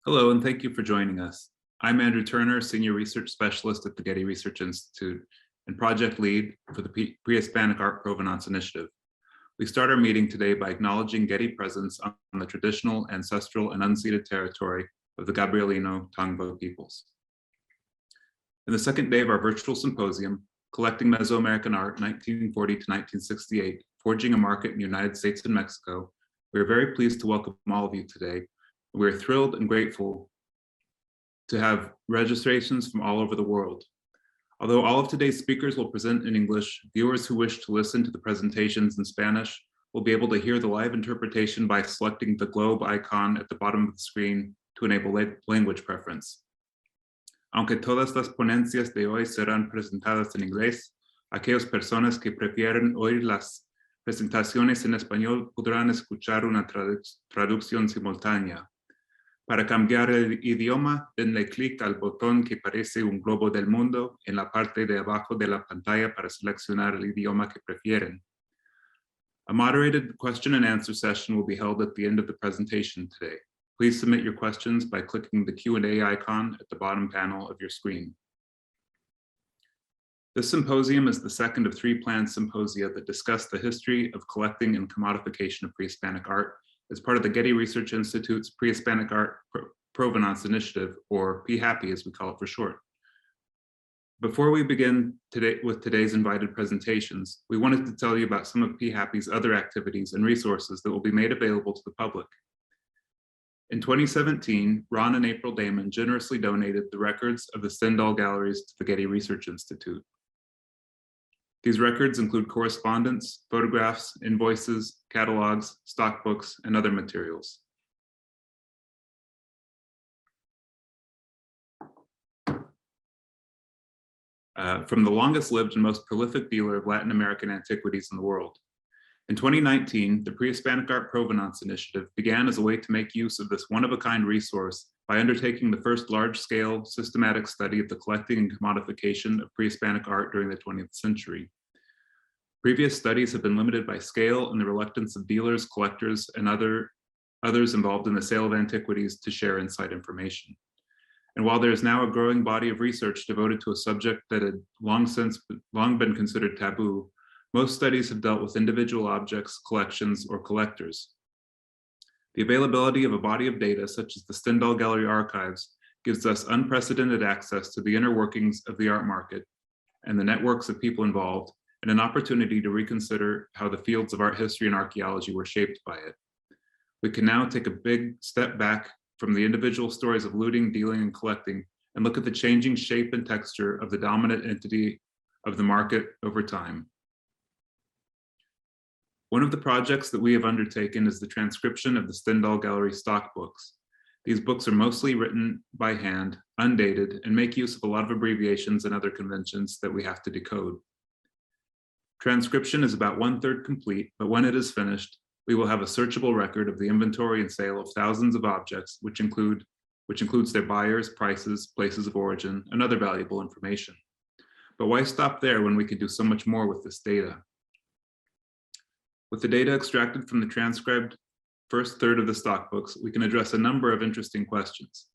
Hello, and thank you for joining us. I'm Andrew Turner, Senior Research Specialist at the Getty Research Institute and Project Lead for the Pre-Hispanic Art Provenance Initiative. We start our meeting today by acknowledging Getty presence on the traditional, ancestral, and unceded territory of the Gabrielino Tongva peoples. In the second day of our virtual symposium, Collecting Mesoamerican Art 1940 to 1968, Forging a Market in the United States and Mexico, we are very pleased to welcome all of you today. We're thrilled and grateful to have registrations from all over the world. Although all of today's speakers will present in English, viewers who wish to listen to the presentations in Spanish will be able to hear the live interpretation by selecting the globe icon at the bottom of the screen to enable language preference. Aunque todas las ponencias de hoy serán presentadas en inglés, aquellas personas que prefieren oír las presentaciones en español podrán escuchar una traducción simultánea. Para cambiar el idioma, denle clic al botón que parece un globo del mundo en la parte de abajo de la pantalla para seleccionar el idioma que prefieren. A moderated question and answer session will be held at the end of the presentation today. Please submit your questions by clicking the Q&A icon at the bottom panel of your screen. This symposium is the second of three planned symposia that discuss the history of collecting and commodification of pre-Hispanic art as part of the Getty Research Institute's Pre-Hispanic Art Provenance Initiative, or PHAPI as we call it for short. Before we begin with today's invited presentations, we wanted to tell you about some of PHAPI's other activities and resources that will be made available to the public. In 2017, Ron and April Damon generously donated the records of the Stendahl galleries to the Getty Research Institute. These records include correspondence, photographs, invoices, catalogs, stock books, and other materials. From the longest lived and most prolific dealer of Latin American antiquities in the world. In 2019, the Pre-Hispanic Art Provenance Initiative began as a way to make use of this one-of-a-kind resource by undertaking the first large-scale systematic study of the collecting and commodification of pre-Hispanic art during the 20th century. Previous studies have been limited by scale and the reluctance of dealers, collectors, and others involved in the sale of antiquities to share inside information. And while there is now a growing body of research devoted to a subject that had long been considered taboo, most studies have dealt with individual objects, collections, or collectors. The availability of a body of data such as the Stendahl Gallery archives gives us unprecedented access to the inner workings of the art market and the networks of people involved, and an opportunity to reconsider how the fields of art history and archaeology were shaped by it. We can now take a big step back from the individual stories of looting, dealing, and collecting, and look at the changing shape and texture of the dominant entity of the market over time. One of the projects that we have undertaken is the transcription of the Stendahl Gallery stock books. These books are mostly written by hand, undated, and make use of a lot of abbreviations and other conventions that we have to decode. Transcription is about 1/3 complete, but when it is finished, we will have a searchable record of the inventory and sale of thousands of objects, which includes their buyers, prices, places of origin, and other valuable information. But why stop there when we can do so much more with this data? With the data extracted from the transcribed first third of the stock books, we can address a number of interesting questions.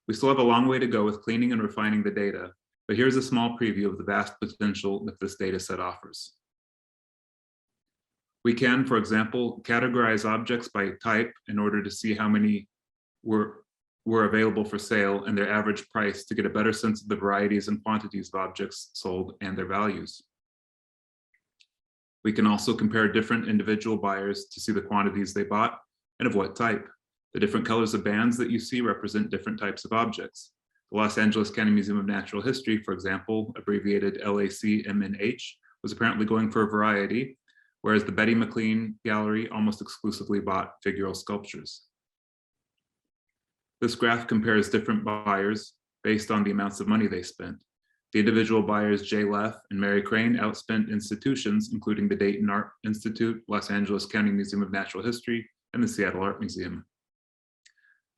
We still have a long way to go with cleaning and refining the data, but here's a small preview of the vast potential that this data set offers. We can, for example, categorize objects by type in order to see how many were available for sale and their average price to get a better sense of the varieties and quantities of objects sold and their values. We can also compare different individual buyers to see the quantities they bought and of what type. The different colors of bands that you see represent different types of objects. The Los Angeles County Museum of Natural History, for example, abbreviated LACMNH, was apparently going for a variety, whereas the Betty McLean Gallery almost exclusively bought figural sculptures. This graph compares different buyers based on the amounts of money they spent. The individual buyers Jay Leff and Mary Crane outspent institutions, including the Dayton Art Institute, Los Angeles County Museum of Natural History, and the Seattle Art Museum.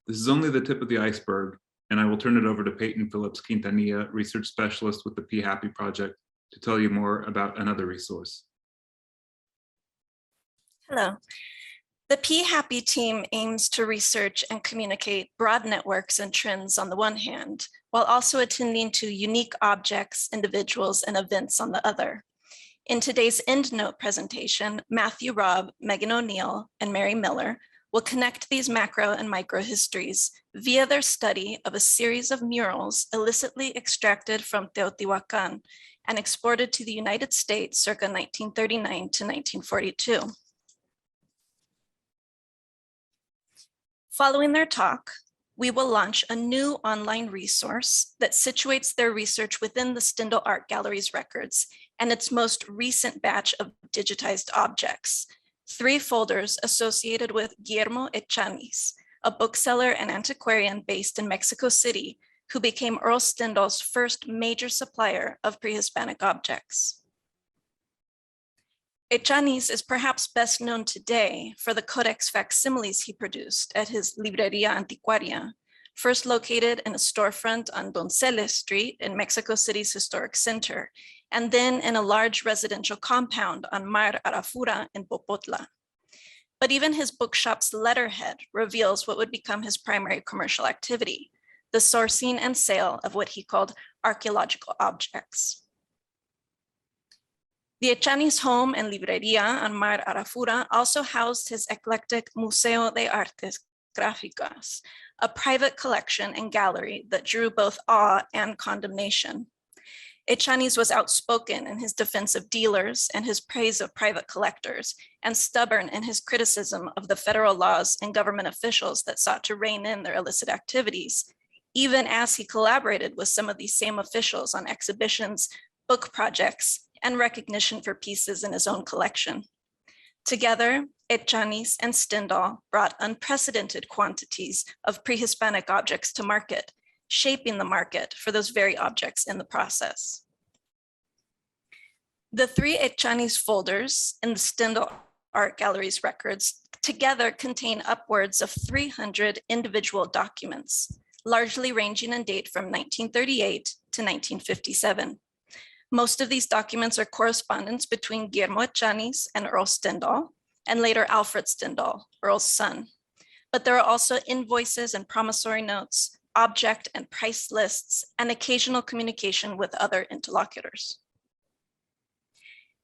This is only the tip of the iceberg, and I will turn it over to Peyton Phillips Quintanilla, research specialist with the PHAPI project, to tell you more about another resource. Hello. The P-Happy team aims to research and communicate broad networks and trends on the one hand, while also attending to unique objects, individuals, and events on the other. In today's EndNote presentation, Matthew Robb, Megan O'Neill, and Mary Miller will connect these macro and micro histories via their study of a series of murals illicitly extracted from Teotihuacan and exported to the United States circa 1939 to 1942. Following their talk, we will launch a new online resource that situates their research within the Stendahl Art Gallery's records and its most recent batch of digitized objects, 3 folders associated with Guillermo Etchanes, a bookseller and antiquarian based in Mexico City, who became Earl Stendahl's first major supplier of pre-Hispanic objects. Etchanes is perhaps best known today for the codex facsimiles he produced at his Libreria Antiquaria, first located in a storefront on Donceles Street in Mexico City's historic center, and then in a large residential compound on Mar Arafura in Popotla. But even his bookshop's letterhead reveals what would become his primary commercial activity, the sourcing and sale of what he called archaeological objects. The Etchanes home and libreria on Mar Arafura also housed his eclectic Museo de Artes Gráficas, a private collection and gallery that drew both awe and condemnation. Etchanes was outspoken in his defense of dealers and his praise of private collectors, and stubborn in his criticism of the federal laws and government officials that sought to rein in their illicit activities, even as he collaborated with some of these same officials on exhibitions, book projects, and recognition for pieces in his own collection. Together, Etchanes and Stendahl brought unprecedented quantities of pre-Hispanic objects to market, shaping the market for those very objects in the process. The 3 Etchanes folders in the Stendahl Art Gallery's records together contain upwards of 300 individual documents, largely ranging in date from 1938 to 1957. Most of these documents are correspondence between Guillermo Etchanes and Earl Stendahl, and later Alfred Stendahl, Earl's son. But there are also invoices and promissory notes, object and price lists, and occasional communication with other interlocutors.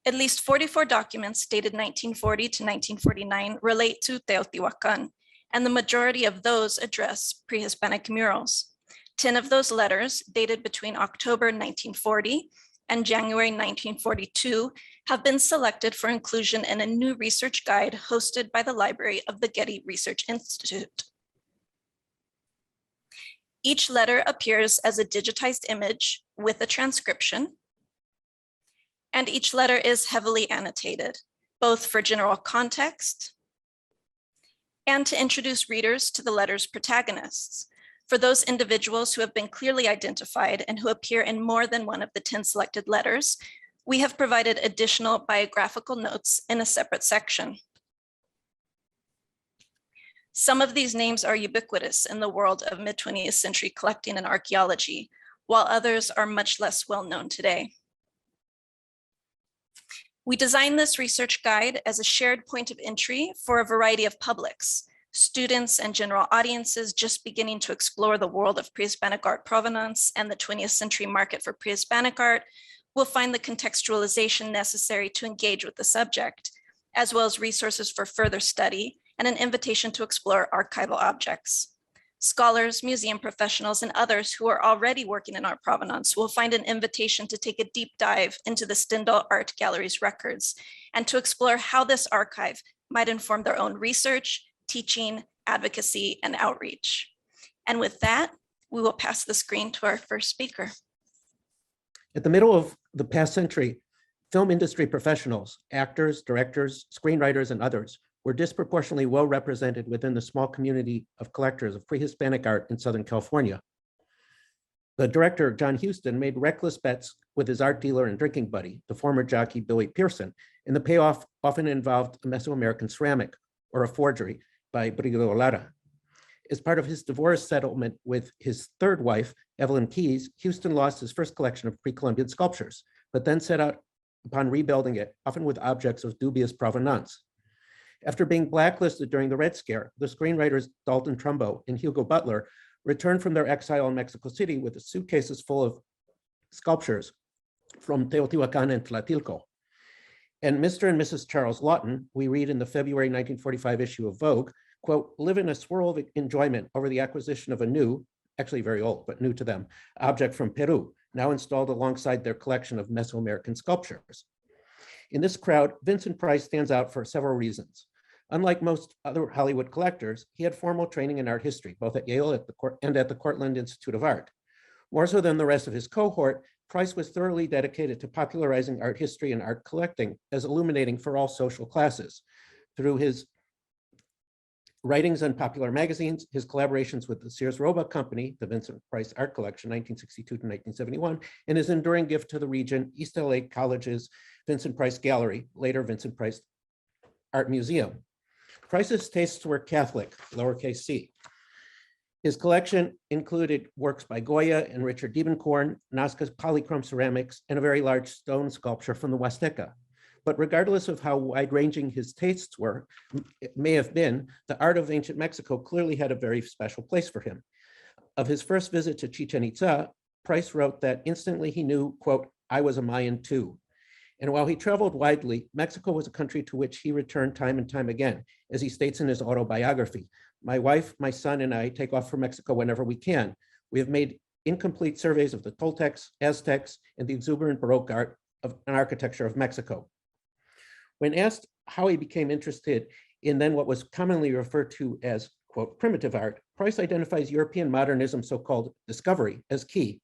At least 44 documents dated 1940 to 1949 relate to Teotihuacan, and the majority of those address pre-Hispanic murals. 10 of those letters, dated between October 1940 and January 1942, have been selected for inclusion in a new research guide hosted by the library of the Getty Research Institute. Each letter appears as a digitized image with a transcription, and each letter is heavily annotated, both for general context and to introduce readers to the letter's protagonists. For those individuals who have been clearly identified and who appear in more than one of the 10 selected letters, we have provided additional biographical notes in a separate section. Some of these names are ubiquitous in the world of mid-20th century collecting and archaeology, while others are much less well known today. We designed this research guide as a shared point of entry for a variety of publics, students and general audiences just beginning to explore the world of pre-Hispanic art provenance and the 20th century market for pre-Hispanic art will find the contextualization necessary to engage with the subject, as well as resources for further study and an invitation to explore archival objects. Scholars, museum professionals, and others who are already working in art provenance will find an invitation to take a deep dive into the Stendahl Art Gallery's records and to explore how this archive might inform their own research, teaching, advocacy, and outreach. And with that, we will pass the screen to our first speaker. At the middle of the past century, film industry professionals, actors, directors, screenwriters, and others were disproportionately well represented within the small community of collectors of pre-Hispanic art in Southern California. The director, John Huston, made reckless bets with his art dealer and drinking buddy, the former jockey Billy Pearson, and the payoff often involved a Mesoamerican ceramic or a forgery by Brillo Lara. As part of his divorce settlement with his third wife, Evelyn Keyes, Huston lost his first collection of pre-Columbian sculptures, but then set out upon rebuilding it, often with objects of dubious provenance. After being blacklisted during the Red Scare, the screenwriters Dalton Trumbo and Hugo Butler returned from their exile in Mexico City with suitcases full of sculptures from Teotihuacan and Tlatilco. And Mr. and Mrs. Charles Lawton, we read in the February 1945 issue of Vogue, quote, live in a swirl of enjoyment over the acquisition of a new, actually very old, but new to them, object from Peru, now installed alongside their collection of Mesoamerican sculptures. In this crowd, Vincent Price stands out for several reasons. Unlike most other Hollywood collectors, he had formal training in art history, both at Yale and at the Cortland Institute of Art. More so than the rest of his cohort, Price was thoroughly dedicated to popularizing art history and art collecting as illuminating for all social classes. Through his writings on popular magazines, his collaborations with the Sears Roebuck Company, the Vincent Price Art Collection, 1962 to 1971, and his enduring gift to the region, East LA College's Vincent Price Gallery, later Vincent Price Art Museum. Price's tastes were Catholic, lowercase c. His collection included works by Goya and Richard Diebenkorn, Nazca's polychrome ceramics, and a very large stone sculpture from the Huasteca. But regardless of how wide-ranging his tastes were, it may have been, the art of ancient Mexico clearly had a very special place for him. Of his first visit to Chichen Itza, Price wrote that instantly he knew, quote, I was a Mayan too. And while he traveled widely, Mexico was a country to which he returned time and time again, as he states in his autobiography. My wife, my son, and I take off for Mexico whenever we can. We have made incomplete surveys of the Toltecs, Aztecs, and the exuberant Baroque art of an architecture of Mexico. When asked how he became interested in then what was commonly referred to as, quote, primitive art, Price identifies European modernism's so-called discovery as key.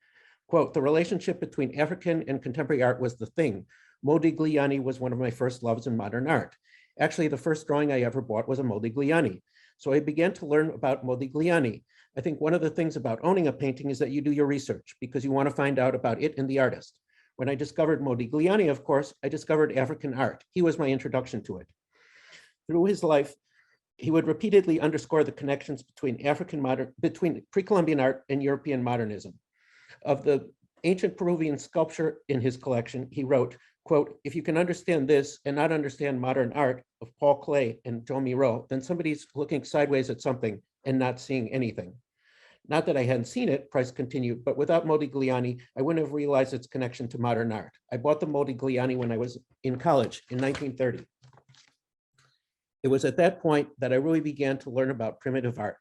Quote, the relationship between African and contemporary art was the thing. Modigliani was one of my first loves in modern art. Actually, the first drawing I ever bought was a Modigliani. So I began to learn about Modigliani. I think one of the things about owning a painting is that you do your research because you want to find out about it and the artist. When I discovered Modigliani, of course, I discovered African art. He was my introduction to it. Through his life, he would repeatedly underscore the connections between pre-Columbian art and European modernism. Of the ancient Peruvian sculpture in his collection, he wrote, quote, if you can understand this and not understand modern art of Paul Klee and Joan Miro, then somebody's looking sideways at something and not seeing anything. Not that I hadn't seen it, Price continued, but without Modigliani, I wouldn't have realized its connection to modern art. I bought the Modigliani when I was in college in 1930. It was at that point that I really began to learn about primitive art.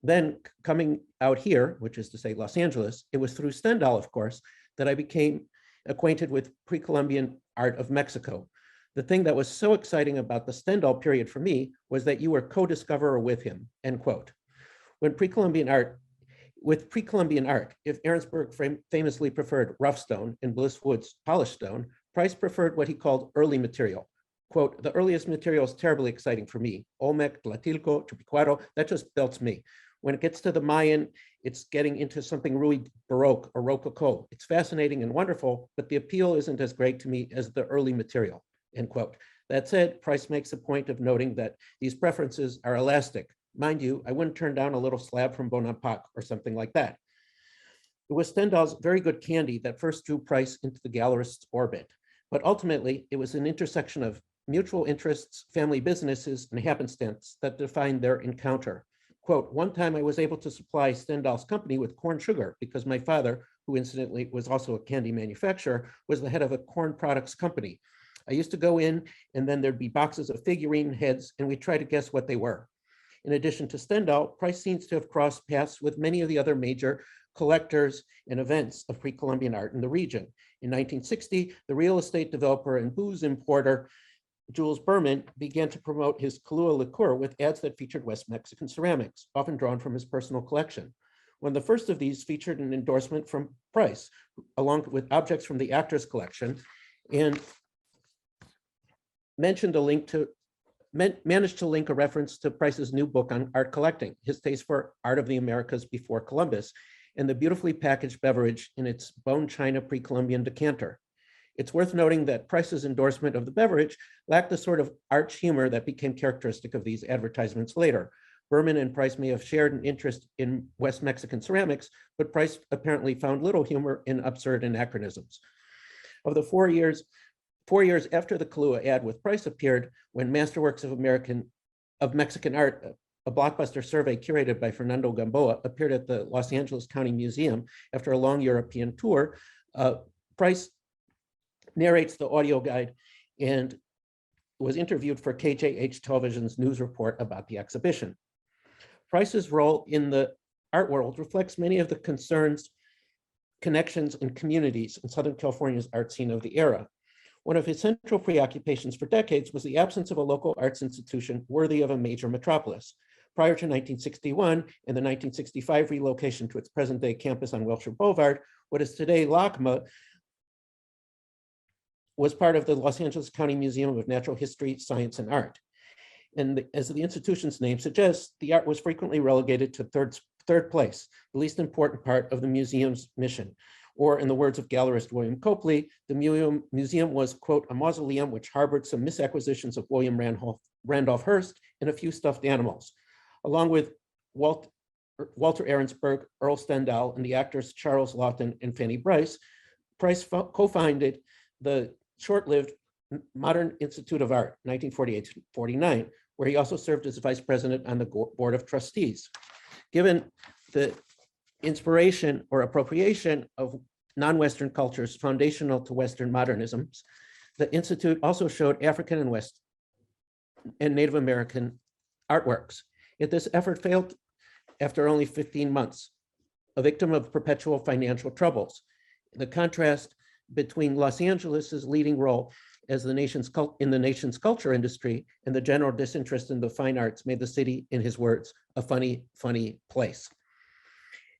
Then coming out here, which is to say Los Angeles, it was through Stendahl, of course, that I became acquainted with pre-Columbian art of Mexico. The thing that was so exciting about the Stendahl period for me was that you were co-discoverer with him, end quote. With pre-Columbian art, if Arensberg famously preferred rough stone and Bliss Wood's polished stone, Price preferred what he called early material. Quote, the earliest material is terribly exciting for me. Olmec, Tlatilco, Chupicuaro, that just belts me. When it gets to the Mayan, it's getting into something really Baroque or Rococo. It's fascinating and wonderful, but the appeal isn't as great to me as the early material, end quote. That said, Price makes a point of noting that these preferences are elastic. Mind you, I wouldn't turn down a little slab from Bonampak or something like that. It was Stendahl's very good candy that first drew Price into the gallerist's orbit, but ultimately it was an intersection of mutual interests, family businesses, and happenstance that defined their encounter. Quote, one time I was able to supply Stendahl's company with corn sugar because my father, who incidentally was also a candy manufacturer, was the head of a corn products company. I used to go in and then there'd be boxes of figurine heads and we'd try to guess what they were. In addition to Stendahl, Price seems to have crossed paths with many of the other major collectors and events of pre-Columbian art in the region. In 1960, the real estate developer and booze importer Jules Berman began to promote his Kahlua liqueur with ads that featured West Mexican ceramics, often drawn from his personal collection. One of the first of these featured an endorsement from Price, along with objects from the actor's collection, and managed to link a reference to Price's new book on art collecting, his taste for art of the Americas before Columbus, and the beautifully packaged beverage in its bone china pre-Columbian decanter. It's worth noting that Price's endorsement of the beverage lacked the sort of arch humor that became characteristic of these advertisements later. Berman and Price may have shared an interest in West Mexican ceramics, but Price apparently found little humor in absurd anachronisms. Of the 4 years after the Kahlua ad with Price appeared, when Masterworks of American of Mexican Art, a blockbuster survey curated by Fernando Gamboa, appeared at the Los Angeles County Museum after a long European tour. Price narrates the audio guide and was interviewed for KJH Television's news report about the exhibition. Price's role in the art world reflects many of the concerns, connections, and communities in Southern California's art scene of the era. One of his central preoccupations for decades was the absence of a local arts institution worthy of a major metropolis. Prior to 1961 and the 1965 relocation to its present-day campus on Wilshire Boulevard, what is today LACMA was part of the Los Angeles County Museum of Natural History, Science, and Art. And as the institution's name suggests, the art was frequently relegated to third place, the least important part of the museum's mission. Or in the words of gallerist William Copley, the museum was, quote, a mausoleum which harbored some misacquisitions of William Randolph Hearst and a few stuffed animals. Along with Walter Arensberg, Earl Stendahl, and the actors Charles Laughton and Fanny Price co-founded the short-lived Modern Institute of Art, 1948-49, where he also served as vice president on the board of trustees. Given the inspiration or appropriation of non-Western cultures foundational to Western modernisms, the Institute also showed African and West and Native American artworks. Yet this effort failed after only 15 months, a victim of perpetual financial troubles. The contrast between Los Angeles's leading role as in the nation's culture industry and the general disinterest in the fine arts made the city, in his words, a funny, funny place.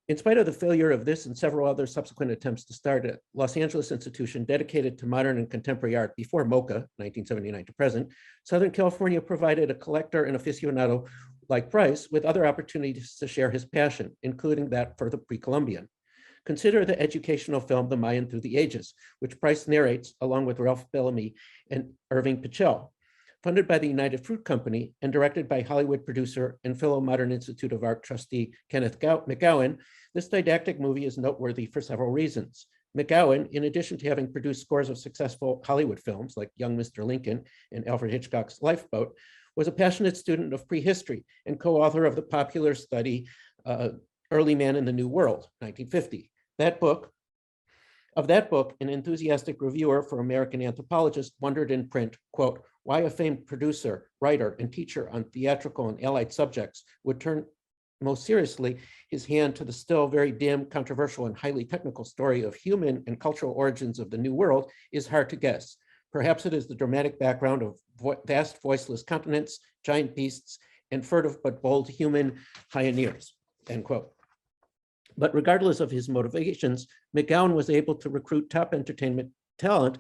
In spite of the failure of this and several other subsequent attempts to start a Los Angeles institution dedicated to modern and contemporary art before MOCA, 1979 to present, Southern California provided a collector and aficionado like Price with other opportunities to share his passion, including that for the pre-Columbian. Consider the educational film, The Mayan Through the Ages, which Price narrates along with Ralph Bellamy and Irving Pichel. Funded by the United Fruit Company and directed by Hollywood producer and fellow Modern Institute of Art trustee Kenneth McGowan, this didactic movie is noteworthy for several reasons. McGowan, in addition to having produced scores of successful Hollywood films like Young Mr. Lincoln and Alfred Hitchcock's Lifeboat, was a passionate student of prehistory and co-author of the popular study Early Man in the New World, 1950. Of that book, an enthusiastic reviewer for American Anthropologist wondered in print, quote, why a famed producer, writer, and teacher on theatrical and allied subjects would turn most seriously his hand to the still very dim, controversial, and highly technical story of human and cultural origins of the New World is hard to guess. Perhaps it is the dramatic background of vast voiceless continents, giant beasts, and furtive but bold human pioneers, end quote. But regardless of his motivations, McGowan was able to recruit top entertainment talent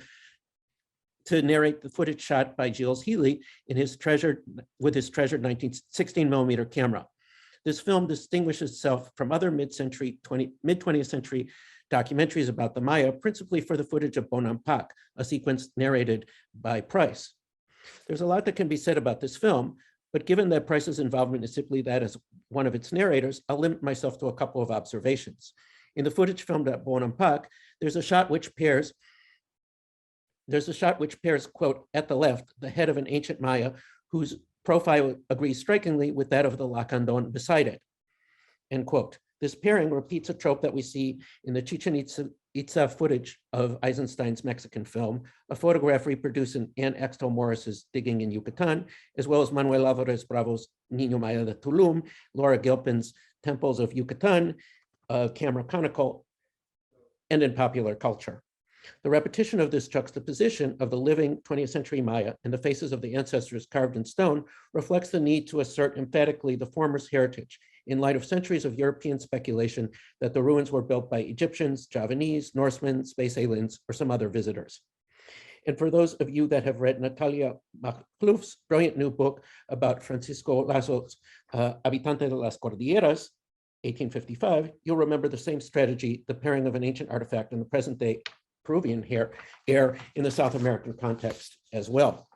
to narrate the footage shot by Gilles Healy with his treasured 16mm camera. This film distinguishes itself from other mid-20th century documentaries about the Maya, principally for the footage of Bonampak, a sequence narrated by Price. There's a lot that can be said about this film, but given that Price's involvement is simply that as one of its narrators, I'll limit myself to a couple of observations. In the footage filmed at Bonampak, there's a shot which pairs, quote, at the left, the head of an ancient Maya whose profile agrees strikingly with that of the Lacandon beside it, end quote. This pairing repeats a trope that we see in the Chichen Itza footage of Eisenstein's Mexican film, a photograph reproducing Anne Axtell Morris's Digging in Yucatan, as well as Manuel Alvarez Bravo's Niño Maya de Tulum, Laura Gilpin's Temples of Yucatan, camera conical, and in popular culture. The repetition of this juxtaposition of the living 20th century Maya and the faces of the ancestors carved in stone reflects the need to assert emphatically the former's heritage in light of centuries of European speculation that the ruins were built by Egyptians, Javanese, Norsemen, space aliens, or some other visitors. And for those of you that have read Natalia Maklouf's brilliant new book about Francisco Lazo's Habitante de las Cordilleras, 1855, you'll remember the same strategy, the pairing of an ancient artifact in the present day Peruvian air in the South American context as well.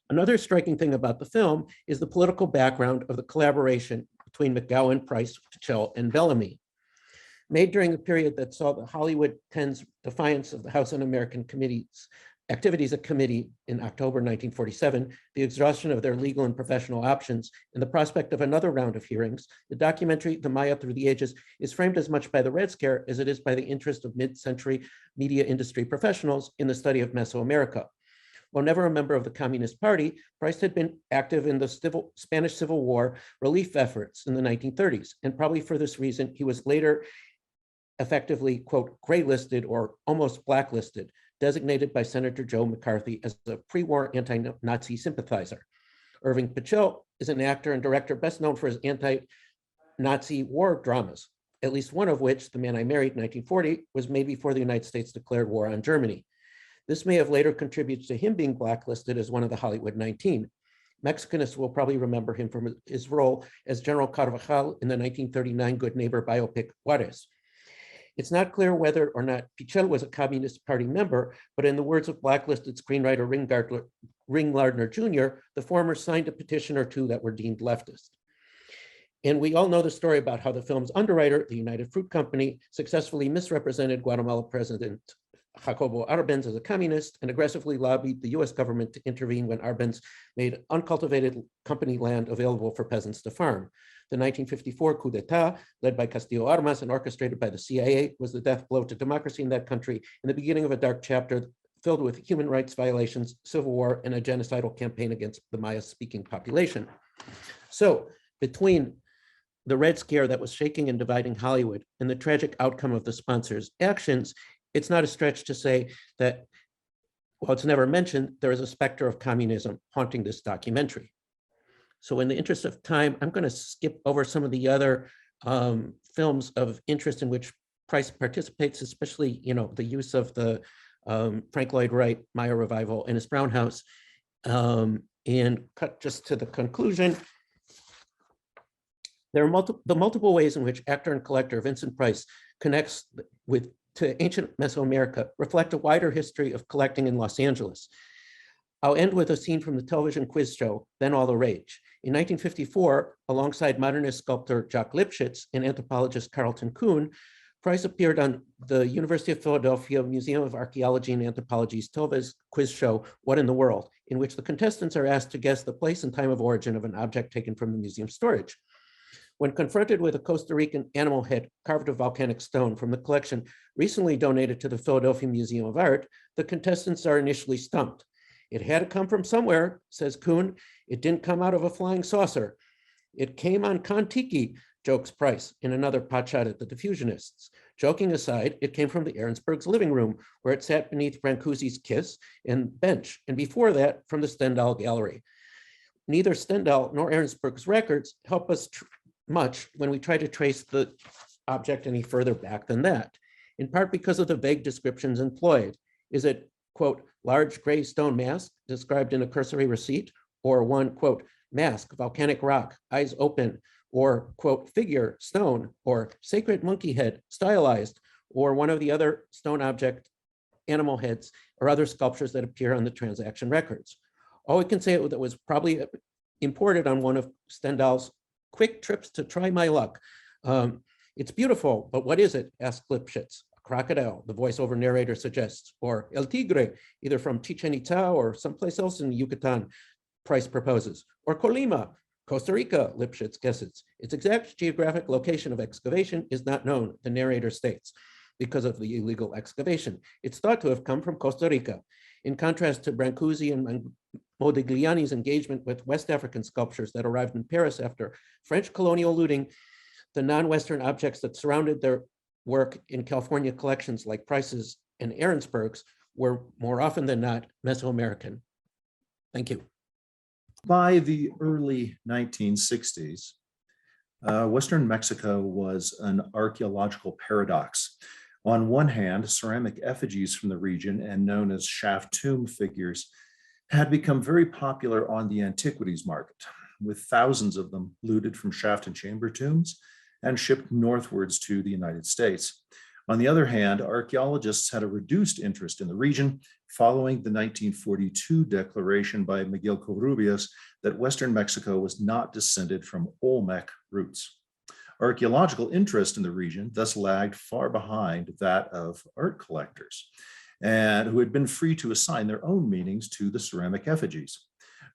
Another striking thing about the film is the political background of the collaboration between McGowan, Price, Pichel, and Bellamy. Made during the period that saw the Hollywood 10's defiance of the House Un-American Committee's activities at committee in October 1947, the exhaustion of their legal and professional options, and the prospect of another round of hearings, the documentary, The Maya Through the Ages, is framed as much by the Red Scare as it is by the interest of mid-century media industry professionals in the study of Mesoamerica. While never a member of the Communist Party, Price had been active in the Spanish Civil War relief efforts in the 1930s, and probably for this reason, he was later effectively, quote, gray-listed or almost blacklisted, designated by Senator Joe McCarthy as a pre-war anti-Nazi sympathizer. Irving Pichel is an actor and director best known for his anti-Nazi war dramas, at least one of which, The Man I Married in 1940, was made before the United States declared war on Germany. This may have later contributed to him being blacklisted as one of the Hollywood 19. Mexicanists will probably remember him from his role as General Carvajal in the 1939 Good Neighbor biopic Juarez. It's not clear whether or not Pichel was a Communist Party member, but in the words of blacklisted screenwriter Ring Lardner Jr., the former signed a petition or two that were deemed leftist. And we all know the story about how the film's underwriter, the United Fruit Company, successfully misrepresented Guatemala President Jacobo Arbenz as a communist and aggressively lobbied the US government to intervene when Arbenz made uncultivated company land available for peasants to farm. The 1954 coup d'etat, led by Castillo Armas and orchestrated by the CIA, was the death blow to democracy in that country and the beginning of a dark chapter filled with human rights violations, civil war, and a genocidal campaign against the Maya-speaking population. So between the Red Scare that was shaking and dividing Hollywood and the tragic outcome of the sponsors' actions, it's not a stretch to say that, while it's never mentioned, there is a specter of communism haunting this documentary. So in the interest of time, I'm going to skip over some of the other films of interest in which Price participates, especially, the use of the Frank Lloyd Wright Maya revival in his Brown House, and cut just to the conclusion. There are multiple ways in which actor and collector Vincent Price connects to ancient Mesoamerica reflect a wider history of collecting in Los Angeles. I'll end with a scene from the television quiz show, Then All the Rage. In 1954, alongside modernist sculptor Jacques Lipschitz and anthropologist Carlton Kuhn, Price appeared on the University of Philadelphia Museum of Archaeology and Anthropology's television quiz show, What in the World?, in which the contestants are asked to guess the place and time of origin of an object taken from the museum storage. When confronted with a Costa Rican animal head carved of volcanic stone from the collection recently donated to the Philadelphia Museum of Art, the contestants are initially stumped. It had to come from somewhere, says Kuhn. It didn't come out of a flying saucer. It came on Kon-Tiki, jokes Price in another potshot at the diffusionists. Joking aside, it came from the Arensberg's living room, where it sat beneath Brancusi's kiss and bench, and before that, from the Stendahl gallery. Neither Stendahl nor Arensberg's records help us much when we try to trace the object any further back than that, in part because of the vague descriptions employed. Is it, quote, large gray stone mask described in a cursory receipt, or one, quote, mask, volcanic rock, eyes open, or, quote, figure, stone, or sacred monkey head, stylized, or one of the other stone object, animal heads, or other sculptures that appear on the transaction records? All we can say that was probably imported on one of Stendahl's quick trips to try my luck. It's beautiful, but what is it? Asked Lipschitz. A crocodile, the voiceover narrator suggests, or El Tigre, either from Chichen Itza or someplace else in Yucatan, Price proposes, or Colima, Costa Rica, Lipschitz guesses. Its exact geographic location of excavation is not known, the narrator states, because of the illegal excavation. It's thought to have come from Costa Rica. In contrast to Brancusi and Modigliani's engagement with West African sculptures that arrived in Paris after French colonial looting, the non-Western objects that surrounded their work in California collections like Price's and Arensberg's were more often than not Mesoamerican. Thank you. By the early 1960s, Western Mexico was an archaeological paradox. On one hand, ceramic effigies from the region and known as shaft tomb figures had become very popular on the antiquities market, with thousands of them looted from shaft and chamber tombs and shipped northwards to the United States. On the other hand, archaeologists had a reduced interest in the region following the 1942 declaration by Miguel Covarrubias that Western Mexico was not descended from Olmec roots. Archaeological interest in the region thus lagged far behind that of art collectors. and who had been free to assign their own meanings to the ceramic effigies.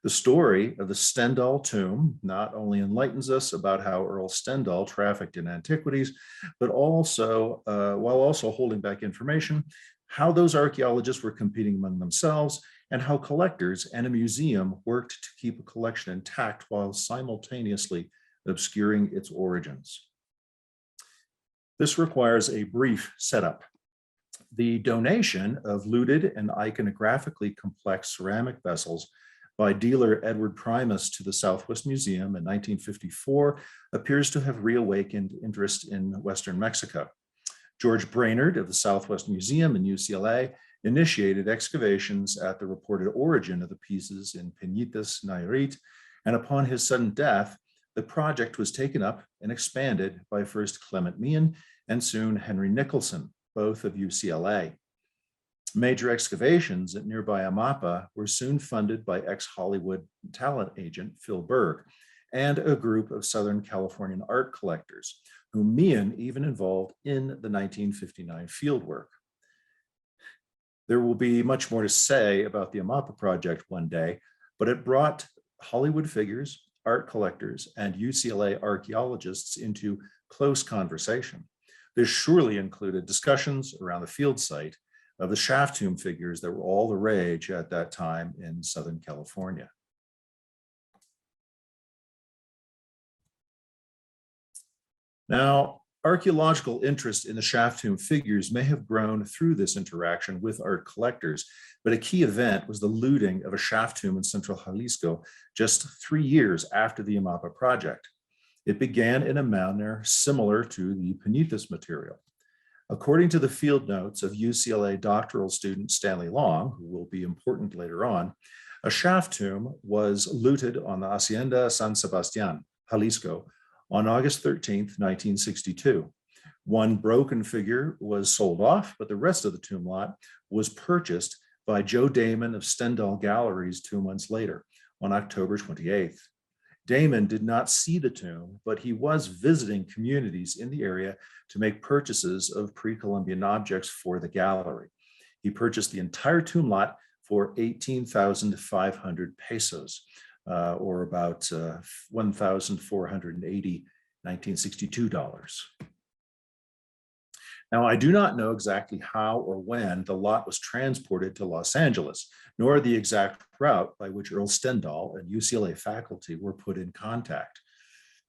The story of the Stendahl tomb not only enlightens us about how Earl Stendahl trafficked in antiquities, but also, while also holding back information, how those archaeologists were competing among themselves and how collectors and a museum worked to keep a collection intact while simultaneously obscuring its origins. This requires a brief setup. The donation of looted and iconographically complex ceramic vessels by dealer Edward Primus to the Southwest Museum in 1954 appears to have reawakened interest in Western Mexico. George Brainerd of the Southwest Museum in UCLA initiated excavations at the reported origin of the pieces in Peñitas, Nayarit, and upon his sudden death, the project was taken up and expanded by first Clement Meehan and soon Henry Nicholson, both of UCLA. Major excavations at nearby Amapa were soon funded by ex-Hollywood talent agent Phil Berg and a group of Southern Californian art collectors, whom Meehan even involved in the 1959 fieldwork. There will be much more to say about the Amapa project one day, but it brought Hollywood figures, art collectors, and UCLA archaeologists into close conversation. This surely included discussions around the field site of the shaft tomb figures that were all the rage at that time in Southern California. Now, archaeological interest in the shaft tomb figures may have grown through this interaction with art collectors, but a key event was the looting of a shaft tomb in central Jalisco just 3 years after the Amapa project. It began in a manner similar to the Peñitas material. According to the field notes of UCLA doctoral student Stanley Long, who will be important later on, a shaft tomb was looted on the Hacienda San Sebastian, Jalisco, on August 13th, 1962. One broken figure was sold off, but the rest of the tomb lot was purchased by Joe Damon of Stendahl Galleries 2 months later, on October 28th. Damon did not see the tomb, but he was visiting communities in the area to make purchases of pre-Columbian objects for the gallery. He purchased the entire tomb lot for 18,500 pesos, or about 1,480 1962 dollars. Now, I do not know exactly how or when the lot was transported to Los Angeles, nor the exact route by which Earl Stendahl and UCLA faculty were put in contact.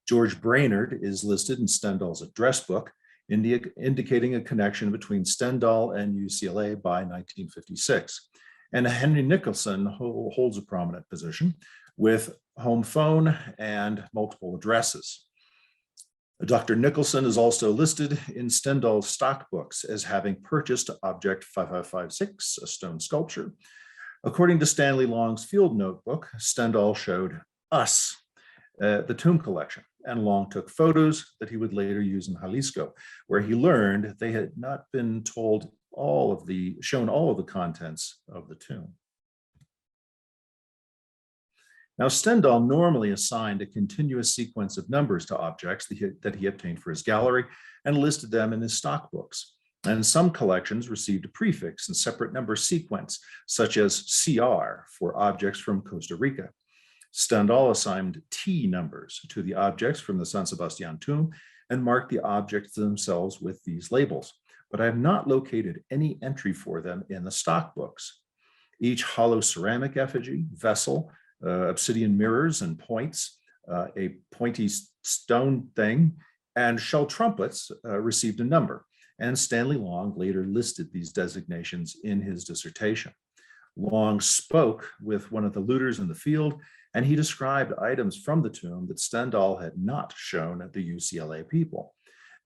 George Brainerd is listed in Stendahl's address book, indicating a connection between Stendahl and UCLA by 1956. And Henry Nicholson holds a prominent position with home phone and multiple addresses. Dr. Nicholson is also listed in Stendahl's stock books as having purchased object 5556, a stone sculpture. According to Stanley Long's field notebook, Stendahl showed us the tomb collection, and Long took photos that he would later use in Jalisco, where he learned they had not been shown all of the contents of the tomb. Now, Stendahl normally assigned a continuous sequence of numbers to objects that he obtained for his gallery and listed them in his stock books. And some collections received a prefix and separate number sequence, such as CR for objects from Costa Rica. Stendahl assigned T numbers to the objects from the San Sebastian tomb and marked the objects themselves with these labels, but I have not located any entry for them in the stock books. Each hollow ceramic effigy, vessel, obsidian mirrors and points, a pointy stone thing, and shell trumpets received a number, and Stanley Long later listed these designations in his dissertation. Long spoke with one of the looters in the field, and he described items from the tomb that Stendahl had not shown at the UCLA people.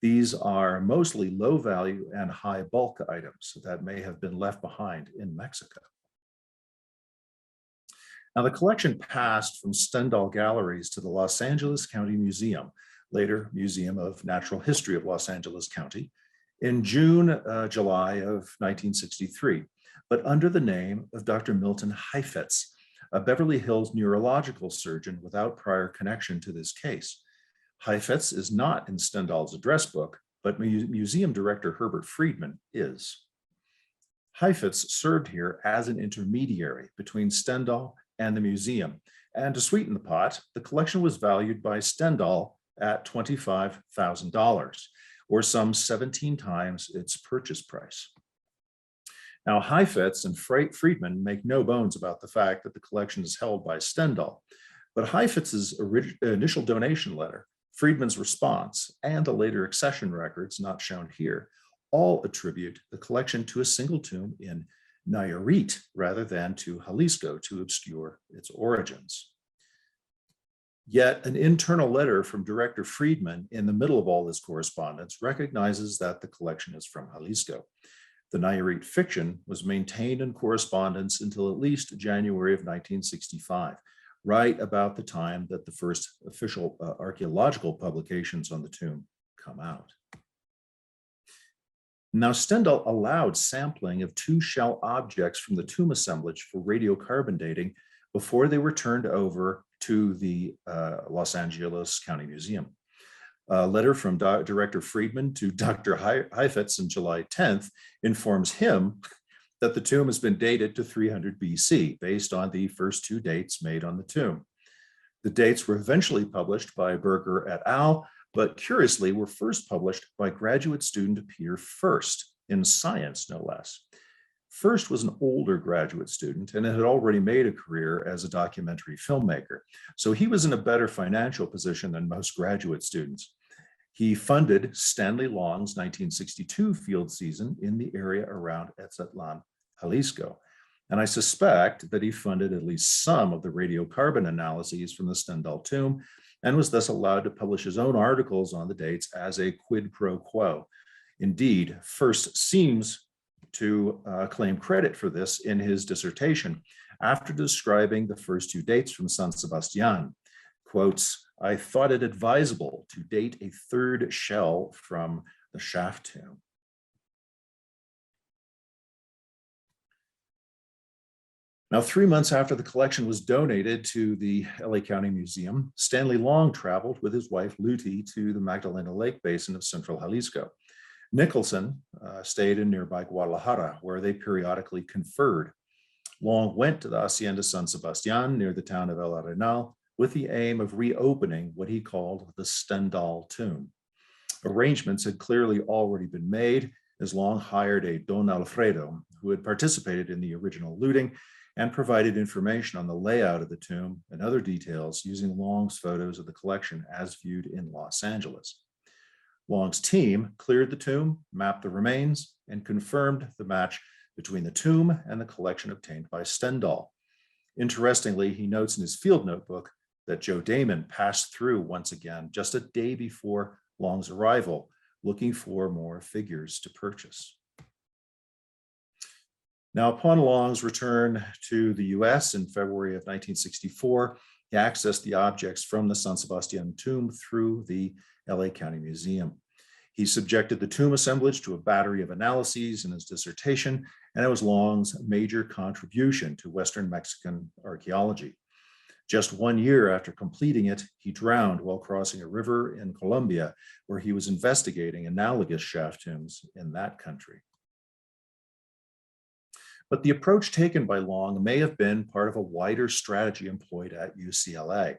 These are mostly low value and high bulk items that may have been left behind in Mexico. Now, the collection passed from Stendahl Galleries to the Los Angeles County Museum, later Museum of Natural History of Los Angeles County, in July of 1963, but under the name of Dr. Milton Heifetz, a Beverly Hills neurological surgeon without prior connection to this case. Heifetz is not in Stendahl's address book, but museum director Herbert Friedman is. Heifetz served here as an intermediary between Stendahl and the museum. And to sweeten the pot, the collection was valued by Stendahl at $25,000, or some 17 times its purchase price. Now, Heifetz and Friedman make no bones about the fact that the collection is held by Stendahl, but Heifetz's initial donation letter, Friedman's response, and the later accession records not shown here all attribute the collection to a single tomb in Nayarit rather than to Jalisco to obscure its origins. Yet an internal letter from Director Friedman in the middle of all this correspondence recognizes that the collection is from Jalisco. The Nayarit fiction was maintained in correspondence until at least January of 1965, right about the time that the first official archaeological publications on the tomb come out. Now, Stendahl allowed sampling of 2 shell objects from the tomb assemblage for radiocarbon dating before they were turned over to the Los Angeles County Museum. A letter from Director Friedman to Dr. Heifetz on July 10th informs him that the tomb has been dated to 300 BC based on the first 2 dates made on the tomb. The dates were eventually published by Berger et al., but curiously were first published by graduate student Peter First in Science, no less. First was an older graduate student and had already made a career as a documentary filmmaker, so he was in a better financial position than most graduate students. He funded Stanley Long's 1962 field season in the area around Etzatlan, Jalisco, and I suspect that he funded at least some of the radiocarbon analyses from the Stendahl tomb and was thus allowed to publish his own articles on the dates as a quid pro quo. Indeed, First seems to claim credit for this in his dissertation after describing the first 2 dates from San Sebastian. Quotes, "I thought it advisable to date a 3rd shell from the shaft tomb." Now, 3 months after the collection was donated to the LA County Museum, Stanley Long traveled with his wife Luti to the Magdalena Lake Basin of central Jalisco. Nicholson stayed in nearby Guadalajara, where they periodically conferred. Long went to the Hacienda San Sebastian near the town of El Arenal with the aim of reopening what he called the Stendahl tomb. Arrangements had clearly already been made, as Long hired a Don Alfredo who had participated in the original looting and provided information on the layout of the tomb and other details using Long's photos of the collection as viewed in Los Angeles. Long's team cleared the tomb, mapped the remains, and confirmed the match between the tomb and the collection obtained by Stendahl. Interestingly, he notes in his field notebook that Joe Damon passed through once again just a day before Long's arrival, looking for more figures to purchase. Now, upon Long's return to the US in February of 1964, he accessed the objects from the San Sebastian tomb through the LA County Museum. He subjected the tomb assemblage to a battery of analyses in his dissertation, and it was Long's major contribution to Western Mexican archaeology. Just 1 year after completing it, he drowned while crossing a river in Colombia, where he was investigating analogous shaft tombs in that country. But the approach taken by Long may have been part of a wider strategy employed at UCLA.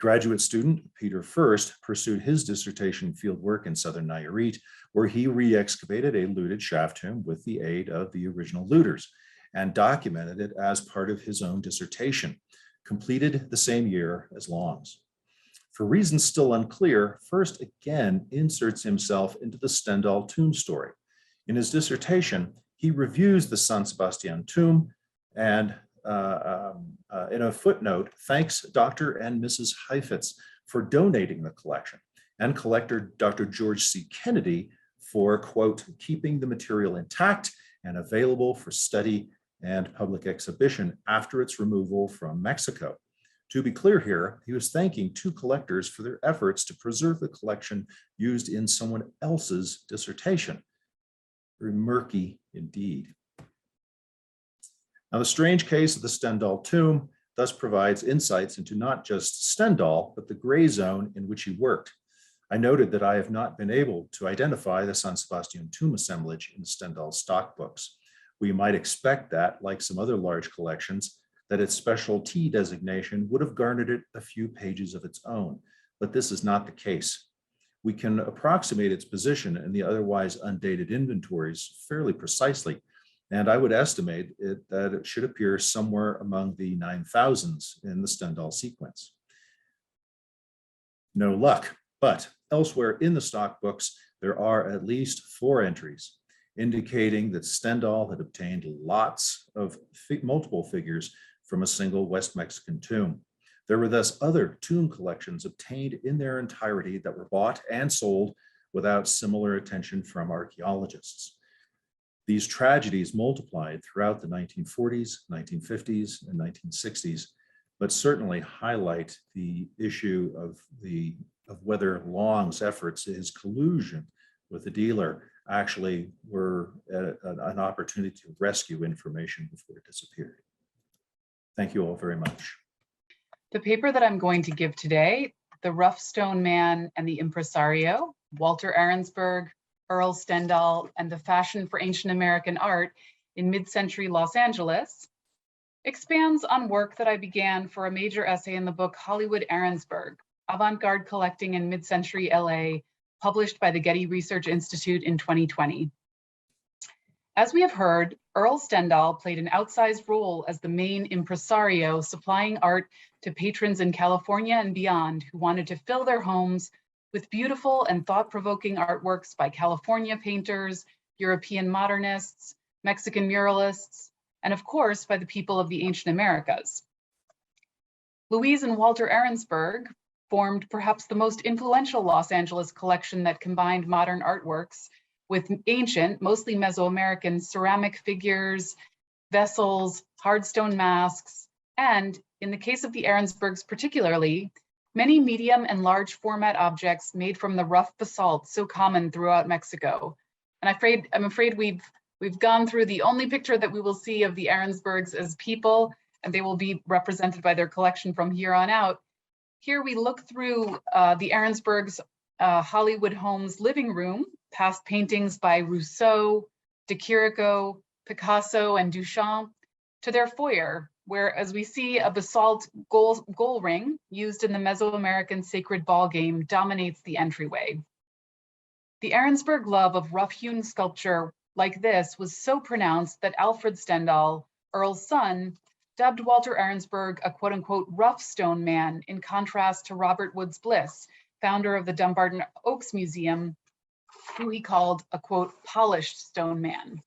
Graduate student Peter First pursued his dissertation fieldwork in southern Nayarit, where he re-excavated a looted shaft tomb with the aid of the original looters and documented it as part of his own dissertation, completed the same year as Long's. For reasons still unclear, First again inserts himself into the Stendahl tomb story. In his dissertation, he reviews the San Sebastian tomb and in a footnote, thanks Dr. and Mrs. Heifetz for donating the collection and collector Dr. George C. Kennedy for, quote, keeping the material intact and available for study and public exhibition after its removal from Mexico. To be clear here, he was thanking 2 collectors for their efforts to preserve the collection used in someone else's dissertation. Very murky indeed. Now, the strange case of the Stendahl tomb thus provides insights into not just Stendahl, but the gray zone in which he worked. I noted that I have not been able to identify the San Sebastian tomb assemblage in Stendahl's stock books. We might expect that, like some other large collections, that its specialty designation would have garnered it a few pages of its own, but this is not the case. We can approximate its position in the otherwise undated inventories fairly precisely, and I would estimate that it should appear somewhere among the 9,000s in the Stendahl sequence. No luck, but elsewhere in the stock books, there are at least 4 entries indicating that Stendahl had obtained lots of multiple figures from a single West Mexican tomb. There were thus other tomb collections obtained in their entirety that were bought and sold without similar attention from archaeologists. These tragedies multiplied throughout the 1940s, 1950s, and 1960s, but certainly highlight the issue of whether Long's efforts, his collusion with the dealer, actually were an opportunity to rescue information before it disappeared. Thank you all very much. The paper that I'm going to give today, The Rough Stone Man and the Impresario, Walter Arensberg, Earl Stendahl, and the Fashion for Ancient American Art in Mid-Century Los Angeles, expands on work that I began for a major essay in the book Hollywood Arensberg, Avant-Garde Collecting in Mid-Century LA, published by the Getty Research Institute in 2020. As we have heard, Earl Stendahl played an outsized role as the main impresario, supplying art to patrons in California and beyond who wanted to fill their homes with beautiful and thought-provoking artworks by California painters, European modernists, Mexican muralists, and of course, by the people of the ancient Americas. Louise and Walter Arensberg formed perhaps the most influential Los Angeles collection that combined modern artworks with ancient, mostly Mesoamerican ceramic figures, vessels, hard stone masks, and in the case of the Arensbergs particularly, many medium and large format objects made from the rough basalt so common throughout Mexico. And I'm afraid we've gone through the only picture that we will see of the Arensbergs as people, and they will be represented by their collection from here on out. Here we look through the Arensbergs' Hollywood home's living room, past paintings by Rousseau, de Chirico, Picasso, and Duchamp, to their foyer, where, as we see, a basalt goal ring used in the Mesoamerican sacred ball game dominates the entryway. The Arensberg love of rough-hewn sculpture like this was so pronounced that Alfred Stendahl, Earl's son, dubbed Walter Arensberg a quote-unquote rough stone man, in contrast to Robert Woods Bliss, founder of the Dumbarton Oaks Museum, who he called a quote polished stone man.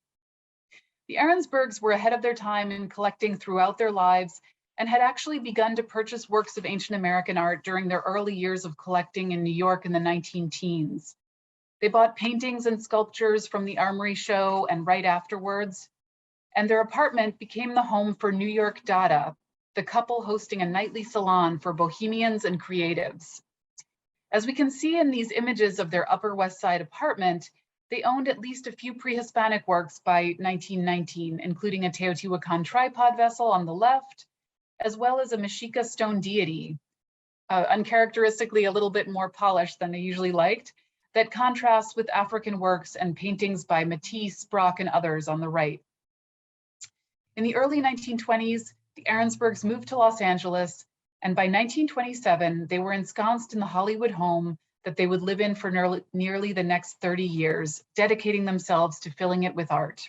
The Arensbergs were ahead of their time in collecting throughout their lives and had actually begun to purchase works of ancient American art during their early years of collecting in New York in the 19-teens. They bought paintings and sculptures from the Armory Show and right afterwards, and their apartment became the home for New York Dada, the couple hosting a nightly salon for bohemians and creatives. As we can see in these images of their Upper West Side apartment, they owned at least a few pre-Hispanic works by 1919, including a Teotihuacan tripod vessel on the left, as well as a Mexica stone deity, uncharacteristically a little bit more polished than they usually liked, that contrasts with African works and paintings by Matisse, Brock, and others on the right. In the early 1920s, the Arensbergs moved to Los Angeles, and by 1927, they were ensconced in the Hollywood home that they would live in for nearly the next 30 years, dedicating themselves to filling it with art.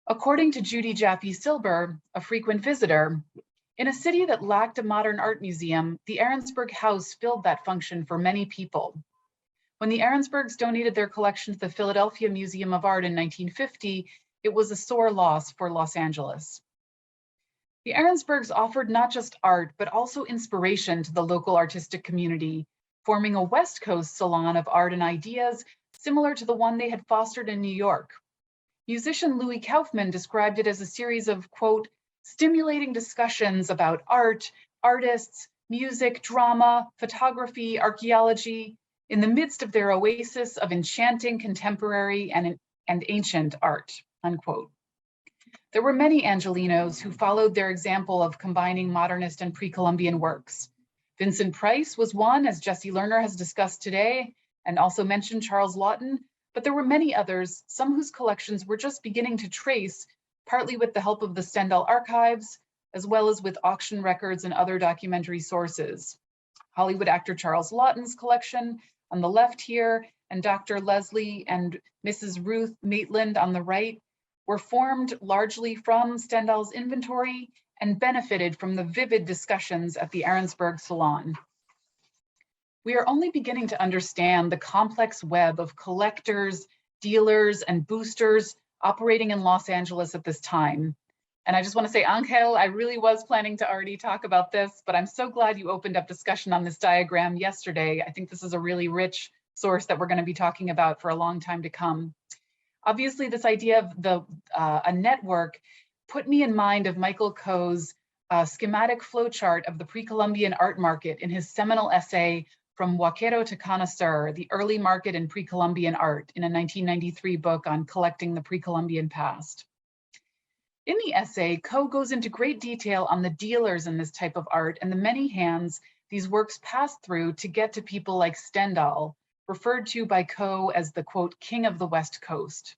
According to Judy Jaffe-Silber, a frequent visitor, in a city that lacked a modern art museum, the Arensberg house filled that function for many people. When the Arensbergs donated their collection to the Philadelphia Museum of Art in 1950, it was a sore loss for Los Angeles. The Arensbergs offered not just art, but also inspiration to the local artistic community, forming a West Coast salon of art and ideas similar to the one they had fostered in New York. Musician Louis Kaufman described it as a series of, quote, stimulating discussions about art, artists, music, drama, photography, archaeology, in the midst of their oasis of enchanting contemporary and ancient art, unquote. There were many Angelenos who followed their example of combining modernist and pre-Columbian works. Vincent Price was one, as Jesse Lerner has discussed today, and also mentioned Charles Lawton, but there were many others, some whose collections were just beginning to trace, partly with the help of the Stendahl archives, as well as with auction records and other documentary sources. Hollywood actor Charles Laughton's collection on the left here, and Dr. Leslie and Mrs. Ruth Maitland on the right, were formed largely from Stendahl's inventory and benefited from the vivid discussions at the Arensberg Salon. We are only beginning to understand the complex web of collectors, dealers, and boosters operating in Los Angeles at this time. And I just want to say, Angel, I really was planning to already talk about this, but I'm so glad you opened up discussion on this diagram yesterday. I think this is a really rich source that we're going to be talking about for a long time to come. Obviously, this idea of a network put me in mind of Michael Coe's schematic flowchart of the pre-Columbian art market in his seminal essay, From Vaquero to Connoisseur, the Early Market in Pre-Columbian Art, in a 1993 book on collecting the pre-Columbian past. In the essay, Coe goes into great detail on the dealers in this type of art and the many hands these works passed through to get to people like Stendahl, referred to by Coe as the, quote, king of the West Coast.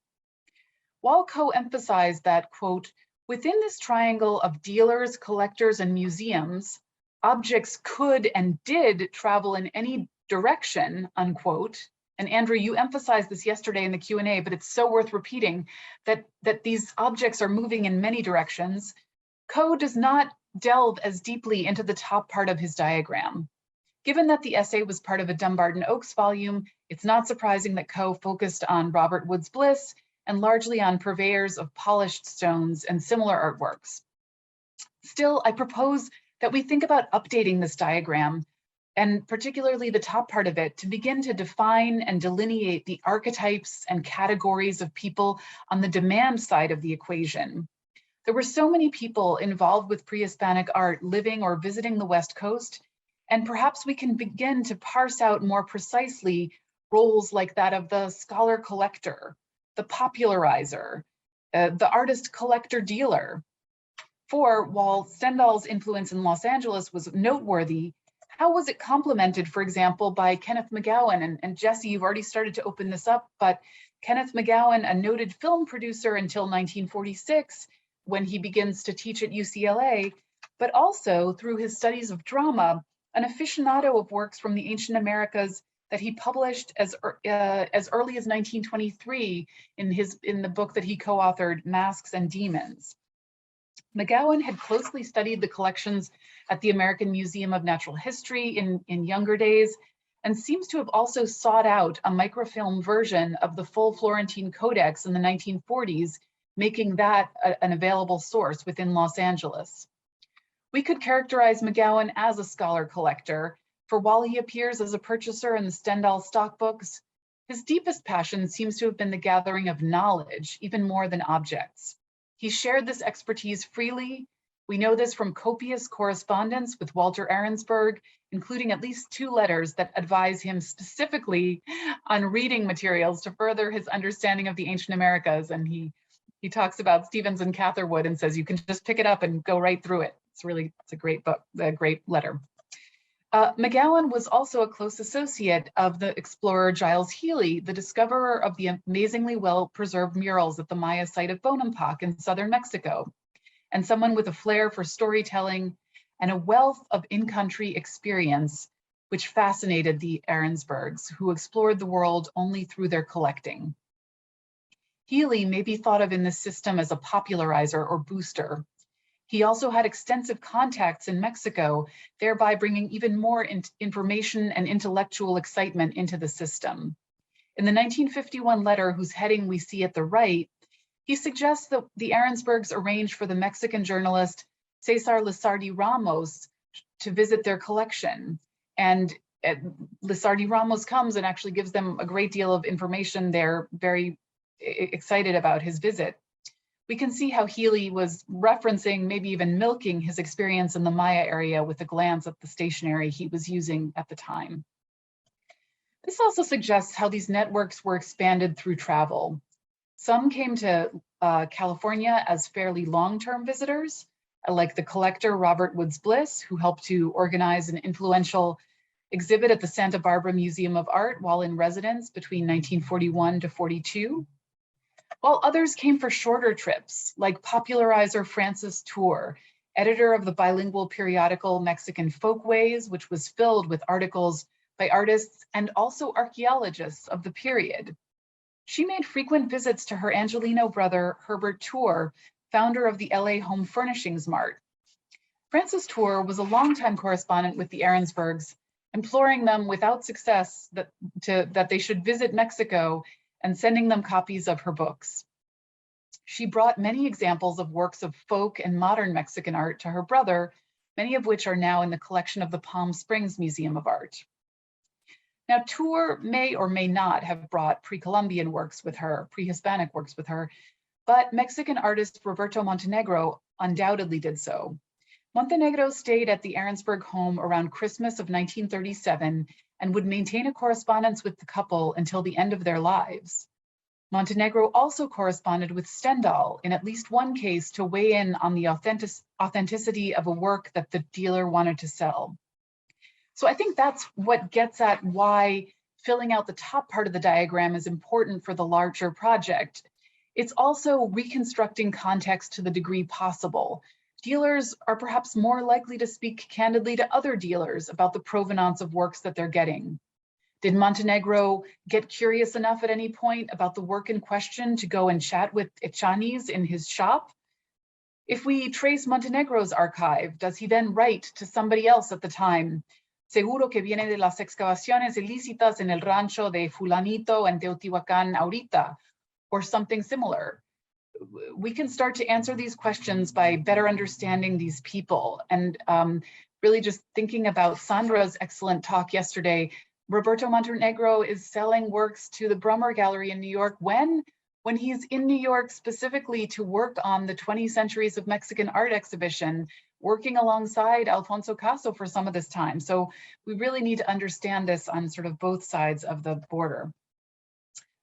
While Coe emphasized that, quote, within this triangle of dealers, collectors, and museums, objects could and did travel in any direction, unquote. And Andrew, you emphasized this yesterday in the Q&A, but it's so worth repeating that these objects are moving in many directions. Coe does not delve as deeply into the top part of his diagram. Given that the essay was part of a Dumbarton Oaks volume, it's not surprising that Coe focused on Robert Woods Bliss and largely on purveyors of polished stones and similar artworks. Still, I propose that we think about updating this diagram, and particularly the top part of it, to begin to define and delineate the archetypes and categories of people on the demand side of the equation. There were so many people involved with pre-Hispanic art living or visiting the West Coast, and perhaps we can begin to parse out more precisely roles like that of the scholar collector, the popularizer, the artist collector dealer. For while Stendahl's influence in Los Angeles was noteworthy, how was it complemented, for example, by Kenneth McGowan? And Jesse, you've already started to open this up, but Kenneth McGowan, a noted film producer until 1946, when he begins to teach at UCLA, but also through his studies of drama, an aficionado of works from the ancient Americas that he published as early as 1923 in the book that he co-authored, Masks and Demons. McGowan had closely studied the collections at the American Museum of Natural History in younger days, and seems to have also sought out a microfilm version of the full Florentine Codex in the 1940s, making that an available source within Los Angeles. We could characterize McGowan as a scholar collector, for while he appears as a purchaser in the Stendahl stock books, his deepest passion seems to have been the gathering of knowledge, even more than objects. He shared this expertise freely. We know this from copious correspondence with Walter Arensberg, including at least 2 letters that advise him specifically on reading materials to further his understanding of the ancient Americas. And he talks about Stevens and Catherwood and says, you can just pick it up and go right through it. It's a great book, a great letter. McGowan was also a close associate of the explorer Giles Healy, the discoverer of the amazingly well-preserved murals at the Maya site of Bonampak in southern Mexico, and someone with a flair for storytelling and a wealth of in-country experience, which fascinated the Arensbergs, who explored the world only through their collecting. Healy may be thought of in this system as a popularizer or booster. He also had extensive contacts in Mexico, thereby bringing even more information and intellectual excitement into the system. In the 1951 letter, whose heading we see at the right, he suggests that the Arensbergs arranged for the Mexican journalist Cesar Lizardi Ramos to visit their collection. And Lizardi Ramos comes and actually gives them a great deal of information. They're very excited about his visit. We can see how Healy was referencing, maybe even milking, his experience in the Maya area with a glance at the stationery he was using at the time. This also suggests how these networks were expanded through travel. Some came to California as fairly long-term visitors, like the collector Robert Woods Bliss, who helped to organize an influential exhibit at the Santa Barbara Museum of Art while in residence between 1941 to 42, while others came for shorter trips, like popularizer Francis Tour, editor of the bilingual periodical Mexican Folkways, which was filled with articles by artists and also archaeologists of the period. She made frequent visits to her Angelino brother, Herbert Tour, founder of the LA Home Furnishings Mart. Francis Tour was a longtime correspondent with the Arensbergs, imploring them without success that they should visit Mexico and sending them copies of her books. She brought many examples of works of folk and modern Mexican art to her brother, many of which are now in the collection of the Palm Springs Museum of Art. Now, Tour may or may not have brought pre-Columbian works with her, pre-Hispanic works with her, but Mexican artist Roberto Montenegro undoubtedly did so. Montenegro stayed at the Arensberg home around Christmas of 1937 and would maintain a correspondence with the couple until the end of their lives. Montenegro also corresponded with Stendahl in at least one case to weigh in on the authenticity of a work that the dealer wanted to sell. So I think that's what gets at why filling out the top part of the diagram is important for the larger project. It's also reconstructing context to the degree possible. Dealers are perhaps more likely to speak candidly to other dealers about the provenance of works that they're getting. Did Montenegro get curious enough at any point about the work in question to go and chat with Etchanes in his shop? If we trace Montenegro's archive, does he then write to somebody else at the time? Seguro que viene de las excavaciones ilícitas en el rancho de fulanito en Teotihuacan ahorita, or something similar. We can start to answer these questions by better understanding these people. And really just thinking about Sandra's excellent talk yesterday, Roberto Montenegro is selling works to the Brummer Gallery in New York when he's in New York specifically to work on the 20 Centuries of Mexican Art exhibition, working alongside Alfonso Caso for some of this time. So we really need to understand this on sort of both sides of the border.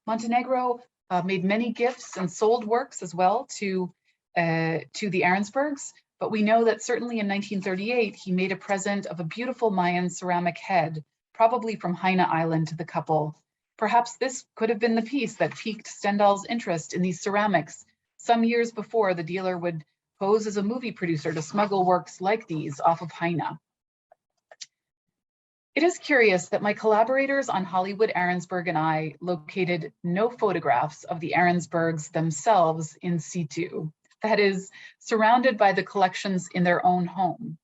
Montenegro made many gifts and sold works as well to the Arensbergs, but we know that certainly in 1938, he made a present of a beautiful Mayan ceramic head, probably from Haina Island, to the couple. Perhaps this could have been the piece that piqued Stendahl's interest in these ceramics some years before the dealer would pose as a movie producer to smuggle works like these off of Haina. It is curious that my collaborators on Hollywood Arensberg and I located no photographs of the Arensbergs themselves in situ, that is, surrounded by the collections in their own home.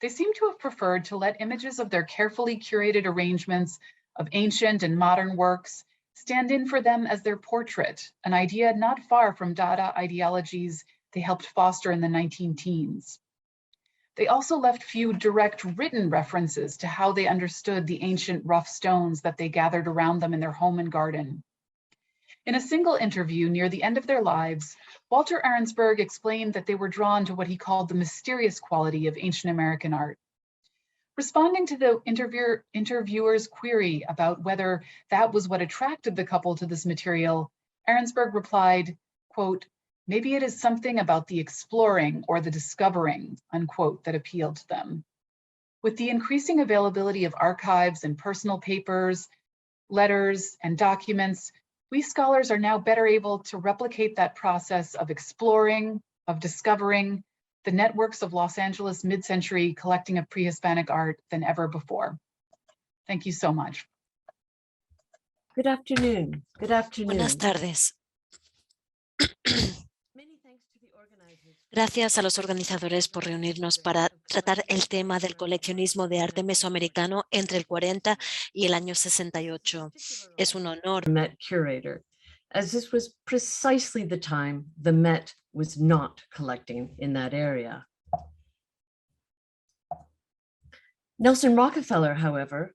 They seem to have preferred to let images of their carefully curated arrangements of ancient and modern works stand in for them as their portrait, an idea not far from Dada ideologies they helped foster in the 19-teens. They also left few direct written references to how they understood the ancient rough stones that they gathered around them in their home and garden. In a single interview near the end of their lives, Walter Arensberg explained that they were drawn to what he called the mysterious quality of ancient American art. Responding to the interviewer's query about whether that was what attracted the couple to this material, Arensberg replied, quote, "Maybe it is something about the exploring or the discovering," unquote, that appealed to them. With the increasing availability of archives and personal papers, letters, and documents, we scholars are now better able to replicate that process of exploring, of discovering, the networks of Los Angeles mid-century collecting of pre-Hispanic art than ever before. Thank you so much. Good afternoon. Good afternoon. Buenas tardes. Gracias a los organizadores por reunirnos para tratar el tema del coleccionismo de arte mesoamericano entre el 40 y el año 68. Es un honor. Met curator, as this was precisely the time the Met was not collecting in that area. Nelson Rockefeller, however,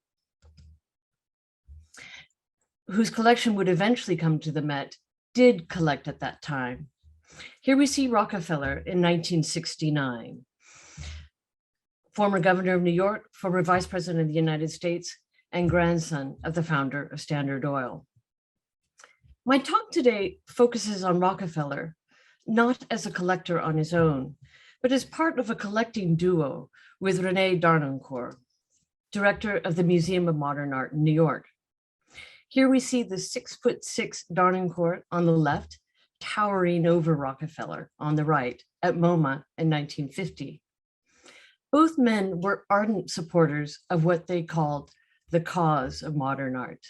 whose collection would eventually come to the Met, did collect at that time. Here we see Rockefeller in 1969, former governor of New York, former vice president of the United States, and grandson of the founder of Standard Oil. My talk today focuses on Rockefeller, not as a collector on his own, but as part of a collecting duo with René Darnoncourt. director of the Museum of Modern Art in New York. Here we see the 6'6" Darnincourt on the left, towering over Rockefeller on the right at MoMA in 1950. Both men were ardent supporters of what they called the cause of modern art.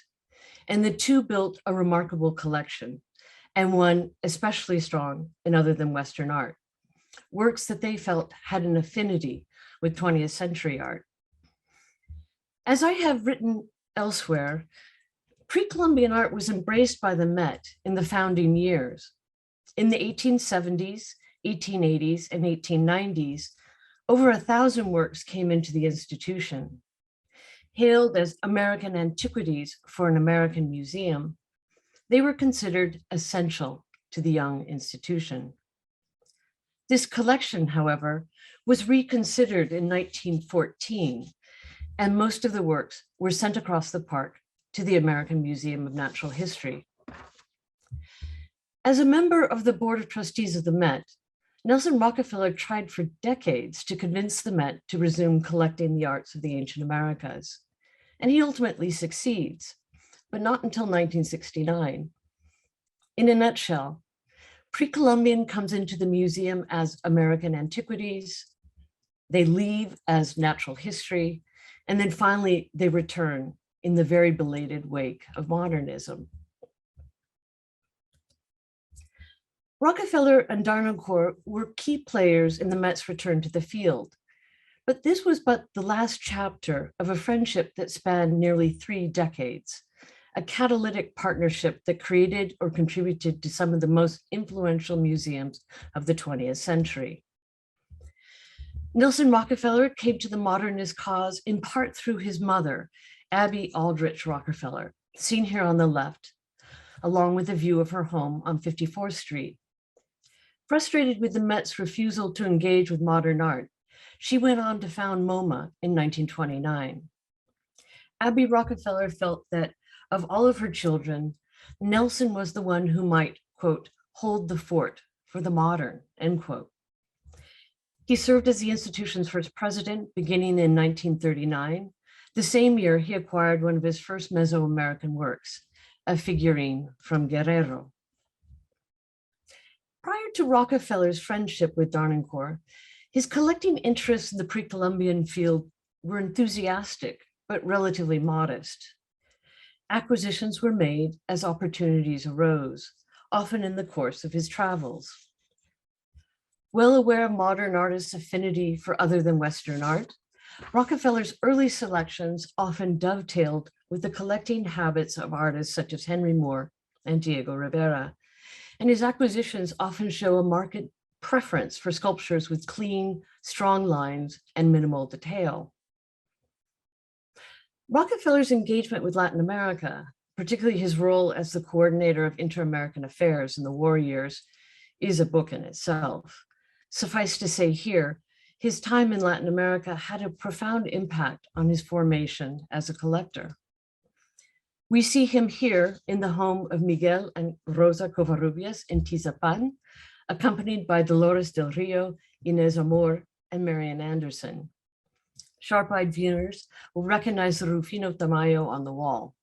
And the two built a remarkable collection, and one especially strong in other than Western art, works that they felt had an affinity with 20th century art. As I have written elsewhere, pre-Columbian art was embraced by the Met in the founding years. In the 1870s, 1880s, and 1890s, over 1,000 works came into the institution. Hailed as American antiquities for an American museum, they were considered essential to the young institution. This collection, however, was reconsidered in 1914, and most of the works were sent across the park to the American Museum of Natural History. As a member of the Board of Trustees of the Met, Nelson Rockefeller tried for decades to convince the Met to resume collecting the arts of the ancient Americas, and he ultimately succeeds, but not until 1969. In a nutshell, pre-Columbian comes into the museum as American antiquities, they leave as natural history, and then finally they return in the very belated wake of modernism. Rockefeller and Darnincourt were key players in the Met's return to the field, but this was but the last chapter of a friendship that spanned nearly 3 decades, a catalytic partnership that created or contributed to some of the most influential museums of the 20th century. Nelson Rockefeller came to the modernist cause in part through his mother, Abby Aldrich Rockefeller, seen here on the left, along with a view of her home on 54th Street. Frustrated with the Met's refusal to engage with modern art, she went on to found MoMA in 1929. Abby Rockefeller felt that of all of her children, Nelson was the one who might, quote, hold the fort for the modern, end quote. He served as the institution's first president beginning in 1939. The same year, he acquired one of his first Mesoamerican works, a figurine from Guerrero. Prior to Rockefeller's friendship with Darnincourt, his collecting interests in the pre-Columbian field were enthusiastic, but relatively modest. Acquisitions were made as opportunities arose, often in the course of his travels. Well aware of modern artists' affinity for other than Western art, Rockefeller's early selections often dovetailed with the collecting habits of artists such as Henry Moore and Diego Rivera, and his acquisitions often show a marked preference for sculptures with clean, strong lines and minimal detail. Rockefeller's engagement with Latin America, particularly his role as the coordinator of inter-American affairs in the war years, is a book in itself. Suffice to say here, his time in Latin America had a profound impact on his formation as a collector. We see him here in the home of Miguel and Rosa Covarrubias in Tizapan, accompanied by Dolores del Rio, Inez Amor, and Marian Anderson. Sharp-eyed viewers will recognize the Rufino Tamayo on the wall.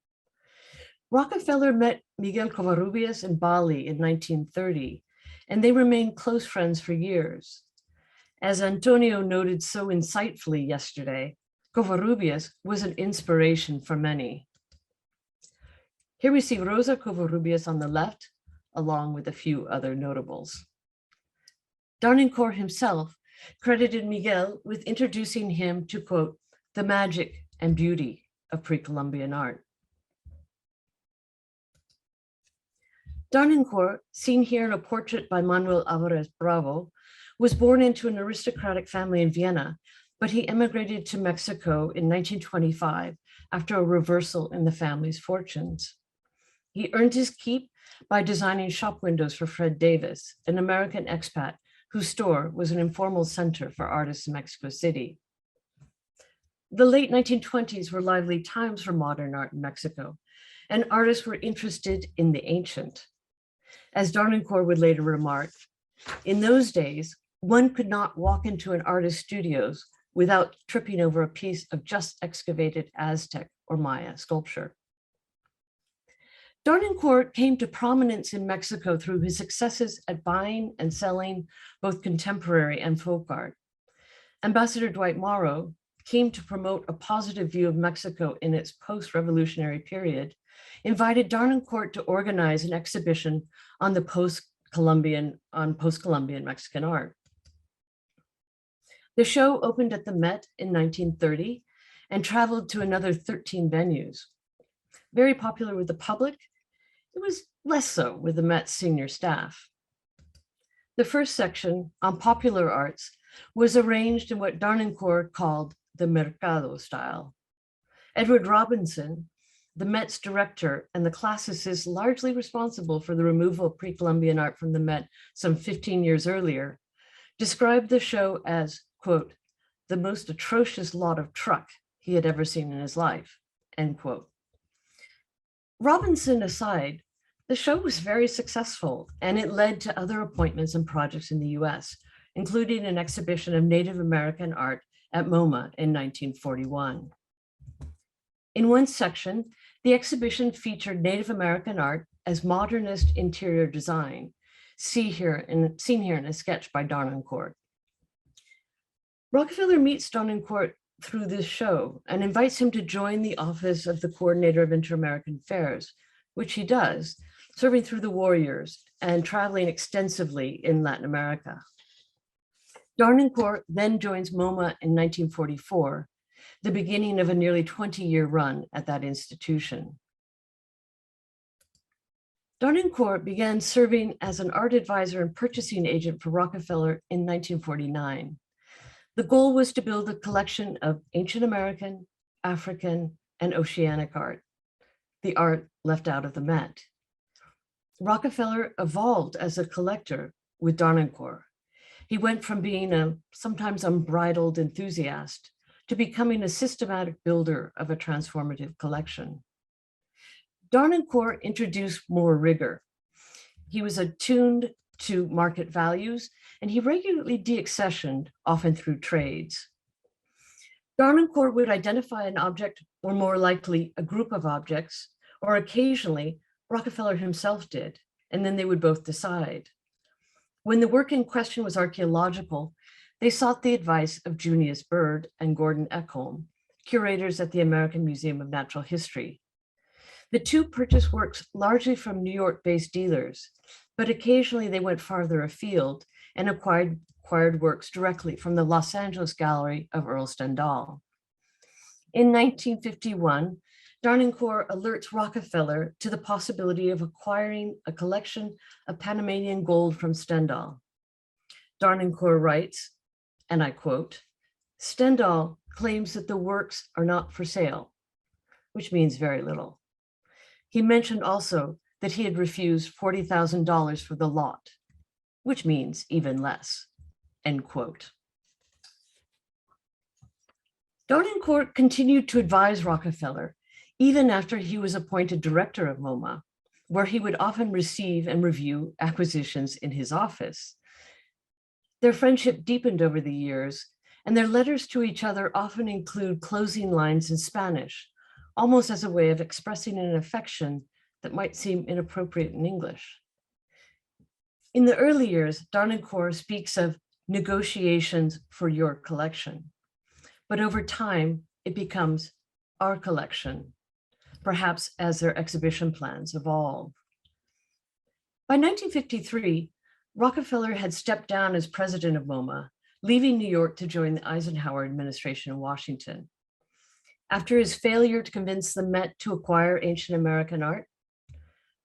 Rockefeller met Miguel Covarrubias in Bali in 1930, and they remained close friends for years. As Antonio noted so insightfully yesterday, Covarrubias was an inspiration for many. Here we see Rosa Covarrubias on the left, along with a few other notables. Darnincourt himself credited Miguel with introducing him to, quote, the magic and beauty of pre-Columbian art. Darnincourt, seen here in a portrait by Manuel Alvarez Bravo, was born into an aristocratic family in Vienna, but he emigrated to Mexico in 1925 after a reversal in the family's fortunes. He earned his keep by designing shop windows for Fred Davis, an American expat whose store was an informal center for artists in Mexico City. The late 1920s were lively times for modern art in Mexico, and artists were interested in the ancient. As Darnincourt would later remark, in those days, one could not walk into an artist's studios without tripping over a piece of just excavated Aztec or Maya sculpture. Darnancourt came to prominence in Mexico through his successes at buying and selling both contemporary and folk art. Ambassador Dwight Morrow, keen to promote a positive view of Mexico in its post-revolutionary period, invited Darnancourt to organize an exhibition on post-Columbian Mexican art. The show opened at the Met in 1930 and traveled to another 13 venues. Very popular with the public, it was less so with the Met's senior staff. The first section on popular arts was arranged in what Darnancourt called the Mercado style. Edward Robinson, the Met's director and the classicist largely responsible for the removal of pre-Columbian art from the Met some 15 years earlier, described the show as, quote, the most atrocious lot of truck he had ever seen in his life, end quote. Robinson aside, the show was very successful and it led to other appointments and projects in the US, including an exhibition of Native American art at MoMA in 1941. In one section, the exhibition featured Native American art as modernist interior design, seen here in a sketch by Darnancourt. Rockefeller meets Darnancourt through this show and invites him to join the office of the Coordinator of Inter-American Affairs, which he does, serving through the war years and traveling extensively in Latin America. Darnancourt then joins MoMA in 1944, the beginning of a nearly 20-year run at that institution. Darnancourt began serving as an art advisor and purchasing agent for Rockefeller in 1949. The goal was to build a collection of ancient American, African, and oceanic art, the art left out of the Met. Rockefeller evolved as a collector with Darnancourt. He went from being a sometimes unbridled enthusiast to becoming a systematic builder of a transformative collection. Darnancourt introduced more rigor. He was attuned to market values, and he regularly deaccessioned, often through trades. Darnancourt would identify an object, or more likely a group of objects, or occasionally Rockefeller himself did, and then they would both decide. When the work in question was archaeological, they sought the advice of Junius Bird and Gordon Ekholm, curators at the American Museum of Natural History. The two purchased works largely from New York-based dealers, but occasionally they went farther afield and acquired works directly from the Los Angeles Gallery of Earl Stendahl. In 1951, Darnancourt alerts Rockefeller to the possibility of acquiring a collection of Panamanian gold from Stendahl. Darnancourt writes, and I quote, "Stendahl claims that the works are not for sale," which means very little. He mentioned also that he had refused $40,000 for the lot, which means even less, end quote. Darnancourt continued to advise Rockefeller even after he was appointed director of MoMA, where he would often receive and review acquisitions in his office. Their friendship deepened over the years, and their letters to each other often include closing lines in Spanish, almost as a way of expressing an affection that might seem inappropriate in English. In the early years, Darnancourt speaks of negotiations for your collection, but over time, it becomes our collection, perhaps as their exhibition plans evolve. By 1953, Rockefeller had stepped down as president of MoMA, leaving New York to join the Eisenhower administration in Washington. After his failure to convince the Met to acquire ancient American art,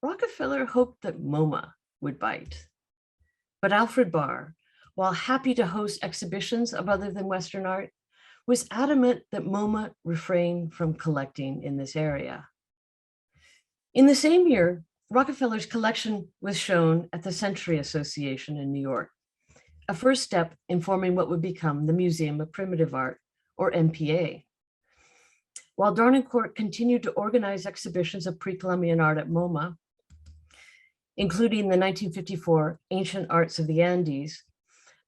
Rockefeller hoped that MoMA would bite. But Alfred Barr, while happy to host exhibitions of other than Western art, was adamant that MoMA refrain from collecting in this area. In the same year, Rockefeller's collection was shown at the Century Association in New York, a first step in forming what would become the Museum of Primitive Art, or MPA. While Darnancourt continued to organize exhibitions of pre-Columbian art at MoMA, including the 1954 Ancient Arts of the Andes,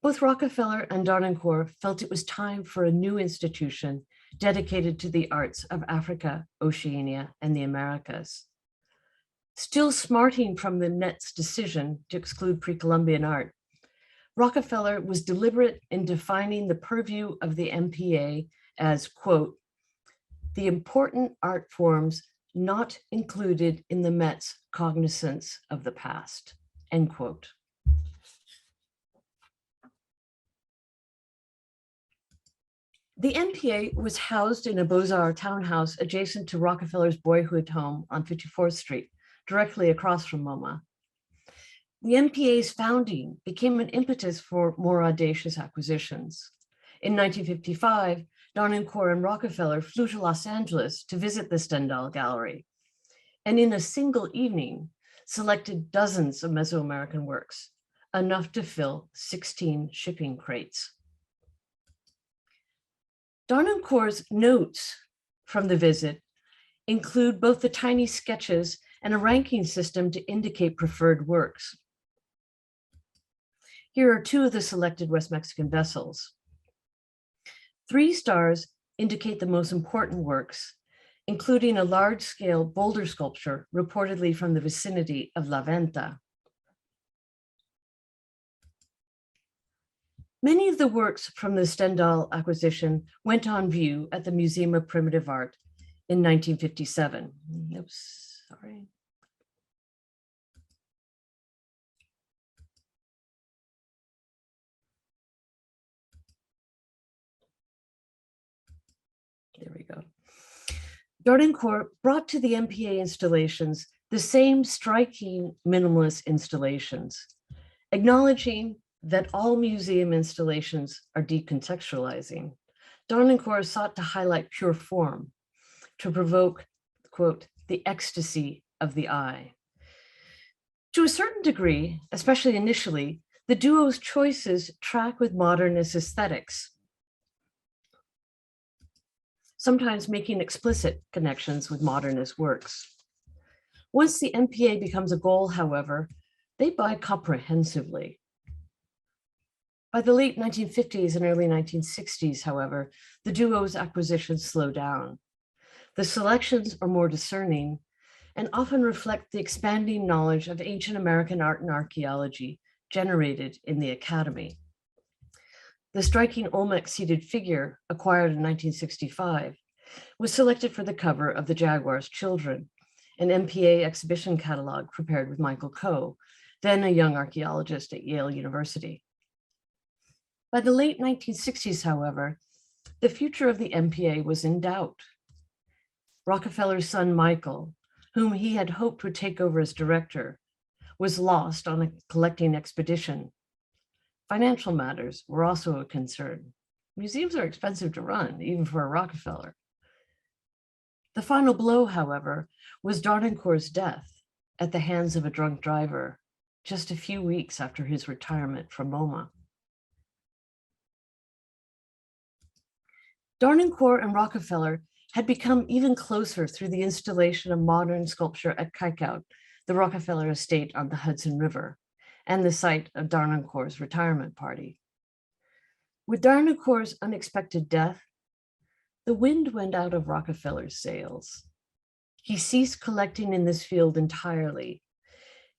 Both Rockefeller and Darnancourt felt it was time for a new institution dedicated to the arts of Africa, Oceania, and the Americas. Still smarting from the Met's decision to exclude pre-Columbian art, Rockefeller was deliberate in defining the purview of the MPA as, quote, the important art forms not included in the Met's cognizance of the past, end quote. The MPA was housed in a Beaux-Arts townhouse adjacent to Rockefeller's boyhood home on 54th Street, directly across from MoMA. The MPA's founding became an impetus for more audacious acquisitions. In 1955, Darnancourt and Rockefeller flew to Los Angeles to visit the Stendahl Gallery, and in a single evening, selected dozens of Mesoamerican works, enough to fill 16 shipping crates. Darnancourt's notes from the visit include both the tiny sketches and a ranking system to indicate preferred works. Here are two of the selected West Mexican vessels. 3 stars indicate the most important works, including a large-scale boulder sculpture reportedly from the vicinity of La Venta. Many of the works from the Stendahl acquisition went on view at the Museum of Primitive Art in 1957. Oops, sorry. There we go. Darnancourt brought to the MPA installations the same striking minimalist installations, acknowledging that all museum installations are decontextualizing. Darnancourt sought to highlight pure form, to provoke, quote, the ecstasy of the eye. To a certain degree, especially initially, the duo's choices track with modernist aesthetics, sometimes making explicit connections with modernist works. Once the MPA becomes a goal, however, they buy comprehensively. By the late 1950s and early 1960s, however, the duo's acquisitions slow down. The selections are more discerning and often reflect the expanding knowledge of ancient American art and archaeology generated in the Academy. The striking Olmec-seated figure, acquired in 1965, was selected for the cover of The Jaguar's Children, an MPA exhibition catalog prepared with Michael Coe, then a young archaeologist at Yale University. By the late 1960s, however, the future of the MPA was in doubt. Rockefeller's son, Michael, whom he had hoped would take over as director, was lost on a collecting expedition. Financial matters were also a concern. Museums are expensive to run, even for a Rockefeller. The final blow, however, was Darnancourt's death at the hands of a drunk driver, just a few weeks after his retirement from MoMA. Darnancourt and Rockefeller had become even closer through the installation of modern sculpture at Kikeout, the Rockefeller estate on the Hudson River, and the site of Darnancourt's retirement party. With Darnancourt's unexpected death, the wind went out of Rockefeller's sails. He ceased collecting in this field entirely,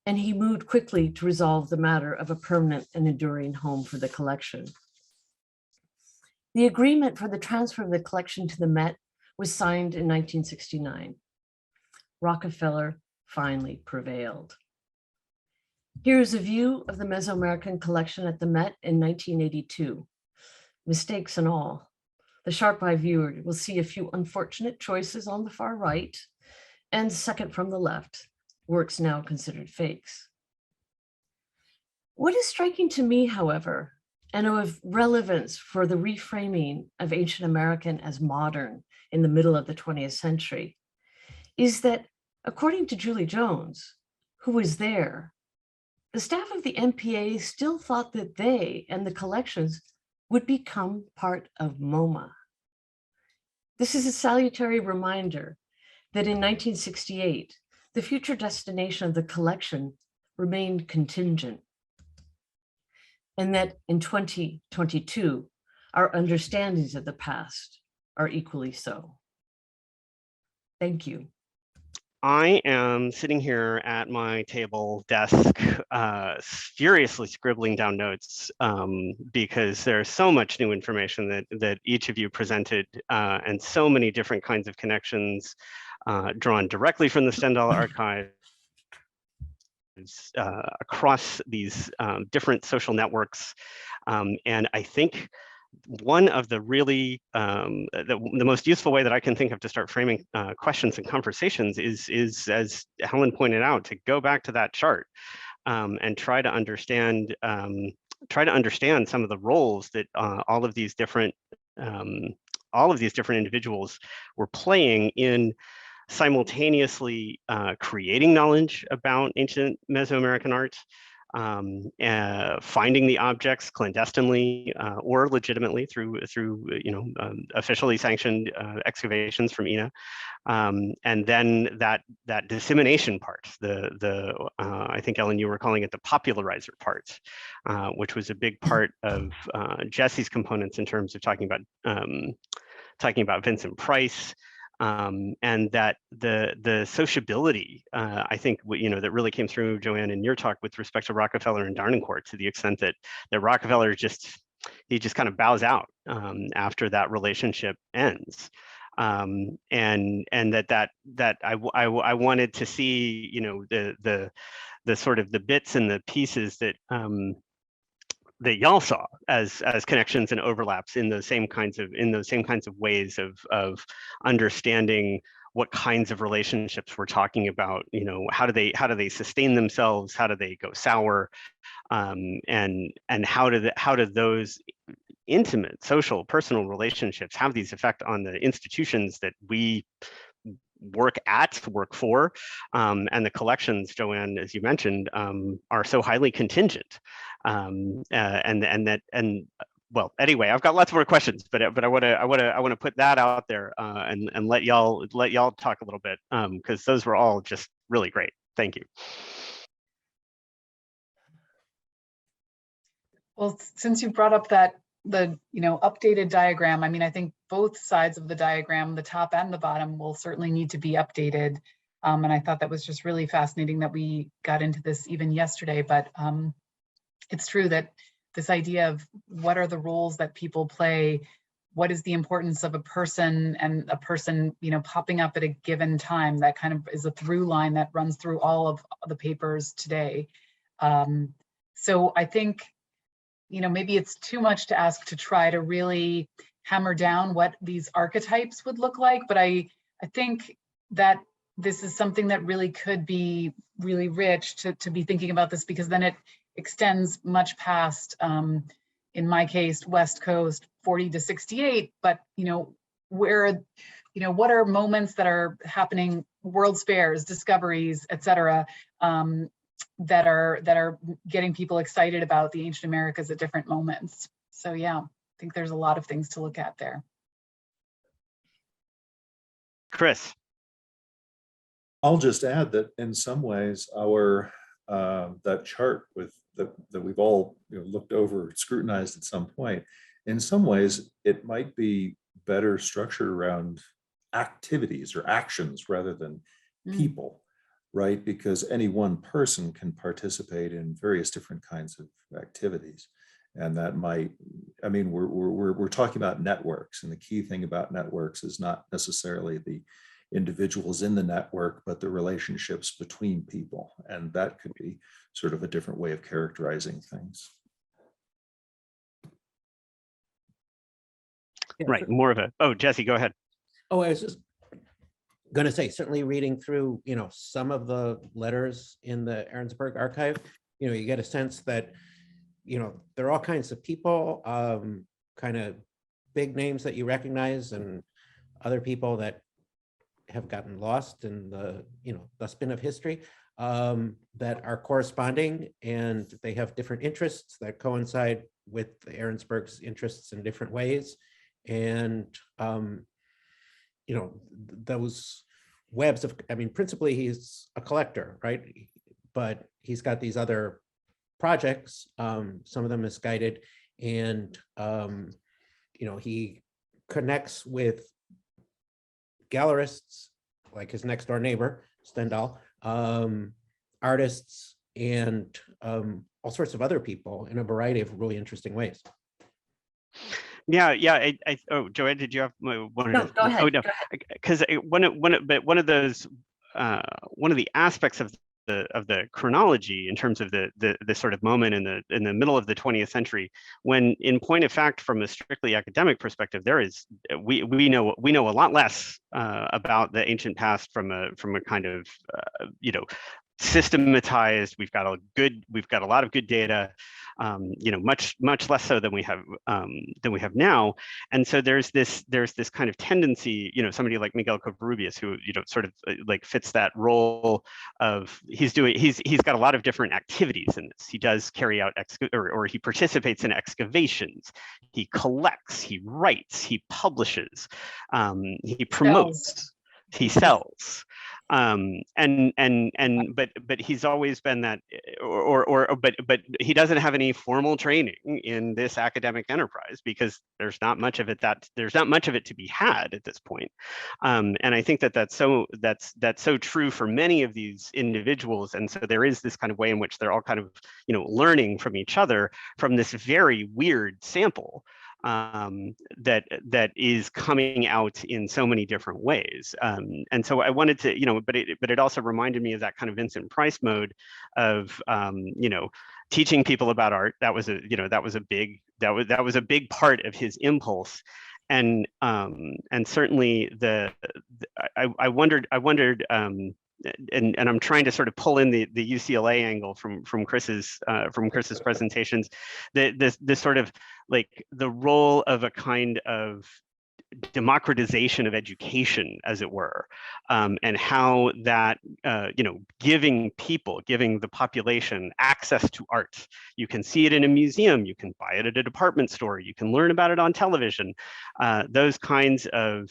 and he moved quickly to resolve the matter of a permanent and enduring home for the collection. The agreement for the transfer of the collection to the Met was signed in 1969. Rockefeller finally prevailed. Here's a view of the Mesoamerican collection at the Met in 1982. Mistakes and all. The sharp-eyed viewer will see a few unfortunate choices on the far right, and second from the left, works now considered fakes. What is striking to me, however, and of relevance for the reframing of ancient American as modern in the middle of the 20th century, is that according to Julie Jones, who was there, the staff of the MPA still thought that they and the collections would become part of MoMA. This is a salutary reminder that in 1968, the future destination of the collection remained contingent. and that in 2022, our understandings of the past are equally so. Thank you. I am sitting here at my table desk, furiously scribbling down notes because there's so much new information that each of you presented and so many different kinds of connections drawn directly from the Stendahl archive across these different social networks. And I think one of the really, the most useful way that I can think of to start framing questions and conversations is, as Helen pointed out, to go back to that chart and try to understand some of the roles that all of these different individuals were playing in simultaneously creating knowledge about ancient Mesoamerican art, finding the objects clandestinely or legitimately through officially sanctioned excavations from INA, and then that dissemination part, I think, Ellen, you were calling it the popularizer part, which was a big part of Jesse's components in terms of talking about Vincent Price. And that the sociability, I think, that really came through, Joanne, in your talk with respect to Rockefeller and Darnencourt, to the extent that Rockefeller just kind of bows out after that relationship ends, and that I wanted to see, the sort of the bits and the pieces that y'all saw as connections and overlaps in those same kinds of ways of understanding what kinds of relationships we're talking about. How do they sustain themselves? How do they go sour? And how do those intimate, social, personal relationships have these effect on the institutions that we work for, and the collections, Joanne, as you mentioned, are so highly contingent, well, anyway, I've got lots more questions, but I want to put that out there and let y'all talk a little bit, because those were all just really great. Thank you. Well, since you brought up the updated diagram, I mean, I think both sides of the diagram, the top and the bottom, will certainly need to be updated. And I thought that was just really fascinating that we got into this even yesterday. But it's true that this idea of what are the roles that people play, what is the importance of a person, and a person, popping up at a given time, that kind of is a through line that runs through all of the papers today. So I think, maybe it's too much to ask to try to really hammer down what these archetypes would look like, but I think that this is something that really could be really rich to be thinking about this, because then it extends much past, in my case, West Coast 40 to 68, but where, what are moments that are happening, World's Fairs, discoveries, et cetera, that are getting people excited about the ancient Americas at different moments. So yeah, I think there's a lot of things to look at there. Chris. I'll just add that in some ways our that chart that we've all looked over, scrutinized at some point, in some ways it might be better structured around activities or actions rather than people. Right? Because any one person can participate in various different kinds of activities. And that might, I mean, we're talking about networks, and the key thing about networks is not necessarily the individuals in the network, but the relationships between people. And that could be sort of a different way of characterizing things. Right, more of a, oh, Jesse, go ahead. Oh, I was just going to say, certainly reading through, some of the letters in the Arensberg archive, you get a sense that, there are all kinds of people, kind of big names that you recognize, and other people that have gotten lost in the, the spin of history, that are corresponding, and they have different interests that coincide with the Arensberg's interests in different ways. And, those webs of, principally he's a collector, right? But he's got these other projects, some of them misguided, and he connects with gallerists like his next door neighbor, Stendahl, artists, and all sorts of other people in a variety of really interesting ways. Yeah. Oh, Joanne, did you have one? No, go ahead. Oh no, because one of the aspects of the chronology in terms of the sort of moment in the middle of the 20th century, when in point of fact, from a strictly academic perspective, we know a lot less about the ancient past from a kind of systematized. We've got a lot of good data, much less so than we have now. And so there's this kind of tendency, somebody like Miguel Covarrubias, who sort of like fits that role of he's got a lot of different activities in this. He does carry out or he participates in excavations. He collects, he writes, he publishes, he promotes, he sells. But he's always been that, but he doesn't have any formal training in this academic enterprise because there's not much of it to be had at this point. And I think that's so true for many of these individuals. And so there is this kind of way in which they're all kind of, learning from each other from this very weird sample that is coming out in so many different ways. And so I wanted to, but it also reminded me of that kind of Vincent Price mode of, teaching people about art. That was a big part of his impulse. And certainly I wondered, and I'm trying to sort of pull in the UCLA angle from Chris's presentations, this sort of like the role of a kind of democratization of education, as it were, and how that, giving the population access to art. You can see it in a museum, you can buy it at a department store, you can learn about it on television, those kinds of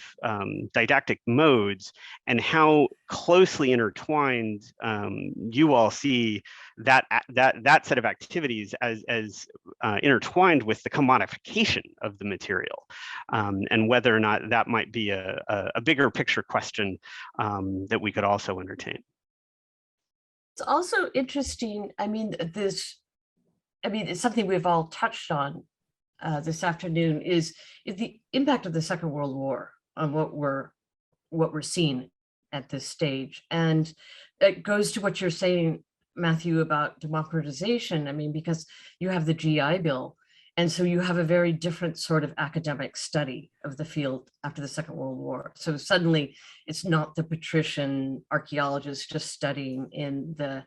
didactic modes, and how closely intertwined you all see that set of activities as intertwined with the commodification of the material, and whether or not that might be a bigger picture question that we could also entertain. It's also interesting. It's something we've all touched on this afternoon is the impact of the Second World War on what we're seeing at this stage. And it goes to what you're saying, Matthew, about democratization. Because you have the GI Bill, and so you have a very different sort of academic study of the field after the Second World War. So suddenly it's not the patrician archaeologist just studying in the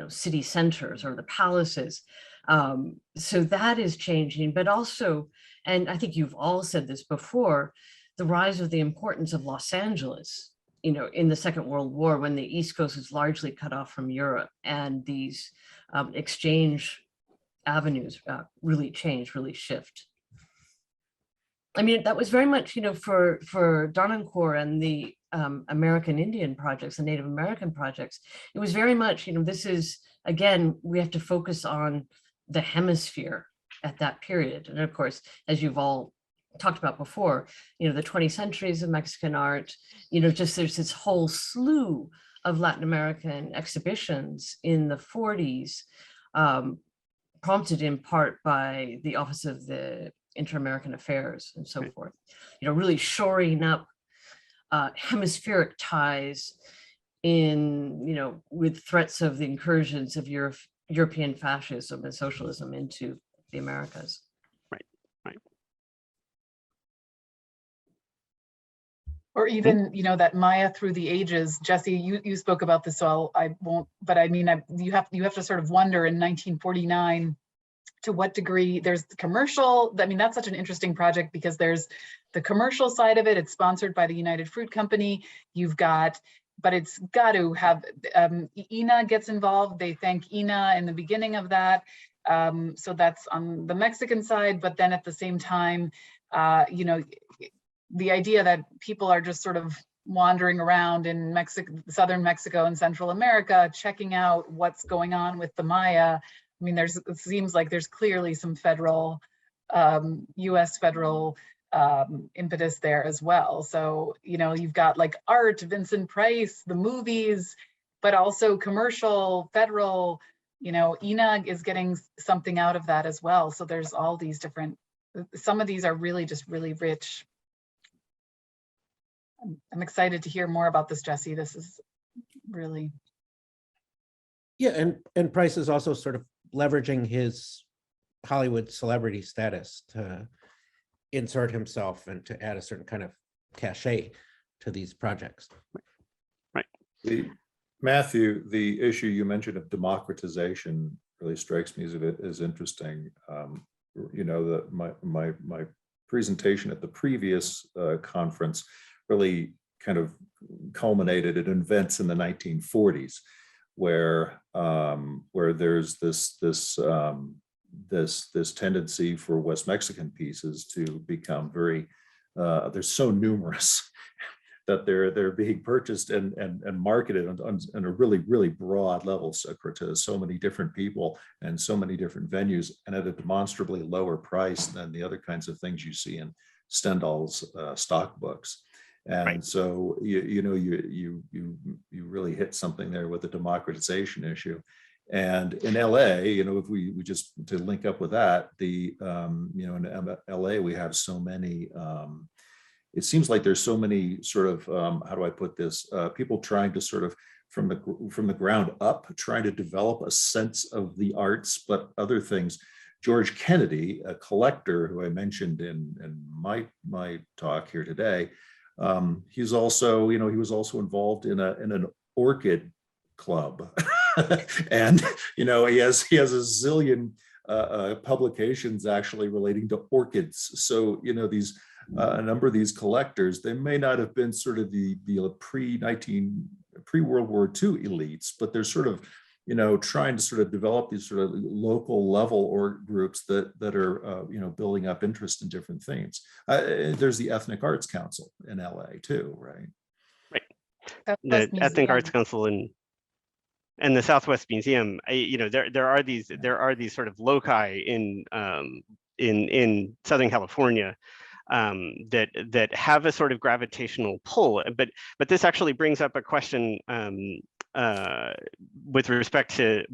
city centers or the palaces. So that is changing, but also, and I think you've all said this before, the rise of the importance of Los Angeles, in the Second World War, when the East Coast was largely cut off from Europe, and these exchange avenues really shift. That was very much, for Donencourt and the American Indian projects, the Native American projects, it was very much, this is, again, we have to focus on the hemisphere at that period. And of course, as you've all talked about before, the 20 centuries of Mexican art, just there's this whole slew of Latin American exhibitions in the 40s, prompted in part by the Office of the Inter-American Affairs and so forth, really shoring up hemispheric ties in, with threats of the incursions of European fascism and socialism into the Americas. Right. Or even, that Maya through the ages. Jesse, you spoke about this, so I won't, but you have to sort of wonder in 1949, to what degree there's the commercial. That's such an interesting project because there's the commercial side of it. It's sponsored by the United Fruit Company. But it's got to have, INA gets involved. They thank INA in the beginning of that. So that's on the Mexican side, but then at the same time, the idea that people are just sort of wandering around in southern Mexico and Central America, checking out what's going on with the Maya. I mean, it seems like there's clearly some federal, US federal impetus there as well. So, you know, you've got like art, Vincent Price, the movies, but also commercial, federal, you know, ENAG is getting something out of that as well. So there's all these different, some of these are really just really rich. I'm excited to hear more about this, Jesse. This is really. Yeah, and Price is also sort of leveraging his Hollywood celebrity status to insert himself and to add a certain kind of cachet to these projects. Right. Matthew, the issue you mentioned of democratization really strikes me as interesting. You know, my presentation at the previous conference really kind of culminated at events in the 1940s, where there's this tendency for West Mexican pieces to become very they're so numerous that they're being purchased and marketed on a really broad level, to so many different people and so many different venues, and at a demonstrably lower price than the other kinds of things you see in Stendahl's stock books. And right. So you really hit something there with the democratization issue. And in LA, you know, if we just to link up with that, you know, in LA we have so many. It seems like there's so many sort of how do I put this? People trying to sort of from the ground up, trying to develop a sense of the arts, but other things. George Kennedy, a collector who I mentioned in my talk here today, he's also, you know, he was also involved in an orchid club, and you know, he has a zillion publications actually relating to orchids. So you know, these a number of these collectors, they may not have been sort of the pre-World War II elites, but they're sort of, you know, trying to sort of develop these sort of local level or groups that are you know, building up interest in different things. There's the Ethnic Arts Council in LA too, right? Right. The Ethnic Arts Council and the Southwest Museum. You know, there are these sort of loci in Southern California that have a sort of gravitational pull, but this actually brings up a question with respect to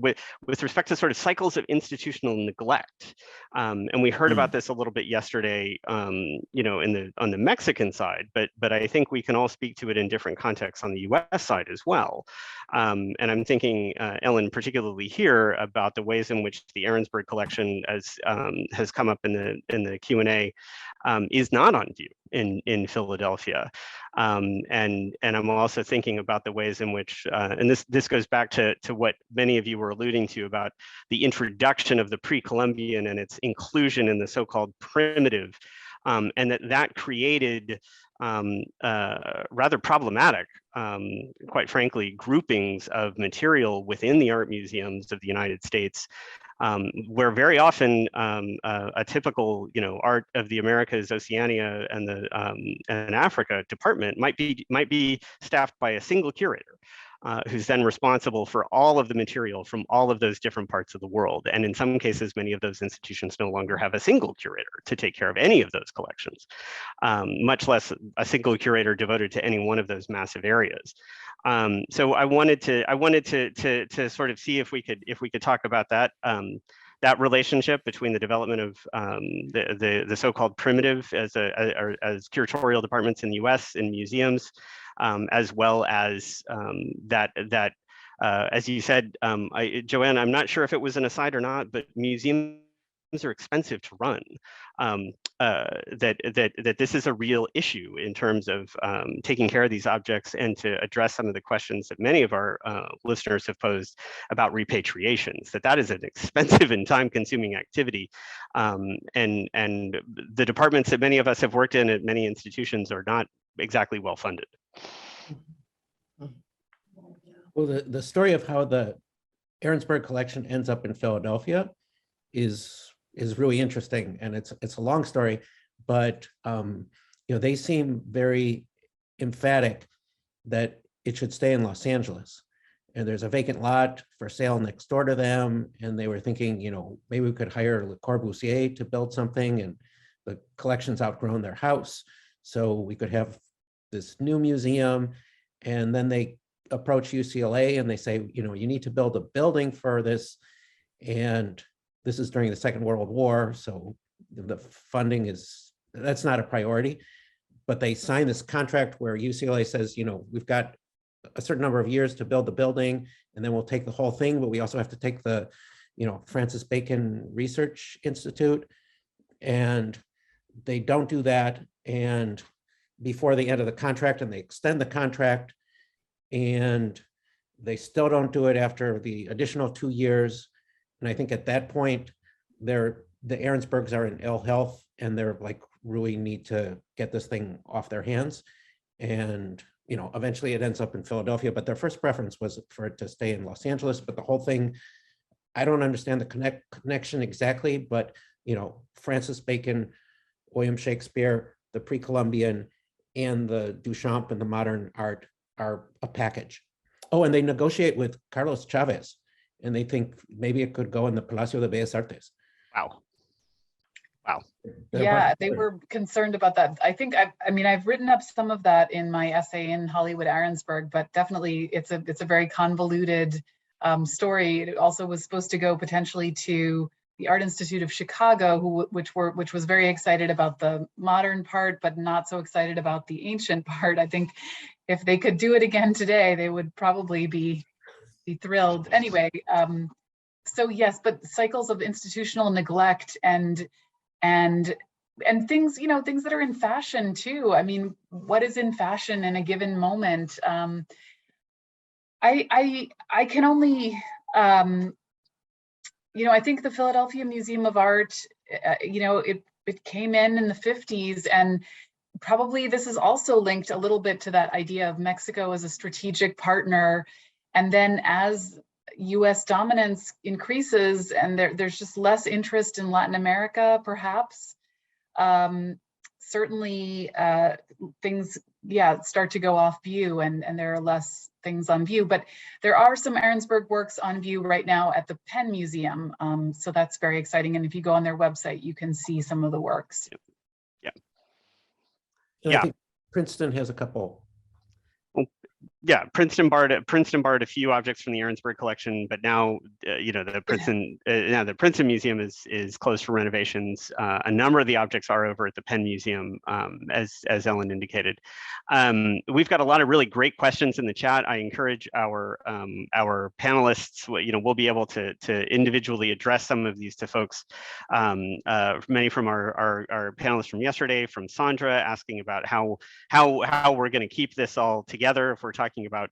sort of cycles of institutional neglect, and we heard about this a little bit yesterday, you know, on the Mexican side, but I think we can all speak to it in different contexts on the U.S. side as well. And I'm thinking, Ellen, particularly here about the ways in which the Arensberg collection, as has come up in the Q&A, is not on view in Philadelphia, and I'm also thinking about the ways in which, and this goes back to what many of you were alluding to about the introduction of the pre-Columbian and its inclusion in the so-called primitive, and that created rather problematic, quite frankly, groupings of material within the art museums of the United States, where very often a typical, you know, art of the Americas, Oceania, and Africa department might be staffed by a single curator, who's then responsible for all of the material from all of those different parts of the world. And in some cases, many of those institutions no longer have a single curator to take care of any of those collections, much less a single curator devoted to any one of those massive areas. So I wanted to sort of see if we could talk about that. That relationship between the development of the so-called primitive as curatorial departments in the U.S. in museums, as well as that as you said, Joanne, I'm not sure if it was an aside or not, but museums are expensive to run. That this is a real issue in terms of taking care of these objects and to address some of the questions that many of our listeners have posed about repatriations, that is an expensive and time-consuming activity. And the departments that many of us have worked in at many institutions are not exactly well-funded. Well, the story of how the Arensberg collection ends up in Philadelphia is really interesting, and it's a long story, but you know, they seem very emphatic that it should stay in Los Angeles. And there's a vacant lot for sale next door to them. And they were thinking, you know, maybe we could hire Le Corbusier to build something, and the collection's outgrown their house. So we could have this new museum. And then they approach UCLA and they say, you know, you need to build a building for this. And this is during the Second World War. So the funding that's not a priority. But they sign this contract where UCLA says, you know, we've got a certain number of years to build the building, and then we'll take the whole thing, but we also have to take the, you know, Francis Bacon Research Institute, and they don't do that. And before the end of the contract, and they extend the contract, and they still don't do it after the additional 2 years. And I think at that point, the Arensbergs are in ill health, and they're like really need to get this thing off their hands. And you know, eventually it ends up in Philadelphia, but their first preference was for it to stay in Los Angeles. But the whole thing, I don't understand the connection exactly, but you know, Francis Bacon, William Shakespeare, the pre-Columbian, and the Duchamp and the modern art are a package. Oh, and they negotiate with Carlos Chavez, and they think maybe it could go in the Palacio de Bellas Artes. Wow. Wow. Yeah, they were concerned about that. I think I mean, I've written up some of that in my essay in Hollywood Arensberg, but definitely it's a very convoluted story. It also was supposed to go potentially to the Art Institute of Chicago, which was very excited about the modern part, but not so excited about the ancient part. I think if they could do it again today, they would probably be thrilled. Anyway, so yes, but cycles of institutional neglect and things, you know, things that are in fashion too. I mean, what is in fashion in a given moment? I can only, you know, I think the Philadelphia Museum of Art, you know, it came in the 50s, and probably this is also linked a little bit to that idea of Mexico as a strategic partner. And then as US dominance increases and there's just less interest in Latin America, perhaps, certainly things, start to go off view, and there are less things on view. But there are some Arensberg works on view right now at the Penn Museum. So that's very exciting. And if you go on their website, you can see some of the works. I think Princeton has a couple. Yeah, Princeton borrowed a few objects from the Arensberg collection, but now you know, the Princeton Museum is closed for renovations. A number of the objects are over at the Penn Museum, as Ellen indicated. We've got a lot of really great questions in the chat. I encourage our panelists. You know, we'll be able to individually address some of these to folks. Many from our panelists from yesterday, from Sandra, asking about how we're going to keep this all together. If we're talking about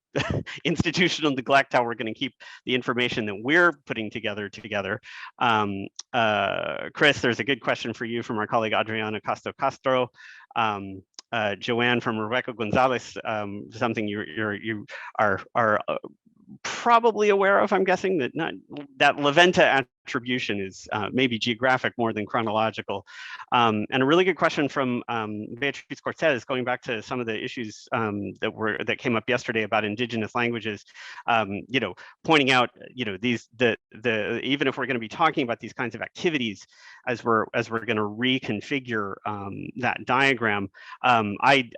institutional neglect, how we're going to keep the information that we're putting together. Chris, there's a good question for you from our colleague Adriana Castro. Joanne from Rebecca Gonzalez, something you are probably aware of, I'm guessing, that La Venta attribution is maybe geographic more than chronological. And a really good question from Beatriz Cortez, going back to some of the issues that came up yesterday about indigenous languages. You know, pointing out, you know, even if we're going to be talking about these kinds of activities as we're going to reconfigure that diagram, I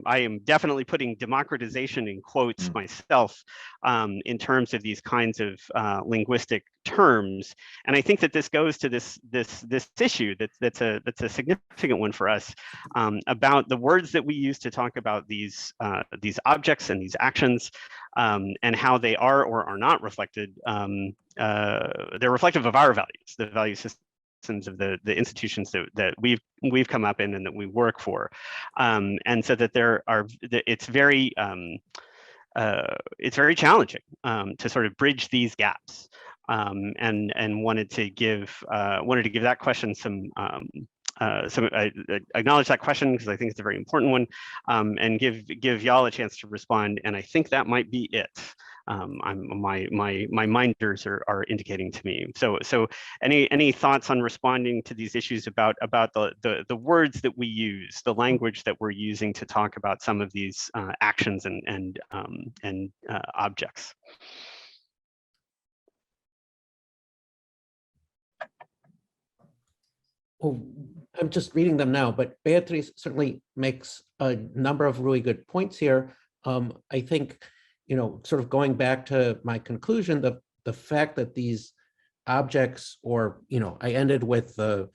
am definitely putting democratization in quotes myself in terms of these kinds of linguistic terms. And I think that this goes to this issue that's a significant one for us, about the words that we use to talk about these objects and these actions, and how they are or are not reflected. They're reflective of our values, the value systems of the institutions that we've come up in and that we work for, and so that it's very challenging to sort of bridge these gaps, and wanted to give that question some acknowledge that question because I think it's a very important one, and give y'all a chance to respond. And I think that might be it. my minders are indicating to me. So any thoughts on responding to these issues about the words that we use, the language that we're using to talk about some of these actions and objects? Well, I'm just reading them now, but Beatriz certainly makes a number of really good points here. I think, sort of going back to my conclusion, the fact that these objects, or, I ended with the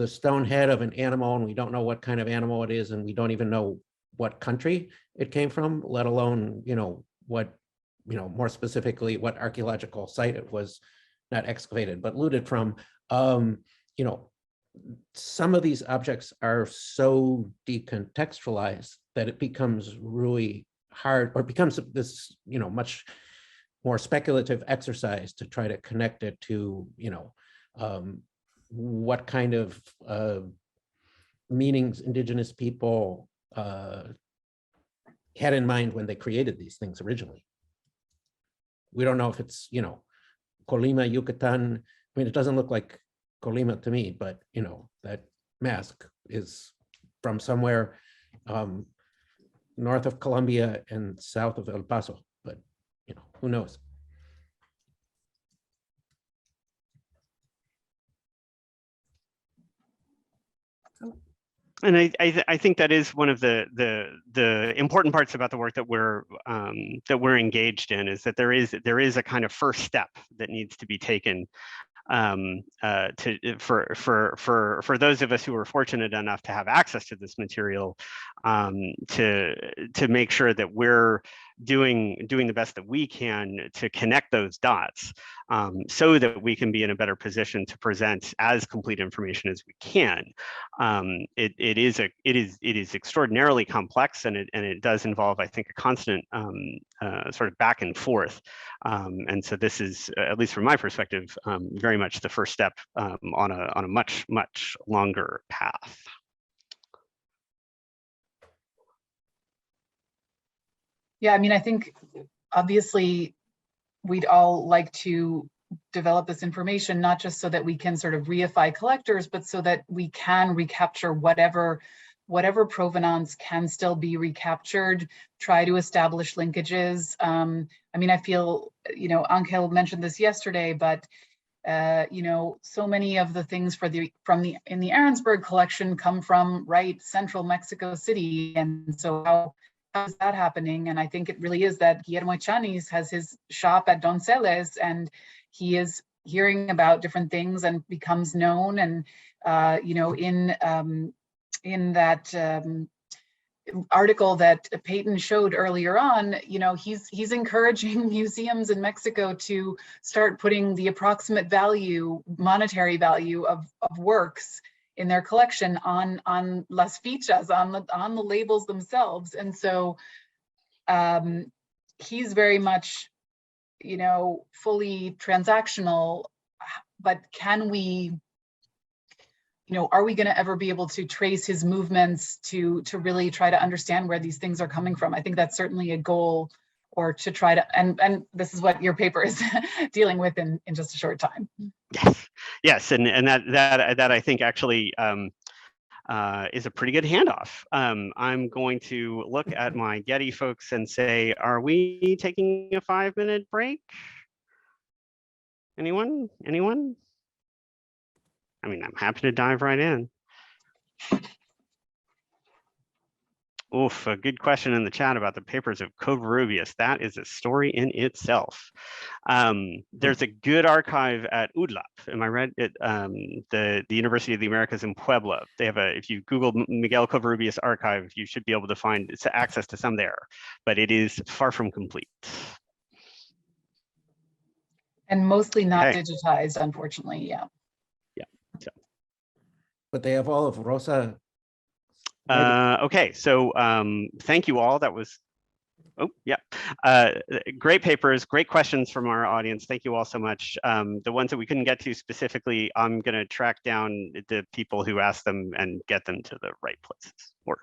stone head of an animal, and we don't know what kind of animal it is, and we don't even know what country it came from, let alone, what, more specifically, what archaeological site it was not excavated, but looted from. Some of these objects are so decontextualized that it becomes really hard, or becomes this, much more speculative exercise to try to connect it to, what kind of meanings indigenous people had in mind when they created these things originally. We don't know if it's, Colima, Yucatan. I mean, it doesn't look like Colima to me, but that mask is from somewhere north of Colombia and south of El Paso, but who knows? And I think that is one of the important parts about the work that we're engaged in, is that there is a kind of first step that needs to be taken for those of us who are fortunate enough to have access to this material, to make sure that we're doing the best that we can to connect those dots, so that we can be in a better position to present as complete information as we can. It is extraordinarily complex, and it does involve, I think, a constant sort of back and forth. And so this is, at least from my perspective, very much the first step on a much longer path. Yeah, I mean, I think obviously we'd all like to develop this information, not just so that we can sort of reify collectors, but so that we can recapture whatever provenance can still be recaptured, try to establish linkages. I mean, I feel, Angel mentioned this yesterday, but so many of the things in the Arensberg collection come from central Mexico City, and so how is that happening? And I think it really is that Guillermo Etchanes has his shop at Donceles, and he is hearing about different things and becomes known. And in that article that Peyton showed earlier on, he's encouraging museums in Mexico to start putting the approximate value, monetary value of works in their collection on las fichas, on the labels themselves. And so he's very much, fully transactional, but can we, are we going to ever be able to trace his movements to really try to understand where these things are coming from? I think that's certainly a goal, or to try to, and this is what your paper is dealing with in just a short time. Yes, and that I think actually is a pretty good handoff. I'm going to look at my Getty folks and say, are we taking a 5-minute break? Anyone? I mean, I'm happy to dive right in. Oof, a good question in the chat about the papers of Covarrubias. That is a story in itself. There's a good archive at UDLAP. Am I right? The University of the Americas in Puebla. They have if you Google Miguel Covarrubias archive, you should be able to find access to some there, but it is far from complete. And mostly not digitized, unfortunately, yeah. Yeah. So. But they have all of Rosa. Okay, so thank you all. That was, great papers, great questions from our audience. Thank you all so much. The ones that we couldn't get to specifically, I'm going to track down the people who asked them and get them to the right places, or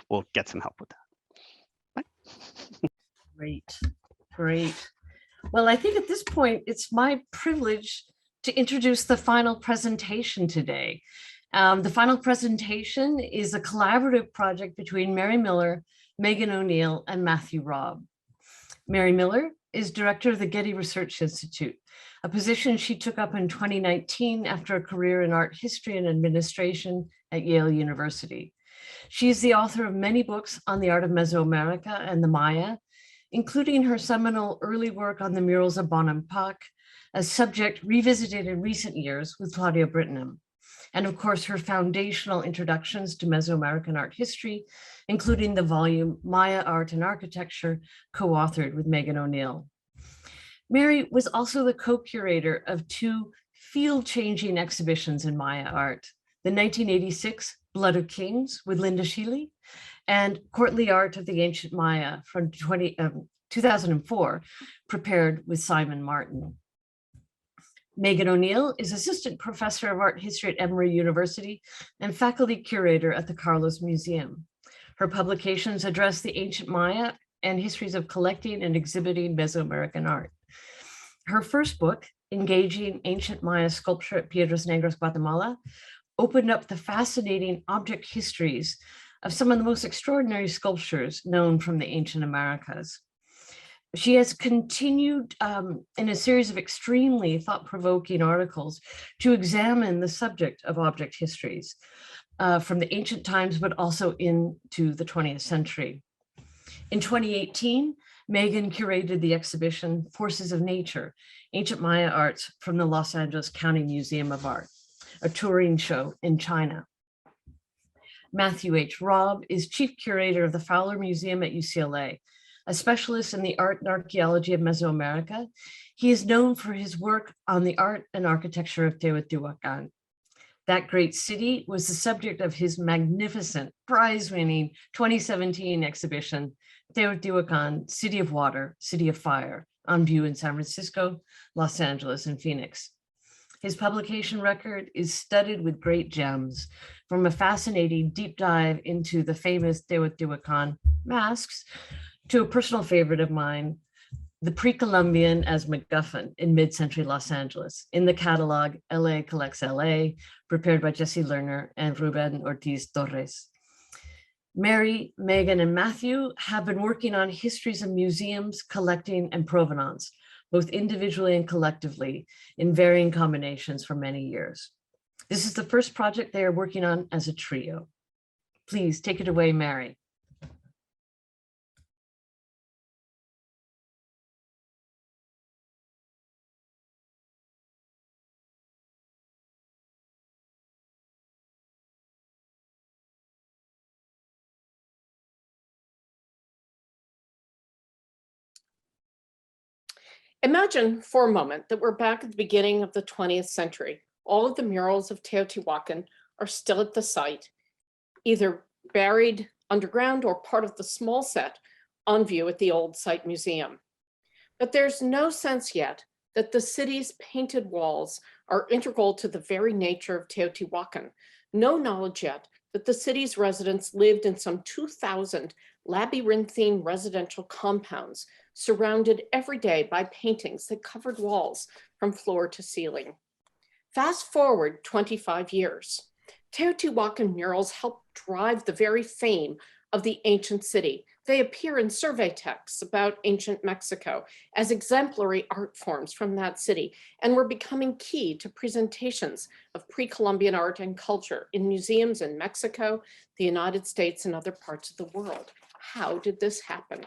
we'll get some help with that. Bye. Great. Great. Well, I think at this point, it's my privilege to introduce the final presentation today. The final presentation is a collaborative project between Mary Miller, Megan O'Neill, and Matthew Robb. Mary Miller is director of the Getty Research Institute, a position she took up in 2019 after a career in art history and administration at Yale University. She is the author of many books on the art of Mesoamerica and the Maya, including her seminal early work on the murals of Bonampak, a subject revisited in recent years with Claudia Brittenham, and of course her foundational introductions to Mesoamerican art history, including the volume Maya Art and Architecture, co-authored with Megan O'Neill. Mary was also the co-curator of two field-changing exhibitions in Maya art, the 1986 Blood of Kings with Linda Sheely, and Courtly Art of the Ancient Maya from 2004, prepared with Simon Martin. Megan O'Neill is assistant professor of art history at Emory University and faculty curator at the Carlos Museum. Her publications address the ancient Maya and histories of collecting and exhibiting Mesoamerican art. Her first book, Engaging Ancient Maya Sculpture at Piedras Negras, Guatemala, opened up the fascinating object histories of some of the most extraordinary sculptures known from the ancient Americas. She has continued in a series of extremely thought-provoking articles to examine the subject of object histories from the ancient times, but also into the 20th century. In 2018, Megan curated the exhibition Forces of Nature, Ancient Maya Arts from the Los Angeles County Museum of Art, a touring show in China. Matthew H. Robb is chief curator of the Fowler Museum at UCLA. A specialist in the art and archaeology of Mesoamerica, he is known for his work on the art and architecture of Teotihuacan. That great city was the subject of his magnificent prize-winning 2017 exhibition, Teotihuacan, City of Water, City of Fire, on view in San Francisco, Los Angeles, and Phoenix. His publication record is studded with great gems, from a fascinating deep dive into the famous Teotihuacan masks to a personal favorite of mine, the Pre-Columbian as MacGuffin in mid-century Los Angeles, in the catalog LA Collects LA, prepared by Jesse Lerner and Ruben Ortiz Torres. Mary, Megan, and Matthew have been working on histories of museums, collecting, and provenance, both individually and collectively, in varying combinations for many years. This is the first project they are working on as a trio. Please take it away, Mary. Imagine for a moment that we're back at the beginning of the 20th century. All of the murals of Teotihuacan are still at the site, either buried underground or part of the small set on view at the old site museum. But there's no sense yet that the city's painted walls are integral to the very nature of Teotihuacan. No knowledge yet that the city's residents lived in some 2,000 labyrinthine residential compounds surrounded every day by paintings that covered walls from floor to ceiling. Fast forward 25 years. Teotihuacan murals help drive the very fame of the ancient city. They appear in survey texts about ancient Mexico as exemplary art forms from that city, and were becoming key to presentations of pre-Columbian art and culture in museums in Mexico, the United States, and other parts of the world. How did this happen?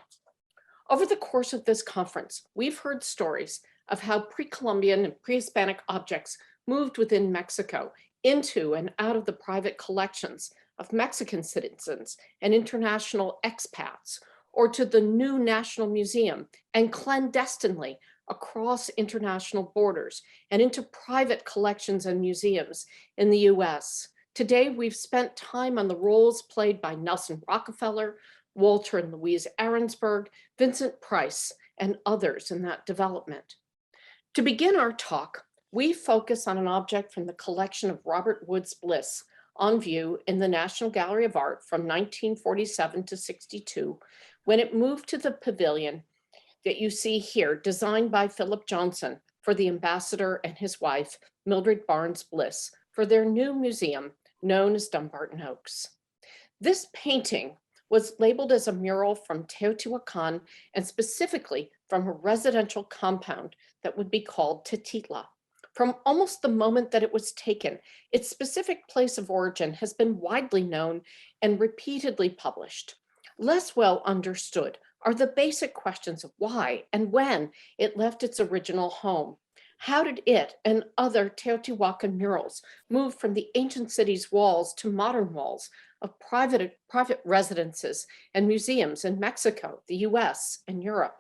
Over the course of this conference, we've heard stories of how pre-Columbian and pre-Hispanic objects moved within Mexico into and out of the private collections of Mexican citizens and international expats, or to the new National Museum, and clandestinely across international borders and into private collections and museums in the US. Today, we've spent time on the roles played by Nelson Rockefeller, Walter and Louise Arensberg, Vincent Price, and others in that development. To begin our talk, we focus on an object from the collection of Robert Woods Bliss on view in the National Gallery of Art from 1947 to 62, when it moved to the pavilion that you see here, designed by Philip Johnson for the ambassador and his wife, Mildred Barnes Bliss, for their new museum known as Dumbarton Oaks. This painting was labeled as a mural from Teotihuacan and specifically from a residential compound that would be called Tetitla. From almost the moment that it was taken, its specific place of origin has been widely known and repeatedly published. Less well understood are the basic questions of why and when it left its original home. How did it and other Teotihuacan murals move from the ancient city's walls to modern walls of private residences and museums in Mexico, the US, and Europe?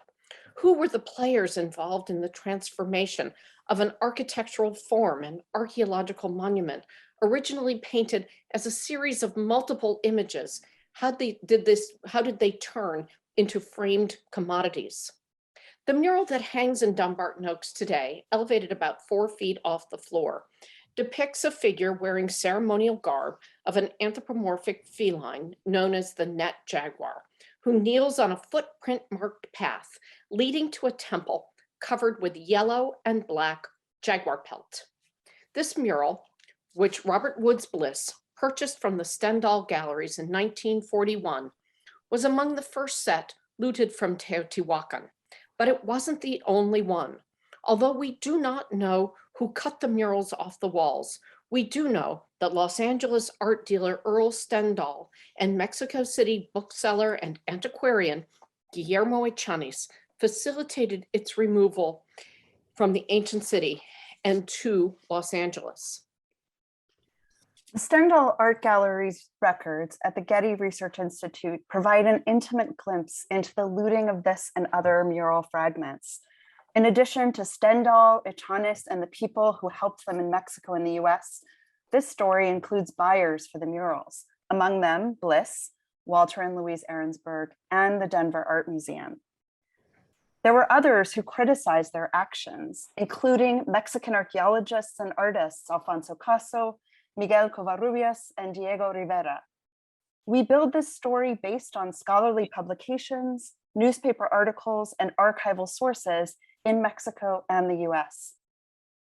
Who were the players involved in the transformation of an architectural form and archaeological monument originally painted as a series of multiple images? How did they turn into framed commodities? The mural that hangs in Dumbarton Oaks today, elevated about 4 feet off the floor, depicts a figure wearing ceremonial garb of an anthropomorphic feline known as the net jaguar, who kneels on a footprint-marked path leading to a temple covered with yellow and black jaguar pelt. This mural, which Robert Woods Bliss purchased from the Stendahl galleries in 1941, was among the first set looted from Teotihuacan, but it wasn't the only one. Although we do not know who cut the murals off the walls, we do know that Los Angeles art dealer Earl Stendahl and Mexico City bookseller and antiquarian Guillermo Etchanes facilitated its removal from the ancient city and to Los Angeles. The Stendahl Art Gallery's records at the Getty Research Institute provide an intimate glimpse into the looting of this and other mural fragments. In addition to Stendahl, Etchanes, and the people who helped them in Mexico and the US, this story includes buyers for the murals, among them Bliss, Walter and Louise Arensberg, and the Denver Art Museum. There were others who criticized their actions, including Mexican archaeologists and artists Alfonso Caso, Miguel Covarrubias, and Diego Rivera. We build this story based on scholarly publications, newspaper articles, and archival sources in Mexico and the US.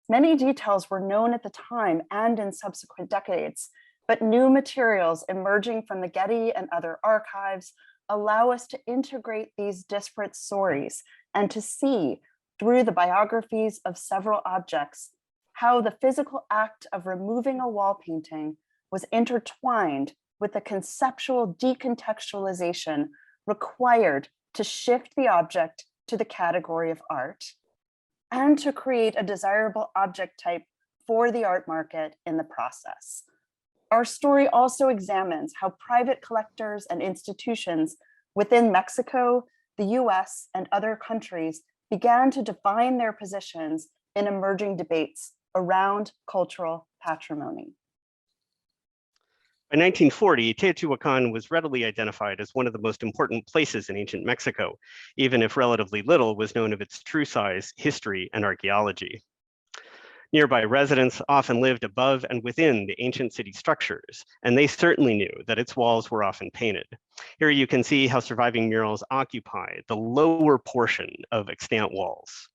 Many details were known at the time and in subsequent decades, but new materials emerging from the Getty and other archives allow us to integrate these disparate stories and to see, through the biographies of several objects, how the physical act of removing a wall painting was intertwined with the conceptual decontextualization required to shift the object to the category of art and to create a desirable object type for the art market in the process. Our story also examines how private collectors and institutions within Mexico, the US, and other countries began to define their positions in emerging debates around cultural patrimony. By 1940, Teotihuacan was readily identified as one of the most important places in ancient Mexico, even if relatively little was known of its true size, history, and archaeology. Nearby residents often lived above and within the ancient city structures, and they certainly knew that its walls were often painted. Here you can see how surviving murals occupy the lower portion of extant walls.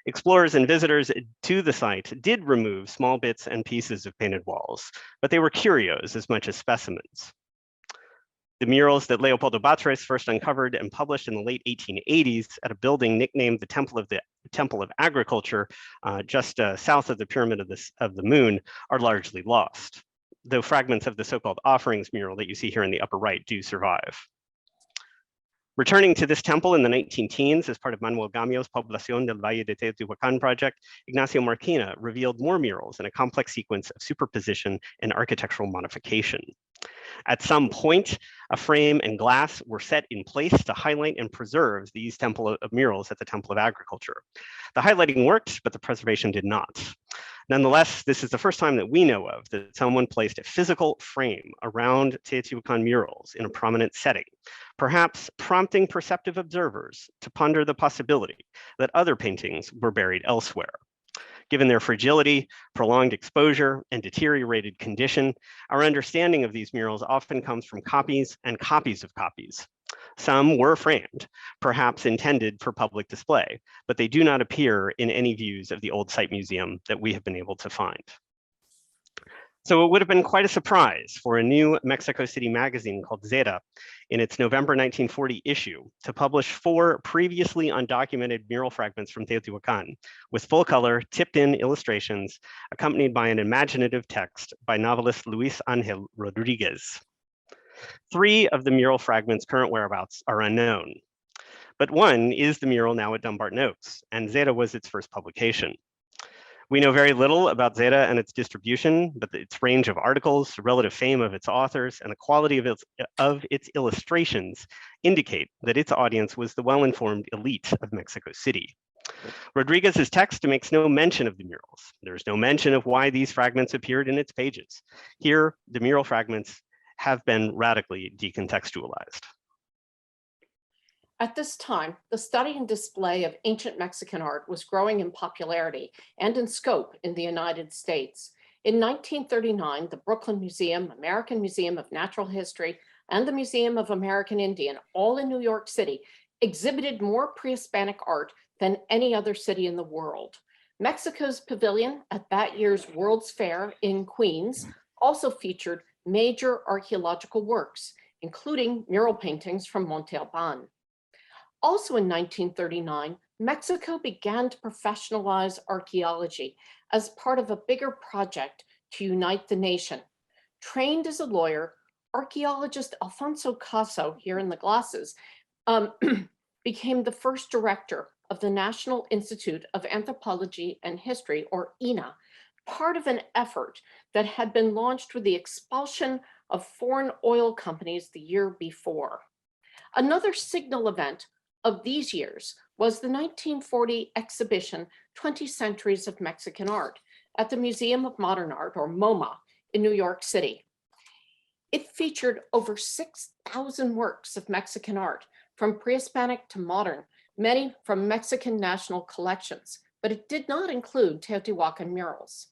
Explorers and visitors to the site did remove small bits and pieces of painted walls, but they were curios as much as specimens. The murals that Leopoldo Batres first uncovered and published in the late 1880s at a building nicknamed the Temple of Agriculture, just south of the Pyramid of the Moon, are largely lost, though fragments of the so-called Offerings mural that you see here in the upper right do survive. Returning to this temple in the 19-teens as part of Manuel Gamio's Población del Valle de Teotihuacan project, Ignacio Marquina revealed more murals in a complex sequence of superposition and architectural modification. At some point, a frame and glass were set in place to highlight and preserve these murals at the Temple of Agriculture. The highlighting worked, but the preservation did not. Nonetheless, this is the first time that we know of that someone placed a physical frame around Teotihuacan murals in a prominent setting, perhaps prompting perceptive observers to ponder the possibility that other paintings were buried elsewhere. Given their fragility, prolonged exposure, and deteriorated condition, our understanding of these murals often comes from copies and copies of copies. Some were framed, perhaps intended for public display, but they do not appear in any views of the old site museum that we have been able to find. So it would have been quite a surprise for a new Mexico City magazine called Zeta in its November 1940 issue to publish 4 previously undocumented mural fragments from Teotihuacan with full color, tipped in illustrations accompanied by an imaginative text by novelist Luis Angel Rodriguez. 3 of the mural fragments' current whereabouts are unknown, but one is the mural now at Dumbarton Oaks, and Zeta was its first publication. We know very little about Zeta and its distribution, but its range of articles, relative fame of its authors, and the quality of its illustrations indicate that its audience was the well-informed elite of Mexico City. Rodriguez's text makes no mention of the murals. There's no mention of why these fragments appeared in its pages. Here, the mural fragments have been radically decontextualized. At this time, the study and display of ancient Mexican art was growing in popularity and in scope in the United States. In 1939, the Brooklyn Museum, American Museum of Natural History, and the Museum of American Indian, all in New York City, exhibited more pre-Hispanic art than any other city in the world. Mexico's pavilion at that year's World's Fair in Queens also featured major archaeological works, including mural paintings from Monte Alban. Also in 1939, Mexico began to professionalize archaeology as part of a bigger project to unite the nation. Trained as a lawyer, archaeologist Alfonso Caso, here in the glasses, became the first director of the National Institute of Anthropology and History, or INAH, part of an effort that had been launched with the expulsion of foreign oil companies the year before. Another signal event of these years was the 1940 exhibition, 20 Centuries of Mexican Art, at the Museum of Modern Art, or MoMA, in New York City. It featured over 6,000 works of Mexican art, from pre-Hispanic to modern, many from Mexican national collections, but it did not include Teotihuacan murals.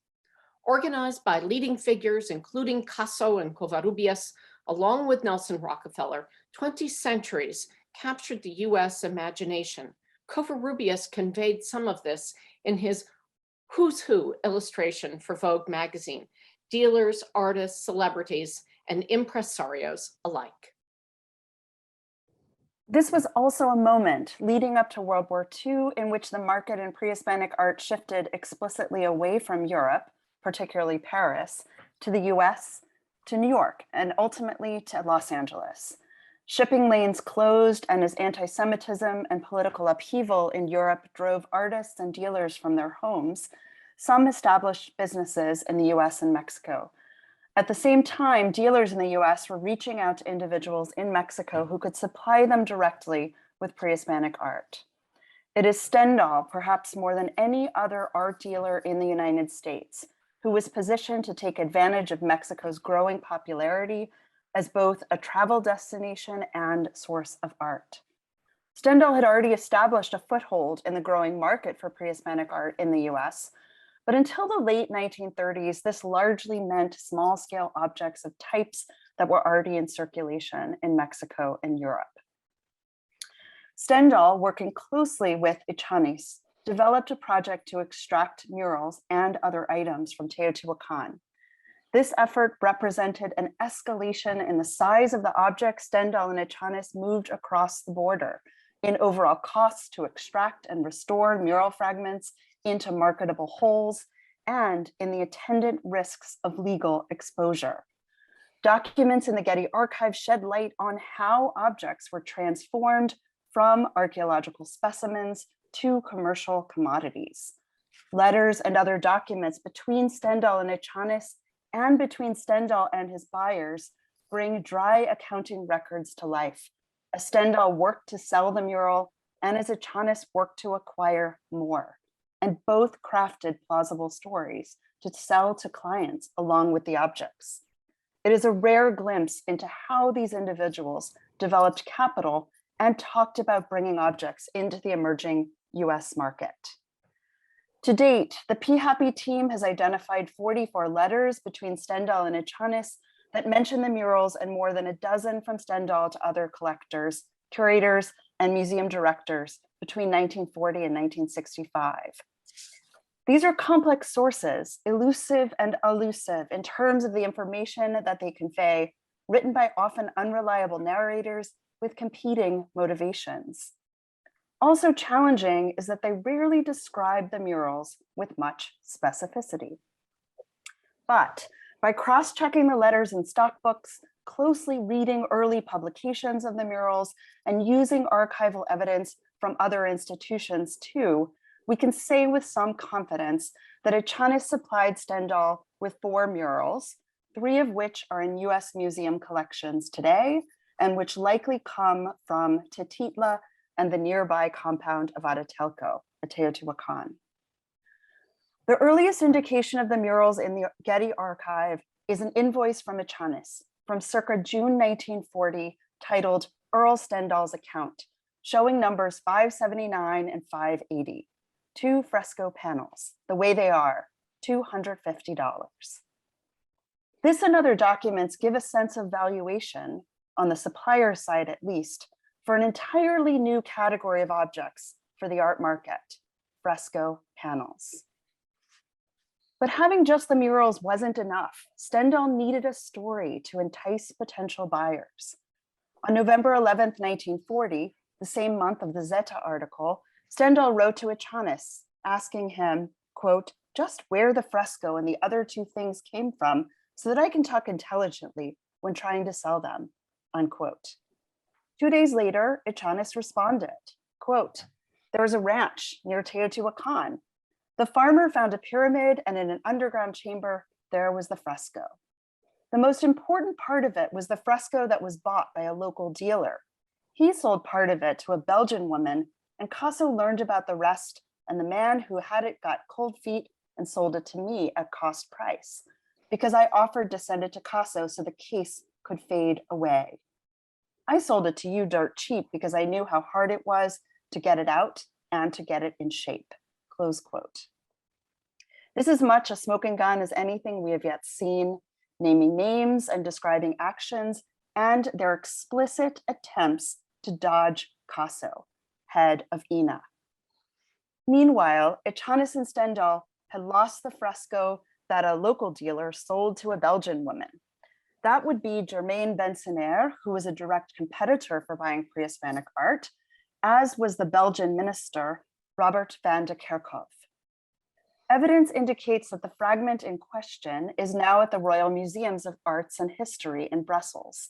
Organized by leading figures, including Caso and Covarrubias, along with Nelson Rockefeller, 20 Centuries captured the US imagination. Covarrubias conveyed some of this in his Who's Who illustration for Vogue magazine, dealers, artists, celebrities, and impresarios alike. This was also a moment leading up to World War II in which the market in pre-Hispanic art shifted explicitly away from Europe, particularly Paris, to the US, to New York, and ultimately to Los Angeles. Shipping lanes closed, and as anti-Semitism and political upheaval in Europe drove artists and dealers from their homes, some established businesses in the US and Mexico. At the same time, dealers in the US were reaching out to individuals in Mexico who could supply them directly with pre-Hispanic art. It is Stendahl, perhaps more than any other art dealer in the United States, who was positioned to take advantage of Mexico's growing popularity as both a travel destination and source of art. Stendahl had already established a foothold in the growing market for pre-Hispanic art in the US, but until the late 1930s, this largely meant small-scale objects of types that were already in circulation in Mexico and Europe. Stendahl, working closely with Etchanes, developed a project to extract murals and other items from Teotihuacan. This effort represented an escalation in the size of the objects Stendahl and Etchanes moved across the border, in overall costs to extract and restore mural fragments into marketable wholes, and in the attendant risks of legal exposure. Documents in the Getty archive shed light on how objects were transformed from archaeological specimens to commercial commodities. Letters and other documents between Stendahl and Etchanes and between Stendahl and his buyers bring dry accounting records to life, as Stendahl worked to sell the mural and as Etchanes worked to acquire more, and both crafted plausible stories to sell to clients along with the objects. It is a rare glimpse into how these individuals developed capital and talked about bringing objects into the emerging US market. To date, the PHAPI team has identified 44 letters between Stendahl and Etchanes that mention the murals, and more than a dozen from Stendahl to other collectors curators, and museum directors between 1940 and 1965. These are complex sources, elusive and elusive in terms of the information that they convey, written by often unreliable narrators with competing motivations. Also challenging is that they rarely describe the murals with much specificity. But by cross-checking the letters in stockbooks, closely reading early publications of the murals, and using archival evidence from other institutions too, we can say with some confidence that Etchanes supplied Stendahl with 4 murals, 3 of which are in US museum collections today, and which likely come from Tititla and the nearby compound of Aratelco, at Teotihuacan. The earliest indication of the murals in the Getty archive is an invoice from Etchanes from circa June 1940, titled Earl Stendahl's Account, showing numbers 579 and 580, 2 fresco panels, the way they are, $250. This and other documents give a sense of valuation, on the supplier side at least, for an entirely new category of objects for the art market, fresco panels. But having just the murals wasn't enough. Stendahl needed a story to entice potential buyers. On November 11th, 1940, the same month of the Zeta article, Stendahl wrote to Etchanes, asking him, quote, just where the fresco and the other 2 things came from so that I can talk intelligently when trying to sell them, unquote. 2 days later, Etchanes responded, quote, there was a ranch near Teotihuacan. The farmer found a pyramid, and in an underground chamber, there was the fresco. The most important part of it was the fresco that was bought by a local dealer. He sold part of it to a Belgian woman, and Casso learned about the rest, and the man who had it got cold feet and sold it to me at cost price, because I offered to send it to Casso so the case could fade away. I sold it to you dirt cheap because I knew how hard it was to get it out and to get it in shape, close quote. This is much a smoking gun as anything we have yet seen, naming names and describing actions and their explicit attempts to dodge Casso, head of INA. Meanwhile, Etchanes and Stendahl had lost the fresco that a local dealer sold to a Belgian woman. That would be Germaine Bensenaer, who was a direct competitor for buying pre-Hispanic art, as was the Belgian minister, Robert van de Kerkhove. Evidence indicates that the fragment in question is now at the Royal Museums of Arts and History in Brussels.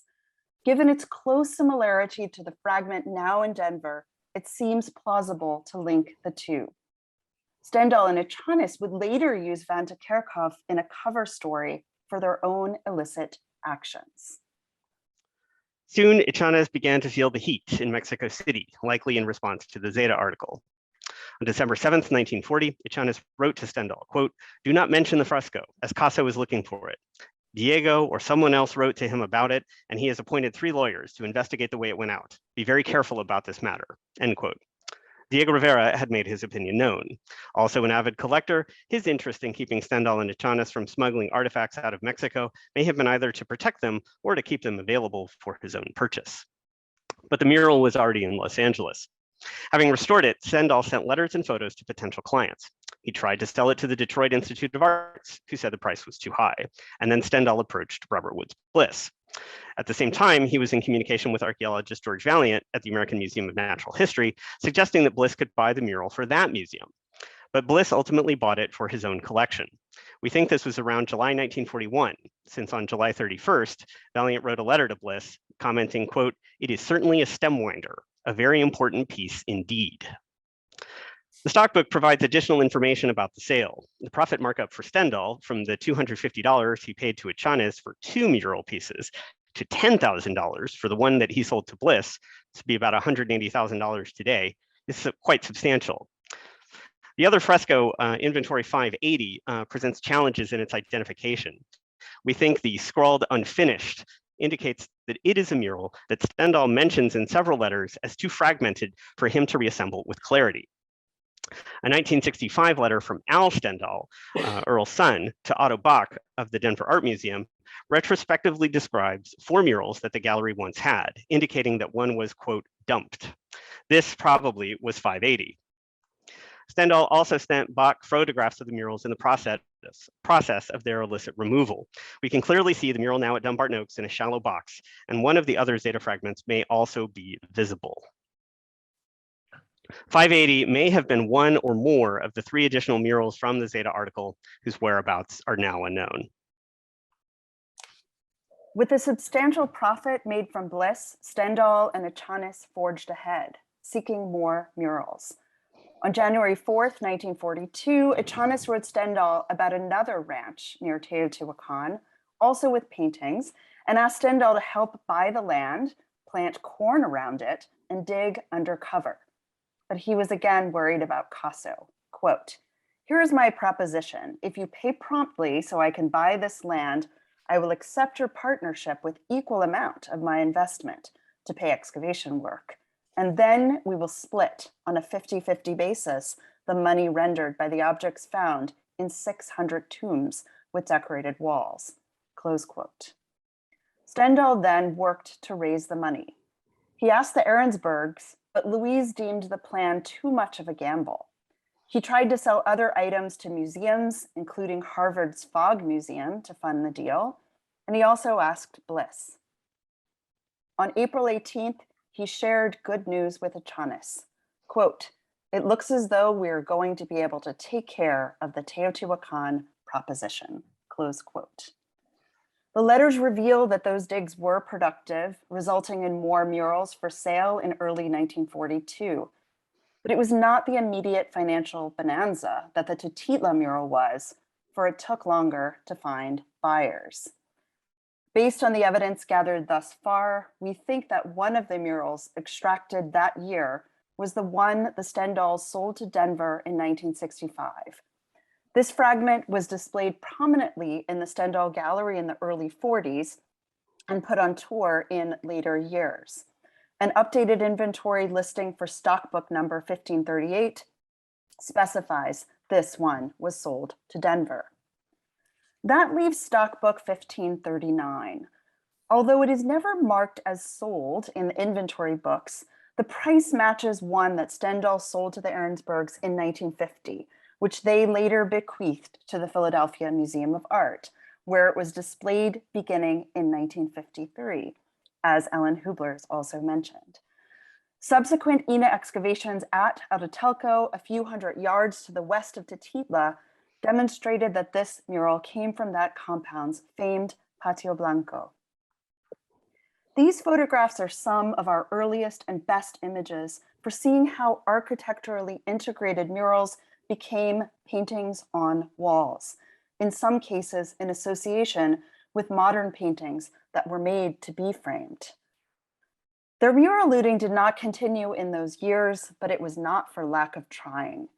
Given its close similarity to the fragment now in Denver, it seems plausible to link the 2. Stendahl and Etchanes would later use van de Kerkhove in a cover story for their own illicit actions. Soon, Etchanes began to feel the heat in Mexico City, likely in response to the Zeta article. On December 7th, 1940, Etchanes wrote to Stendahl, quote, do not mention the fresco, as Casso is looking for it. Diego or someone else wrote to him about it, and he has appointed 3 lawyers to investigate the way it went out. Be very careful about this matter, end quote. Diego Rivera had made his opinion known. Also an avid collector, his interest in keeping Stendahl and Etchanes from smuggling artifacts out of Mexico may have been either to protect them or to keep them available for his own purchase. But the mural was already in Los Angeles. Having restored it, Stendahl sent letters and photos to potential clients. He tried to sell it to the Detroit Institute of Arts, who said the price was too high. And then Stendahl approached Robert Woods Bliss. At the same time, he was in communication with archaeologist George Valiant at the American Museum of Natural History, suggesting that Bliss could buy the mural for that museum. But Bliss ultimately bought it for his own collection. We think this was around July 1941, since on July 31st, Valiant wrote a letter to Bliss commenting, quote, it is certainly a stem winder, a very important piece indeed. The stockbook provides additional information about the sale. The profit markup for Stendahl from the $250 he paid to Etchanes for 2 mural pieces to $10,000 for the one that he sold to Bliss, to be about $180,000 today, is quite substantial. The other fresco, inventory 580, presents challenges in its identification. We think the scrawled unfinished indicates that it is a mural that Stendahl mentions in several letters as too fragmented for him to reassemble with clarity. A 1965 letter from Al Stendahl, Earl's son, to Otto Bach of the Denver Art Museum retrospectively describes 4 murals that the gallery once had, indicating that one was, quote, dumped. This probably was 580. Stendahl also sent Bach photographs of the murals in the process of their illicit removal. We can clearly see the mural now at Dumbarton Oaks in a shallow box, and one of the other Zeta fragments may also be visible. 580 may have been one or more of the 3 additional murals from the Zeta article whose whereabouts are now unknown. With a substantial profit made from Bliss, Stendahl and Etchanes forged ahead, seeking more murals. On January 4th, 1942, Etchanes wrote Stendahl about another ranch near Teotihuacan, also with paintings, and asked Stendahl to help buy the land, plant corn around it, and dig undercover. But he was again worried about Caso. Quote, "Here is my proposition. If you pay promptly so I can buy this land, I will accept your partnership with equal amount of my investment to pay excavation work. And then we will split on a 50-50 basis the money rendered by the objects found in 600 tombs with decorated walls." Close quote. Stendahl then worked to raise the money. He asked the Arensbergs, but Louise deemed the plan too much of a gamble. He tried to sell other items to museums, including Harvard's Fogg Museum, to fund the deal, and he also asked Bliss. On April 18th, he shared good news with Etchanes. Quote, "It looks as though we're going to be able to take care of the Teotihuacan proposition," close quote. The letters reveal that those digs were productive, resulting in more murals for sale in early 1942. But it was not the immediate financial bonanza that the Totitla mural was, for it took longer to find buyers. Based on the evidence gathered thus far, we think that one of the murals extracted that year was the one the Stendahls sold to Denver in 1965. This fragment was displayed prominently in the Stendahl Gallery in the early 40s and put on tour in later years. An updated inventory listing for stockbook number 1538 specifies this one was sold to Denver. That leaves stockbook 1539. Although it is never marked as sold in the inventory books, the price matches one that Stendahl sold to the Arensbergs in 1950, which they later bequeathed to the Philadelphia Museum of Art, where it was displayed beginning in 1953, as Ellen Hubler's also mentioned. Subsequent INA excavations at Atelco, a few hundred yards to the west of Totitla, demonstrated that this mural came from that compound's famed Patio Blanco. These photographs are some of our earliest and best images for seeing how architecturally integrated murals became paintings on walls, in some cases in association with modern paintings that were made to be framed. Their mural looting did not continue in those years, but it was not for lack of trying.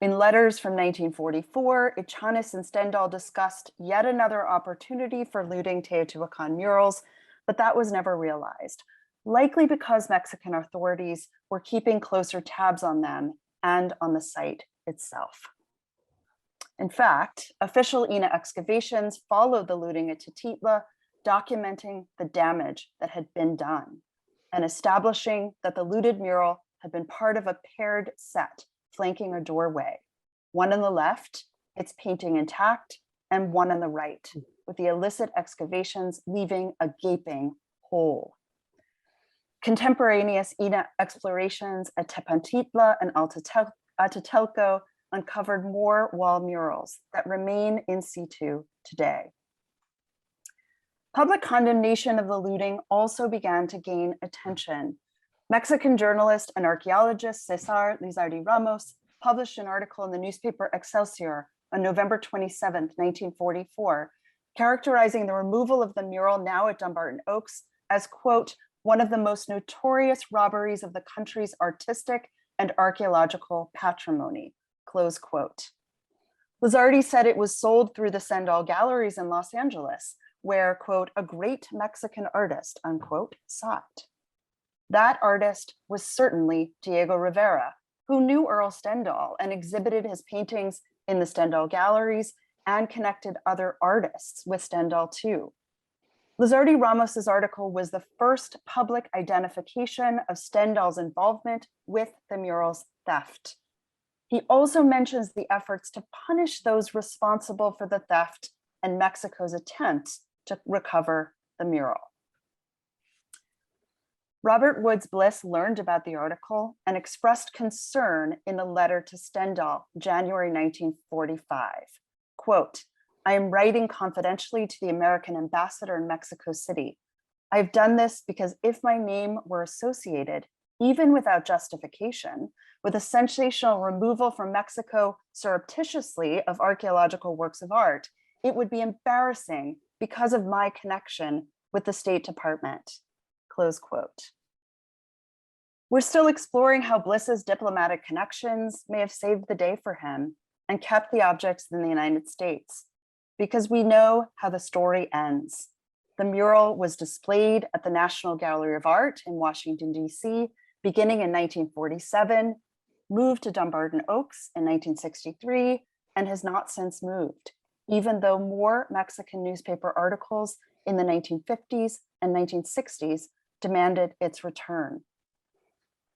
In letters from 1944, Etchanes and Stendahl discussed yet another opportunity for looting Teotihuacan murals, but that was never realized, likely because Mexican authorities were keeping closer tabs on them and on the site itself. In fact, official INA excavations followed the looting at Totitla, documenting the damage that had been done and establishing that the looted mural had been part of a paired set flanking a doorway, one on the left, its painting intact, and one on the right, with the illicit excavations leaving a gaping hole. Contemporaneous INA explorations at Tepantitla and Atelco uncovered more wall murals that remain in situ today. Public condemnation of the looting also began to gain attention. Mexican journalist and archaeologist Cesar Lizardi Ramos published an article in the newspaper Excelsior on November 27, 1944, characterizing the removal of the mural now at Dumbarton Oaks as, quote, "one of the most notorious robberies of the country's artistic and archaeological patrimony," close quote. Lizardi said it was sold through the Stendahl galleries in Los Angeles, where, quote, "a great Mexican artist," unquote, saw it. That artist was certainly Diego Rivera, who knew Earl Stendahl and exhibited his paintings in the Stendahl galleries and connected other artists with Stendahl too. Lizardi Ramos's article was the first public identification of Stendahl's involvement with the mural's theft. He also mentions the efforts to punish those responsible for the theft and Mexico's attempts to recover the mural. Robert Woods Bliss learned about the article and expressed concern in a letter to Stendahl, January 1945. Quote, "I am writing confidentially to the American ambassador in Mexico City. I have done this because if my name were associated, even without justification, with a sensational removal from Mexico surreptitiously of archaeological works of art, it would be embarrassing because of my connection with the State Department." Close quote. We're still exploring how Bliss's diplomatic connections may have saved the day for him and kept the objects in the United States, because we know how the story ends. The mural was displayed at the National Gallery of Art in Washington, D.C., beginning in 1947, moved to Dumbarton Oaks in 1963, and has not since moved, even though more Mexican newspaper articles in the 1950s and 1960s demanded its return.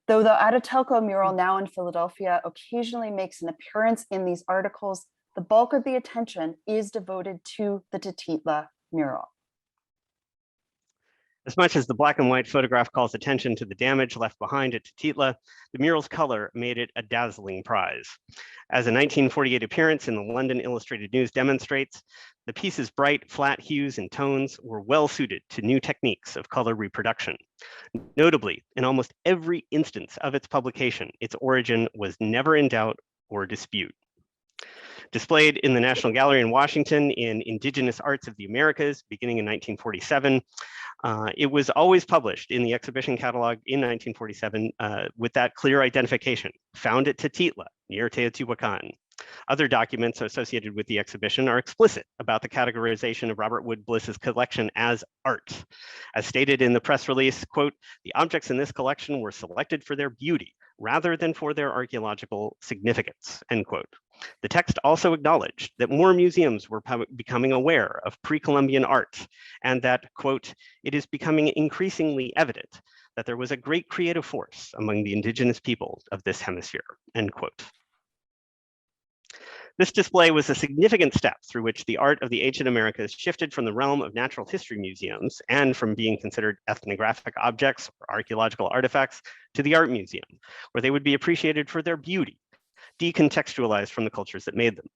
Though the Aratelco mural now in Philadelphia occasionally makes an appearance in these articles, the bulk of the attention is devoted to the Tititla mural. As much as the black and white photograph calls attention to the damage left behind at Tititla, the mural's color made it a dazzling prize. As a 1948 appearance in the London Illustrated News demonstrates, the piece's bright, flat hues and tones were well suited to new techniques of color reproduction. Notably, in almost every instance of its publication, its origin was never in doubt or dispute. Displayed in the National Gallery in Washington in Indigenous Arts of the Americas, beginning in 1947, it was always published in the exhibition catalog in 1947 with that clear identification, found at Tititla, near Teotihuacan. Other documents associated with the exhibition are explicit about the categorization of Robert Wood Bliss's collection as art. As stated in the press release, quote, "The objects in this collection were selected for their beauty rather than for their archaeological significance," end quote. The text also acknowledged that more museums were becoming aware of pre-Columbian art and that, quote, "It is becoming increasingly evident that there was a great creative force among the indigenous peoples of this hemisphere," end quote. This display was a significant step through which the art of the ancient Americas shifted from the realm of natural history museums and from being considered ethnographic objects or archaeological artifacts to the art museum, where they would be appreciated for their beauty, decontextualized from the cultures that made them.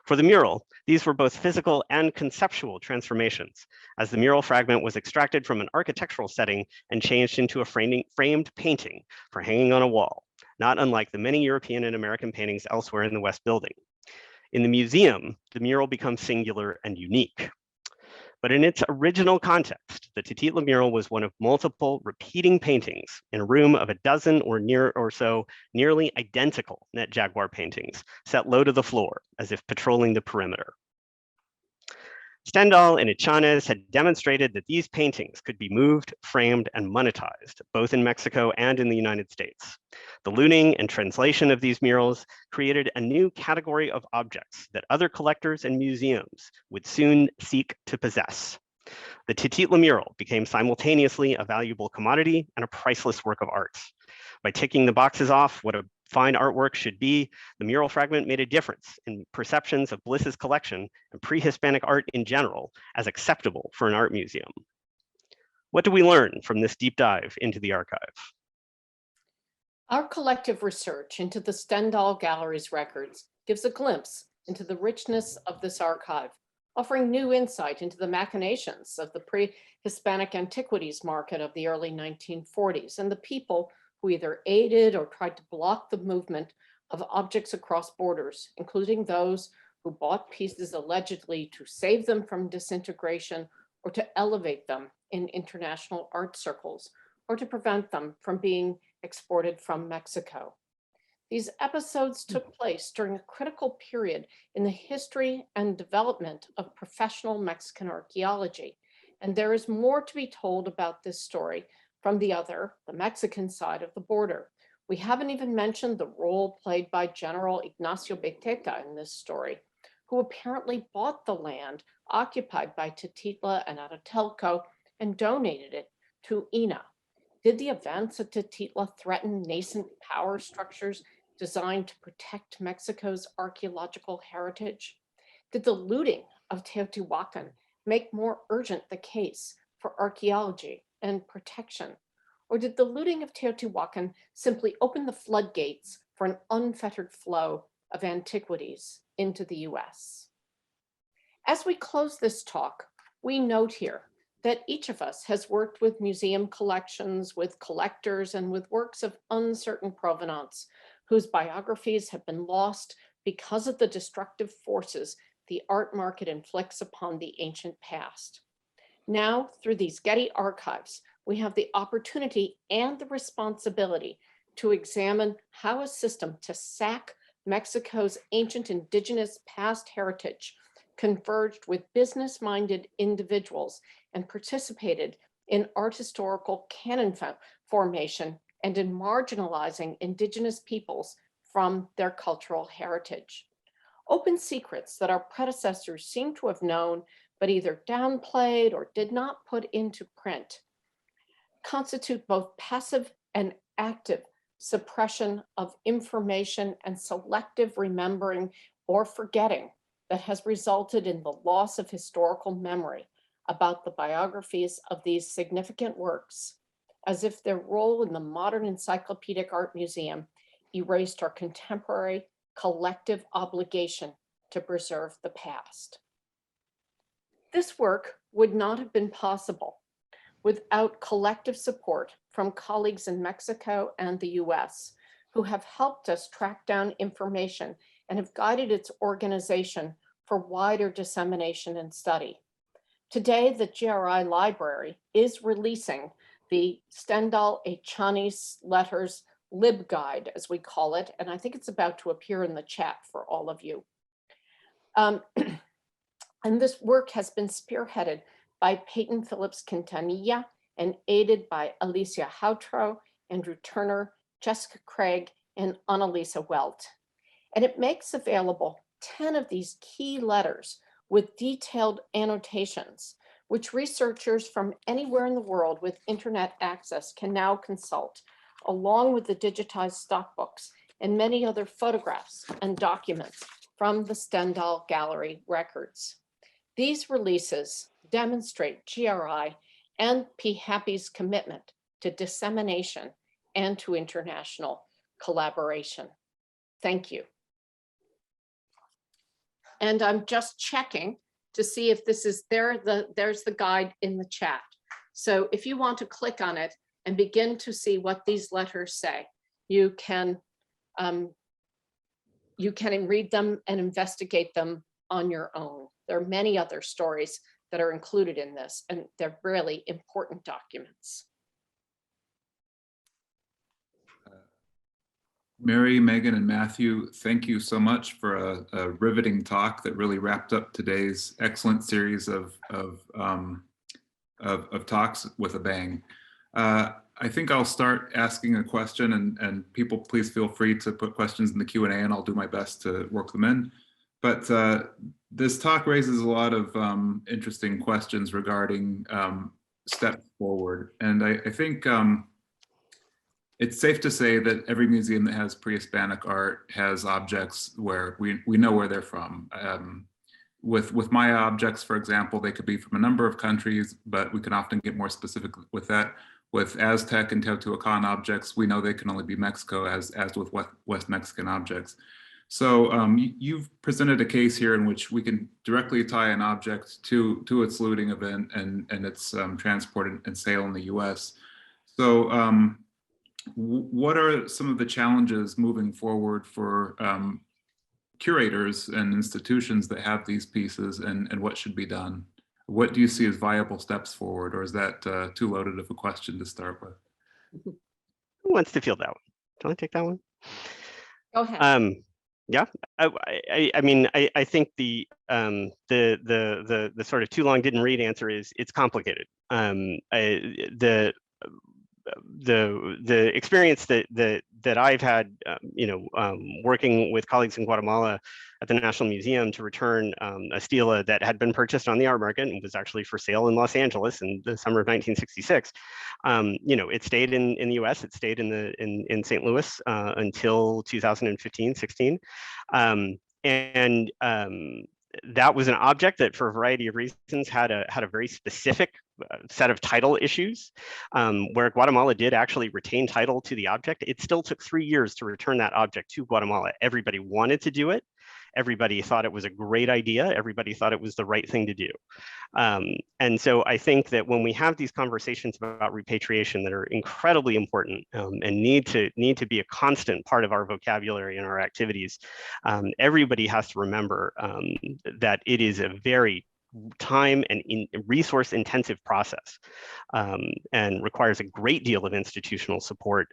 For the mural, these were both physical and conceptual transformations, as the mural fragment was extracted from an architectural setting and changed into a framed painting for hanging on a wall, not unlike the many European and American paintings elsewhere in the West Building. In the museum, the mural becomes singular and unique. But in its original context, the Tititla mural was one of multiple repeating paintings in a room of a dozen or so nearly identical net jaguar paintings set low to the floor as if patrolling the perimeter. Stendahl and Etchanes had demonstrated that these paintings could be moved, framed, and monetized, both in Mexico and in the United States. The looting and translation of these murals created a new category of objects that other collectors and museums would soon seek to possess. The Tititla mural became simultaneously a valuable commodity and a priceless work of art. By ticking the boxes off what a fine artwork should be, the mural fragment made a difference in perceptions of Bliss's collection and pre-Hispanic art in general as acceptable for an art museum. What do we learn from this deep dive into the archive? Our collective research into the Stendahl Gallery's records gives a glimpse into the richness of this archive, offering new insight into the machinations of the pre-Hispanic antiquities market of the early 1940s and the people who either aided or tried to block the movement of objects across borders, including those who bought pieces allegedly to save them from disintegration or to elevate them in international art circles, or to prevent them from being exported from Mexico. These episodes took place during a critical period in the history and development of professional Mexican archaeology, and there is more to be told about this story from the Mexican side of the border. We haven't even mentioned the role played by General Ignacio Beteta in this story, who apparently bought the land occupied by Tititla and Aratelco and donated it to INA. Did the events at Tititla threaten nascent power structures designed to protect Mexico's archaeological heritage? Did the looting of Teotihuacan make more urgent the case for archaeology and protection? Or did the looting of Teotihuacan simply open the floodgates for an unfettered flow of antiquities into the US? As we close this talk, we note here that each of us has worked with museum collections, with collectors, and with works of uncertain provenance, whose biographies have been lost because of the destructive forces the art market inflicts upon the ancient past. Now, through these Getty archives, we have the opportunity and the responsibility to examine how a system to sack Mexico's ancient indigenous past heritage converged with business-minded individuals and participated in art historical canon formation and in marginalizing indigenous peoples from their cultural heritage. Open secrets that our predecessors seem to have known, but either downplayed or did not put into print, constitute both passive and active suppression of information and selective remembering or forgetting that has resulted in the loss of historical memory about the biographies of these significant works, as if their role in the modern encyclopedic art museum erased our contemporary collective obligation to preserve the past. This work would not have been possible without collective support from colleagues in Mexico and the US, who have helped us track down information and have guided its organization for wider dissemination and study. Today, the GRI Library is releasing the Stendahl Etchanes Letters LibGuide, as we call it, and I think it's about to appear in the chat for all of you. And this work has been spearheaded by Peyton Phillips Quintanilla and aided by Alicia Houtro, Andrew Turner, Jessica Craig, and Annalisa Welt. And it makes available 10 of these key letters with detailed annotations, which researchers from anywhere in the world with internet access can now consult, along with the digitized stockbooks and many other photographs and documents from the Stendahl Gallery records. These releases demonstrate GRI and P. Happy's commitment to dissemination and to international collaboration. Thank you. And I'm just checking to see if this is there. There's the guide in the chat. So if you want to click on it and begin to see what these letters say, you can read them and investigate them on your own. There are many other stories that are included in this, and they're really important documents. Mary, Megan, and Matthew, thank you so much for a riveting talk that really wrapped up today's excellent series of talks with a bang. I think I'll start asking a question, and people please feel free to put questions in the Q&A, and I'll do my best to work them in. But this talk raises a lot of interesting questions regarding steps forward. And I think it's safe to say that every museum that has pre-Hispanic art has objects where we know where they're from. With Maya objects, for example, they could be from a number of countries, but we can often get more specific with that. With Aztec and Teotihuacan objects, we know they can only be Mexico, as with West Mexican objects. So you've presented a case here in which we can directly tie an object to its looting event and its transport and sale in the US. So what are some of the challenges moving forward for curators and institutions that have these pieces, and what should be done? What do you see as viable steps forward, or is that too loaded of a question to start with? Who wants to field that one? Do you want to take that one? Go ahead. Yeah, I mean, I think the sort of too long didn't read answer is it's complicated. the experience that I've had, working with colleagues in Guatemala at the National Museum to return a stela that had been purchased on the art market and was actually for sale in Los Angeles in the summer of 1966. It stayed in the U.S. It stayed in St. Louis until 2015-16, that was an object that, for a variety of reasons, had a very specific set of title issues, where Guatemala did actually retain title to the object. It still took 3 years to return that object to Guatemala. Everybody wanted to do it. Everybody thought it was a great idea. Everybody thought it was the right thing to do. And so I think that when we have these conversations about repatriation that are incredibly important and need to be a constant part of our vocabulary and our activities, everybody has to remember that it is a very time and resource intensive process, and requires a great deal of institutional support,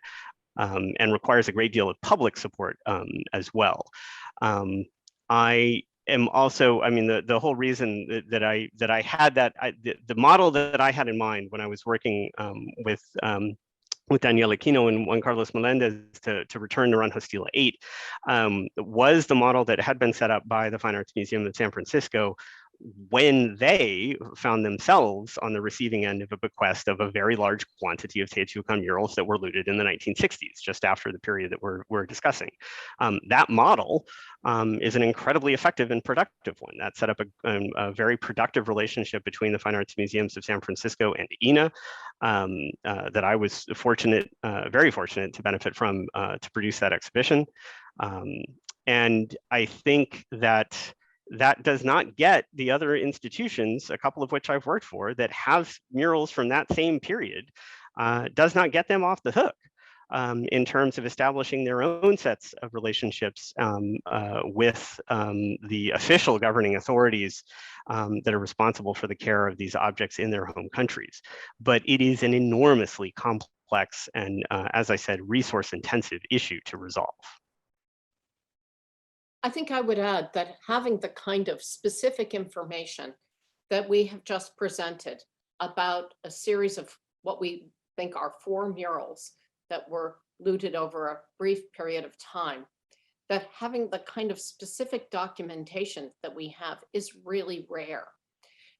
and requires a great deal of public support as well. I am also, the whole reason that I had the model that I had in mind when I was working with Daniel Aquino and Juan Carlos Melendez to return Naranjo Stela 8 was the model that had been set up by the Fine Arts Museum of San Francisco when they found themselves on the receiving end of a bequest of a very large quantity of Teotihuacan murals that were looted in the 1960s, just after the period that we're discussing. That model is an incredibly effective and productive one. That set up a very productive relationship between the Fine Arts Museums of San Francisco and INA that I was very fortunate to benefit from to produce that exhibition. And I think that does not get the other institutions, a couple of which I've worked for, that have murals from that same period, does not get them off the hook in terms of establishing their own sets of relationships with the official governing authorities that are responsible for the care of these objects in their home countries. But it is an enormously complex and, as I said, resource-intensive issue to resolve. I think I would add that having the kind of specific information that we have just presented about a series of what we think are 4 murals that were looted over a brief period of time, that having the kind of specific documentation that we have is really rare.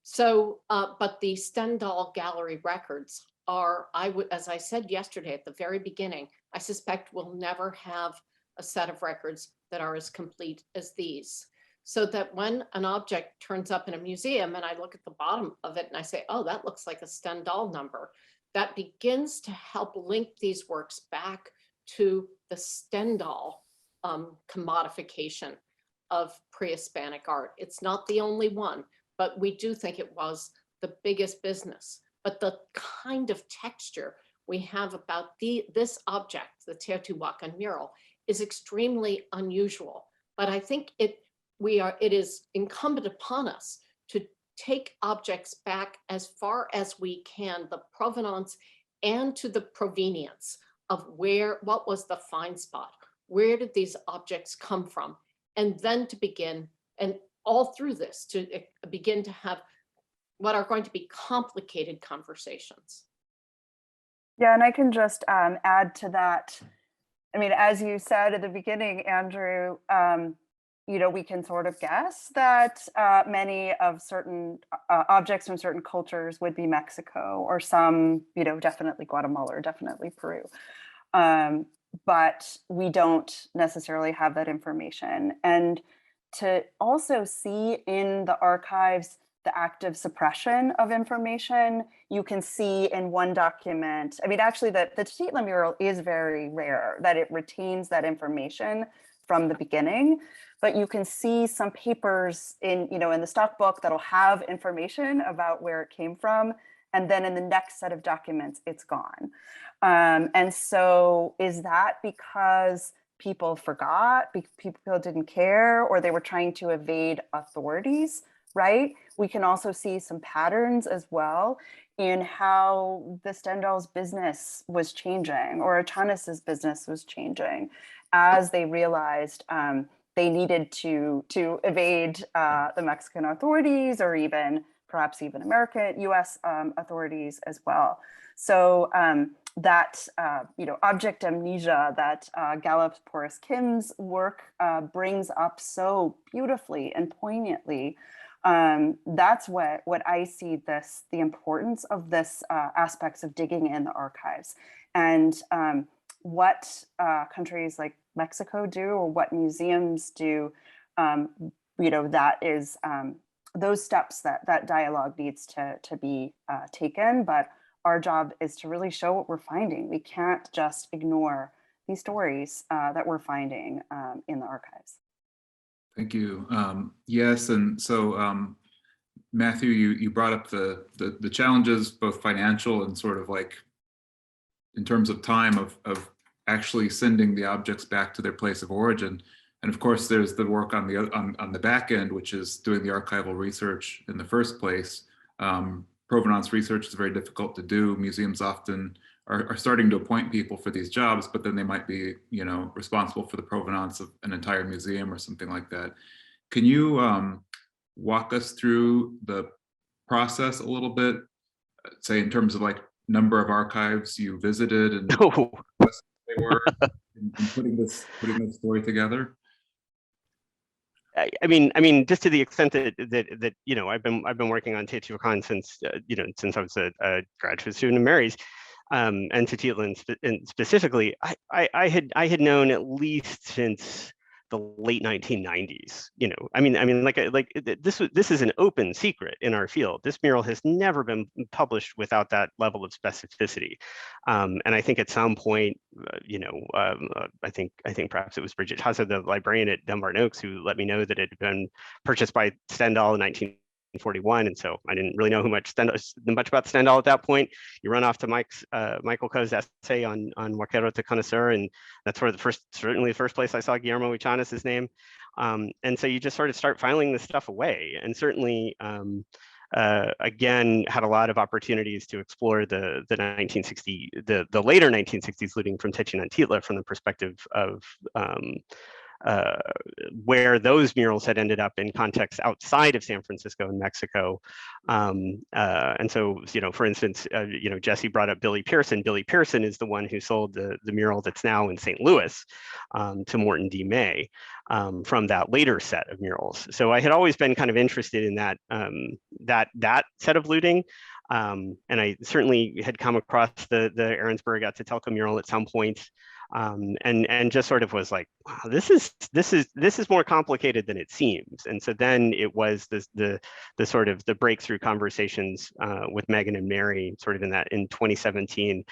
So, but the Stendahl gallery records are, as I said yesterday at the very beginning, I suspect we'll never have a set of records that are as complete as these. So that when an object turns up in a museum and I look at the bottom of it and I say, oh, that looks like a Stendahl number, that begins to help link these works back to the Stendahl commodification of pre-Hispanic art. It's not the only one, but we do think it was the biggest business. But the kind of texture we have about this object, the Teotihuacan mural, is extremely unusual. But I think it is incumbent upon us to take objects back as far as we can, the provenance and to the provenience of what was the find spot? Where did these objects come from? And then to begin, and all through this, to begin to have what are going to be complicated conversations. Yeah, and I can just add to that. I mean, as you said at the beginning, Andrew, we can sort of guess that many of certain objects from certain cultures would be Mexico, or some, definitely Guatemala, or definitely Peru. But we don't necessarily have that information. And to also see in the archives the active suppression of information, you can see in one document, I mean, actually the Titla mural is very rare, that it retains that information from the beginning, but you can see some papers in the stock book that'll have information about where it came from. And then in the next set of documents, it's gone. And so is that because people forgot, people didn't care, or they were trying to evade authorities? Right? We can also see some patterns as well in how the Stendahl's business was changing, or Etchanes's business was changing, as they realized they needed to evade the Mexican authorities, or perhaps even US authorities as well. So that object amnesia that Gallup's Porus Kim's work brings up so beautifully and poignantly. That's what I see the importance of this aspects of digging in the archives, and what countries like Mexico do, or what museums do. That is those steps that dialogue needs to be taken, but our job is to really show what we're finding. We can't just ignore these stories that we're finding in the archives. Thank you. Yes, and so Matthew, you brought up the challenges, both financial and sort of like in terms of time of actually sending the objects back to their place of origin. And of course, there's the work on the back end, which is doing the archival research in the first place. Provenance research is very difficult to do. Museums often are starting to appoint people for these jobs, but then they might be, responsible for the provenance of an entire museum or something like that. Can you walk us through the process a little bit, say in terms of like number of archives you visited and they were in putting this story together? I mean, just to the extent that I've been working on Teotihuacan since since I was a graduate student of Mary's, and Teotihuacan specifically, I had known at least since the late 1990s. This is an open secret in our field. This mural has never been published without that level of specificity, and I think at some point, I think perhaps it was Bridget Haza, the librarian at Dunbar Oaks, who let me know that it had been purchased by Stendahl in 1941, and so I didn't really know much about Stendahl at that point. You run off to Michael Coe's essay on Vaquero to Connoisseur, and that's where certainly the first place I saw Guillermo Etchanes' name. And so you just sort of start filing this stuff away, and certainly again had a lot of opportunities to explore the later 1960s looting from Tenochtitlan from the perspective of where those murals had ended up in contexts outside of San Francisco and Mexico. And so, for instance, Jesse brought up Billy Pearson. Billy Pearson is the one who sold the mural that's now in St. Louis to Morton D. May from that later set of murals. So I had always been kind of interested in that set of looting. And I certainly had come across the Arensberg Teotihuacan mural at some point. And just sort of was like, wow, this is more complicated than it seems. And so then it was the sort of the breakthrough conversations with Megan and Mary, sort of in 2017,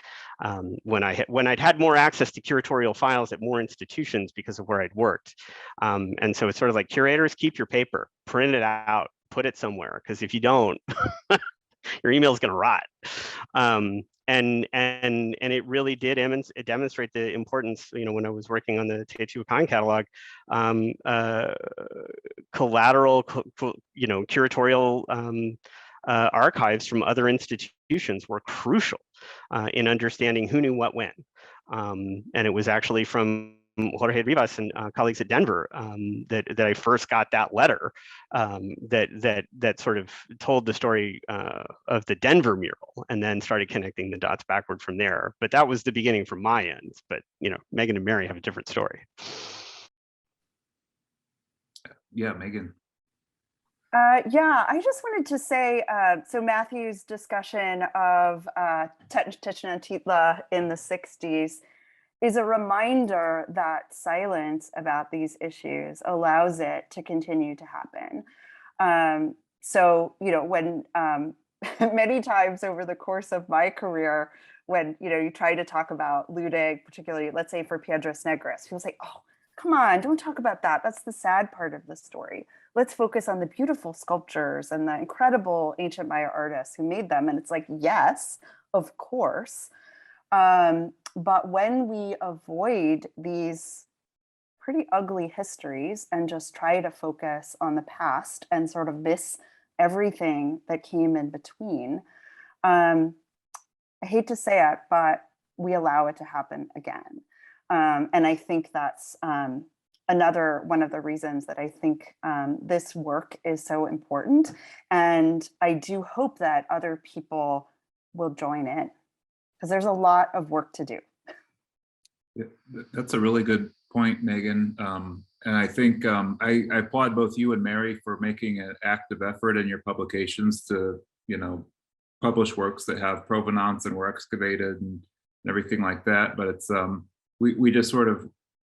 when I'd had more access to curatorial files at more institutions because of where I'd worked. And so it's sort of like, curators, keep your paper, print it out, put it somewhere, because if you don't, your email is going to rot. And it really did demonstrate the importance, when I was working on the Teotihuacan catalog, collateral, curatorial archives from other institutions were crucial in understanding who knew what when. And it was actually from Jorge Rivas and colleagues at Denver that I first got that letter that sort of told the story of the Denver mural, and then started connecting the dots backward from there. But that was the beginning from my end. But Megan and Mary have a different story. Yeah, Megan. Yeah, I just wanted to say, so Matthew's discussion of Tenochtitlan in the 60s is a reminder that silence about these issues allows it to continue to happen. So, when many times over the course of my career, when, you try to talk about looting, particularly, let's say for Piedras Negras, people say, oh, come on, don't talk about that. That's the sad part of the story. Let's focus on the beautiful sculptures and the incredible ancient Maya artists who made them. And it's like, yes, of course. But when we avoid these pretty ugly histories and just try to focus on the past and sort of miss everything that came in between, I hate to say it, but we allow it to happen again. And I think that's another one of the reasons that I think this work is so important. And I do hope that other people will join it. because there's a lot of work to do. Yeah, that's a really good point, Megan. And I think I applaud both you and Mary for making an active effort in your publications to, publish works that have provenance and were excavated and everything like that. But it's we just sort of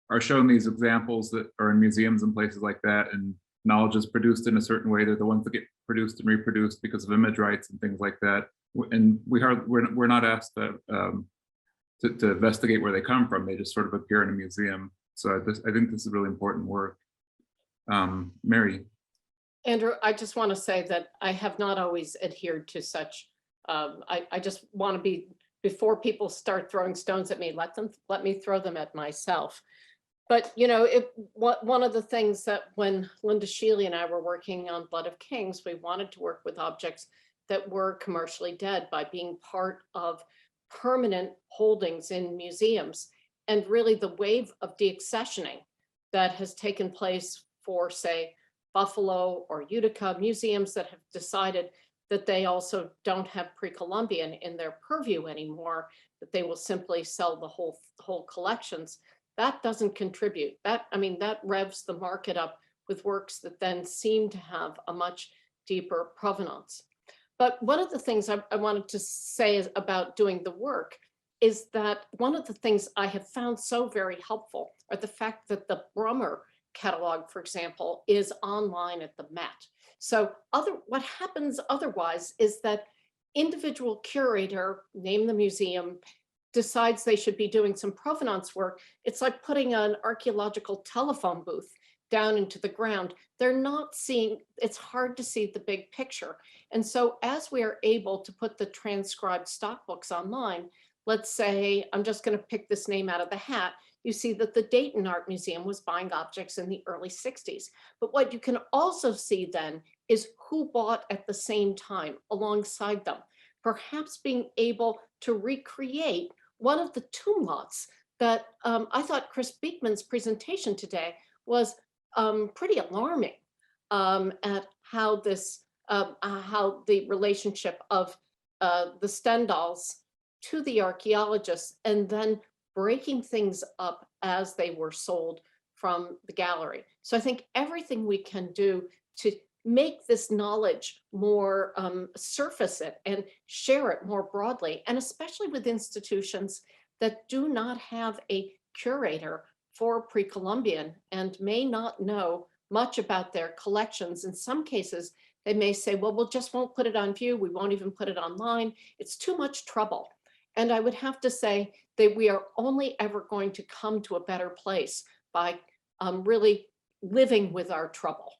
are shown these examples that are in museums and places like that, and knowledge is produced in a certain way. They're the ones that get produced and reproduced because of image rights and things like that. And we're not asked to investigate where they come from. They just sort of appear in a museum. So I think this is really important work. Mary. Andrew, I just want to say that I have not always adhered to such. I just want to be, before people start throwing stones at me, let me throw them at myself. But one of the things that when Linda Sheely and I were working on Blood of Kings, we wanted to work with objects that were commercially dead by being part of permanent holdings in museums. And really the wave of deaccessioning that has taken place for, say, Buffalo or Utica museums that have decided that they also don't have pre-Columbian in their purview anymore, that they will simply sell the whole collections. That doesn't contribute. That revs the market up with works that then seem to have a much deeper provenance. But one of the things I wanted to say about doing the work is that one of the things I have found so very helpful are the fact that the Brummer catalog, for example, is online at the Met. So what happens otherwise is that individual curator, name the museum, decides they should be doing some provenance work. It's like putting an archaeological telephone booth down into the ground. They're not seeing, it's hard to see the big picture. And so as we are able to put the transcribed stock books online, let's say, I'm just going to pick this name out of the hat, you see that the Dayton Art Museum was buying objects in the early 60s. But what you can also see then is who bought at the same time alongside them, perhaps being able to recreate one of the tomb lots that I thought Chris Beekman's presentation today was pretty alarming at how how the relationship of the Stendahls to the archaeologists and then breaking things up as they were sold from the gallery. So I think everything we can do to make this knowledge more, surface it and share it more broadly, and especially with institutions that do not have a curator for pre-Columbian and may not know much about their collections. In some cases, they may say, well, we just won't put it on view. We won't even put it online. It's too much trouble. And I would have to say that we are only ever going to come to a better place by really living with our trouble.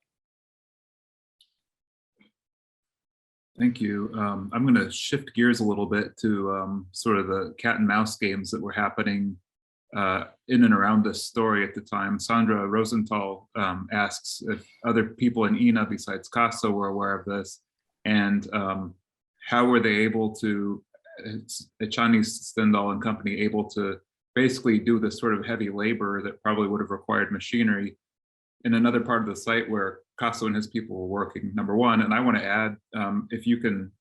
Thank you. I'm going to shift gears a little bit to sort of the cat and mouse games that were happening in and around this story at the time. Sandra Rosenthal asks if other people in INA besides Caso were aware of this, and how were they able to, Etchanes, Stendahl and company, able to basically do this sort of heavy labor that probably would have required machinery in another part of the site where Caso and his people were working, number one. And I want to add, if you can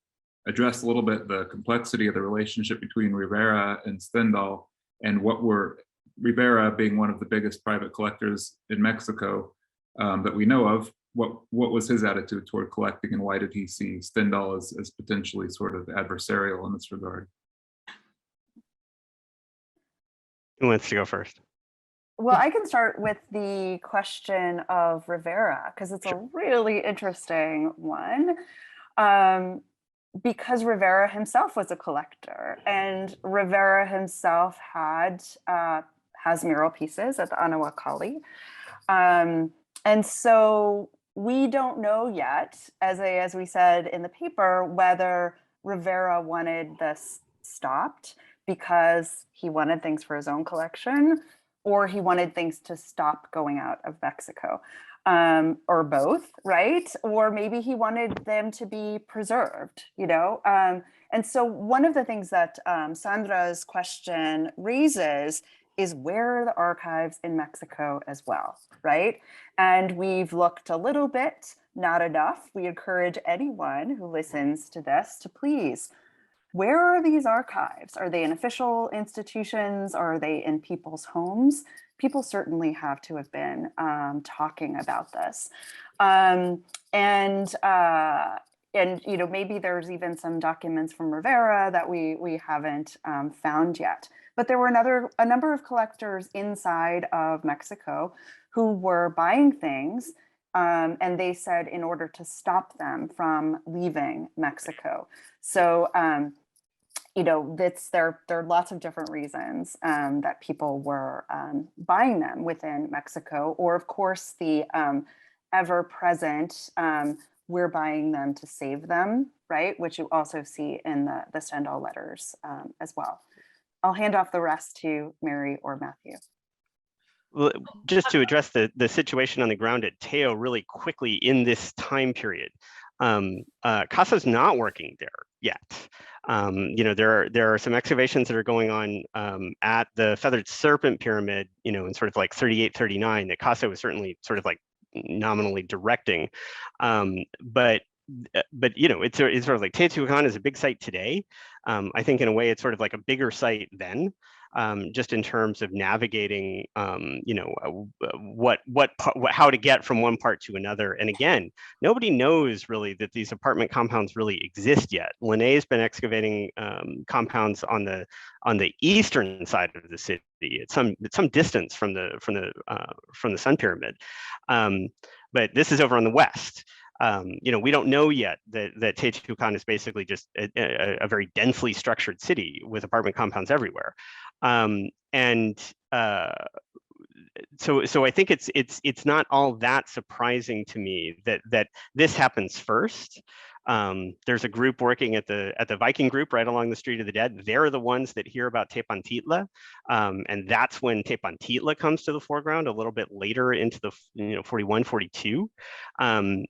address a little bit the complexity of the relationship between Rivera and Stendahl, and what were, Rivera being one of the biggest private collectors in Mexico that we know of, what was his attitude toward collecting, and why did he see Stendahl as potentially sort of adversarial in this regard? Who wants to go first? Well, I can start with the question of Rivera, because it's a really interesting one. Because Rivera himself was a collector, and Rivera himself has mural pieces at the Anahuacalli. And so we don't know yet, as we said in the paper, whether Rivera wanted this stopped because he wanted things for his own collection, or he wanted things to stop going out of Mexico, or both, right? Or maybe he wanted them to be preserved, you know? And so one of the things that Sandra's question raises is, where are the archives in Mexico as well, right? And we've looked a little bit, not enough. We encourage anyone who listens to this to please where are these archives? Are they in official institutions? Are they in people's homes? People certainly have to have been talking about this. And you know, maybe there's even some documents from Rivera that we haven't found yet. But there were a number of collectors inside of Mexico who were buying things, and they said in order to stop them from leaving Mexico. So, you know, there are lots of different reasons that people were buying them within Mexico, or of course the ever-present we're buying them to save them, right? Which you also see in the Stendahl letters as well. I'll hand off the rest to Mary or Matthew. Well, just to address the situation on the ground at Teo really quickly in this time period, CASA's not working there yet. You know, there are some excavations that are going on at the Feathered Serpent Pyramid, you know, in sort of like 38, 39 that CASA was certainly sort of like nominally directing. But you know, it's sort of like Teotihuacan is a big site today. I think in a way it's sort of like a bigger site then, just in terms of navigating, you know, how to get from one part to another. And again, nobody knows really that these apartment compounds really exist yet. Linné's been excavating compounds on the eastern side of the city. It's some distance from the Sun Pyramid, but this is over on the west. You know, we don't know yet that Teotihuacan is basically just a very densely structured city with apartment compounds everywhere. So I think it's not all that surprising to me that this happens first. There's a group working at the Viking group right along the Street of the Dead. They're the ones that hear about Tepantitla, and that's when Tepantitla comes to the foreground a little bit later into the 41, 42, and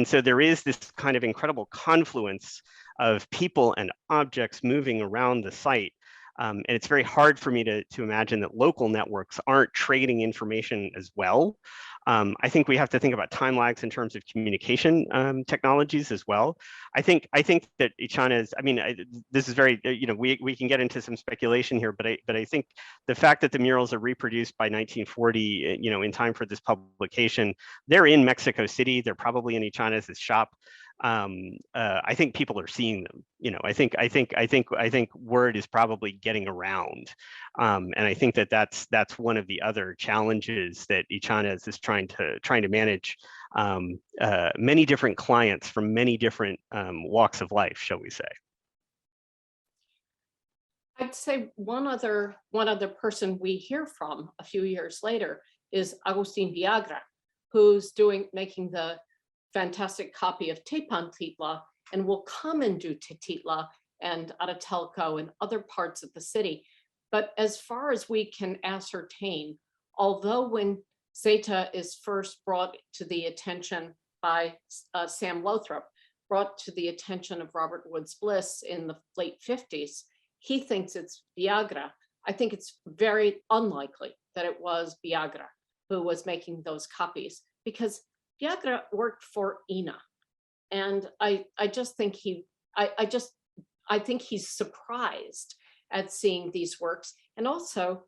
so there is this kind of incredible confluence of people and objects moving around the site. And it's very hard for me to imagine that local networks aren't trading information as well. I think we have to think about time lags in terms of communication technologies as well. I think that Etchanes, I mean, this is very, you know, we can get into some speculation here, but I think the fact that the murals are reproduced by 1940, you know, in time for this publication, they're in Mexico City. They're probably in Etchanes' shop. I think people are seeing them. You know, I think word is probably getting around, and I think that's one of the other challenges that Etchanes is trying to manage. Many different clients from many different walks of life, shall we say? I'd say one other person we hear from a few years later is Agustin Viagra, who's making the fantastic copy of Tepantitla and will come and do Tititla and Aratelco and other parts of the city. But as far as we can ascertain, although when Zeta is first brought to the attention by Sam Lothrop, brought to the attention of Robert Woods Bliss in the late 50s, he thinks it's Viagra. I think it's very unlikely that it was Viagra who was making those copies, because Viagra worked for INA, and I just think I think he's surprised at seeing these works, and also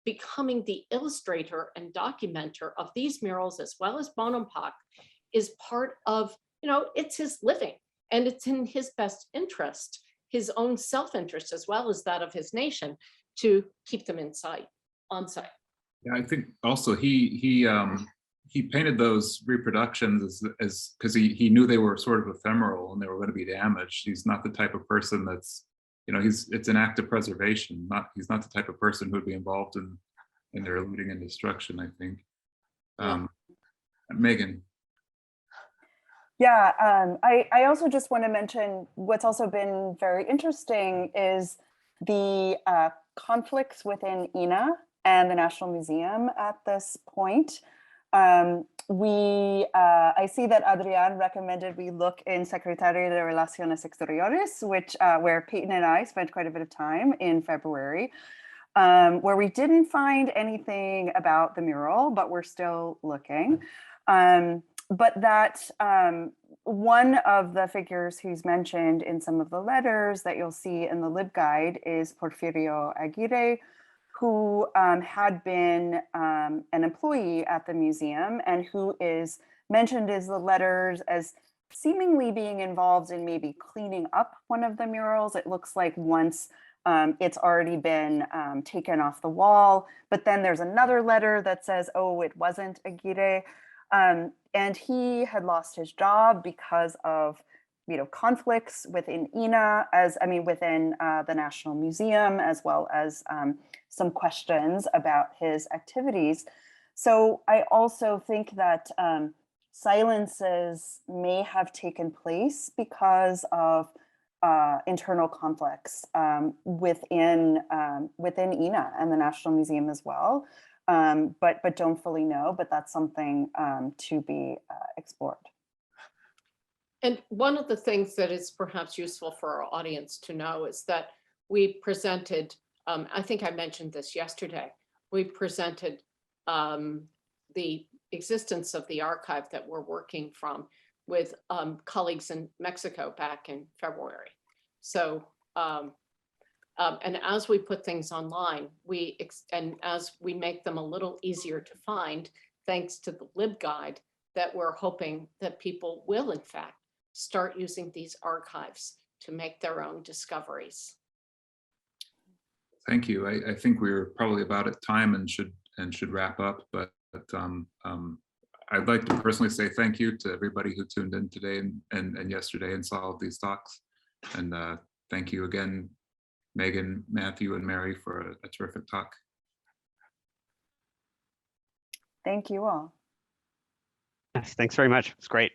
becoming the illustrator and documenter of these murals, as well as Bonampak, is part of, you know, it's his living, and it's in his best interest, his own self-interest as well as that of his nation, to keep them on site. Yeah, I think also he painted those reproductions as because he knew they were sort of ephemeral and they were going to be damaged. He's not the type of person that's, you know, it's an act of preservation. He's not the type of person who would be involved in their looting and destruction, I think. Megan. Yeah, I also just want to mention what's also been very interesting is the conflicts within INA and the National Museum at this point. I see that Adrián recommended we look in Secretaría de Relaciones Exteriores, where Peyton and I spent quite a bit of time in February, where we didn't find anything about the mural, but we're still looking. But that one of the figures who's mentioned in some of the letters that you'll see in the LibGuide is Porfirio Aguirre, who had been an employee at the museum and who is mentioned in the letters as seemingly being involved in maybe cleaning up one of the murals. It looks like once it's already been taken off the wall, but then there's another letter that says, oh, it wasn't Aguirre. And he had lost his job because of, conflicts within INA, within the National Museum, as well as some questions about his activities. So I also think that silences may have taken place because of internal conflicts within INA and the National Museum as well. But don't fully know, but that's something to be explored. And one of the things that is perhaps useful for our audience to know is that we presented, I think I mentioned this yesterday, we presented the existence of the archive that we're working from with colleagues in Mexico back in February. So, and as we put things online, and as we make them a little easier to find, thanks to the LibGuide, that we're hoping that people will, in fact, start using these archives to make their own discoveries. Thank you. I think we're probably about at time and should wrap up, but I'd like to personally say thank you to everybody who tuned in today and yesterday and saw all of these talks. And thank you again, Megan, Matthew, and Mary for a terrific talk. Thank you all. Yes, thanks very much. It's great.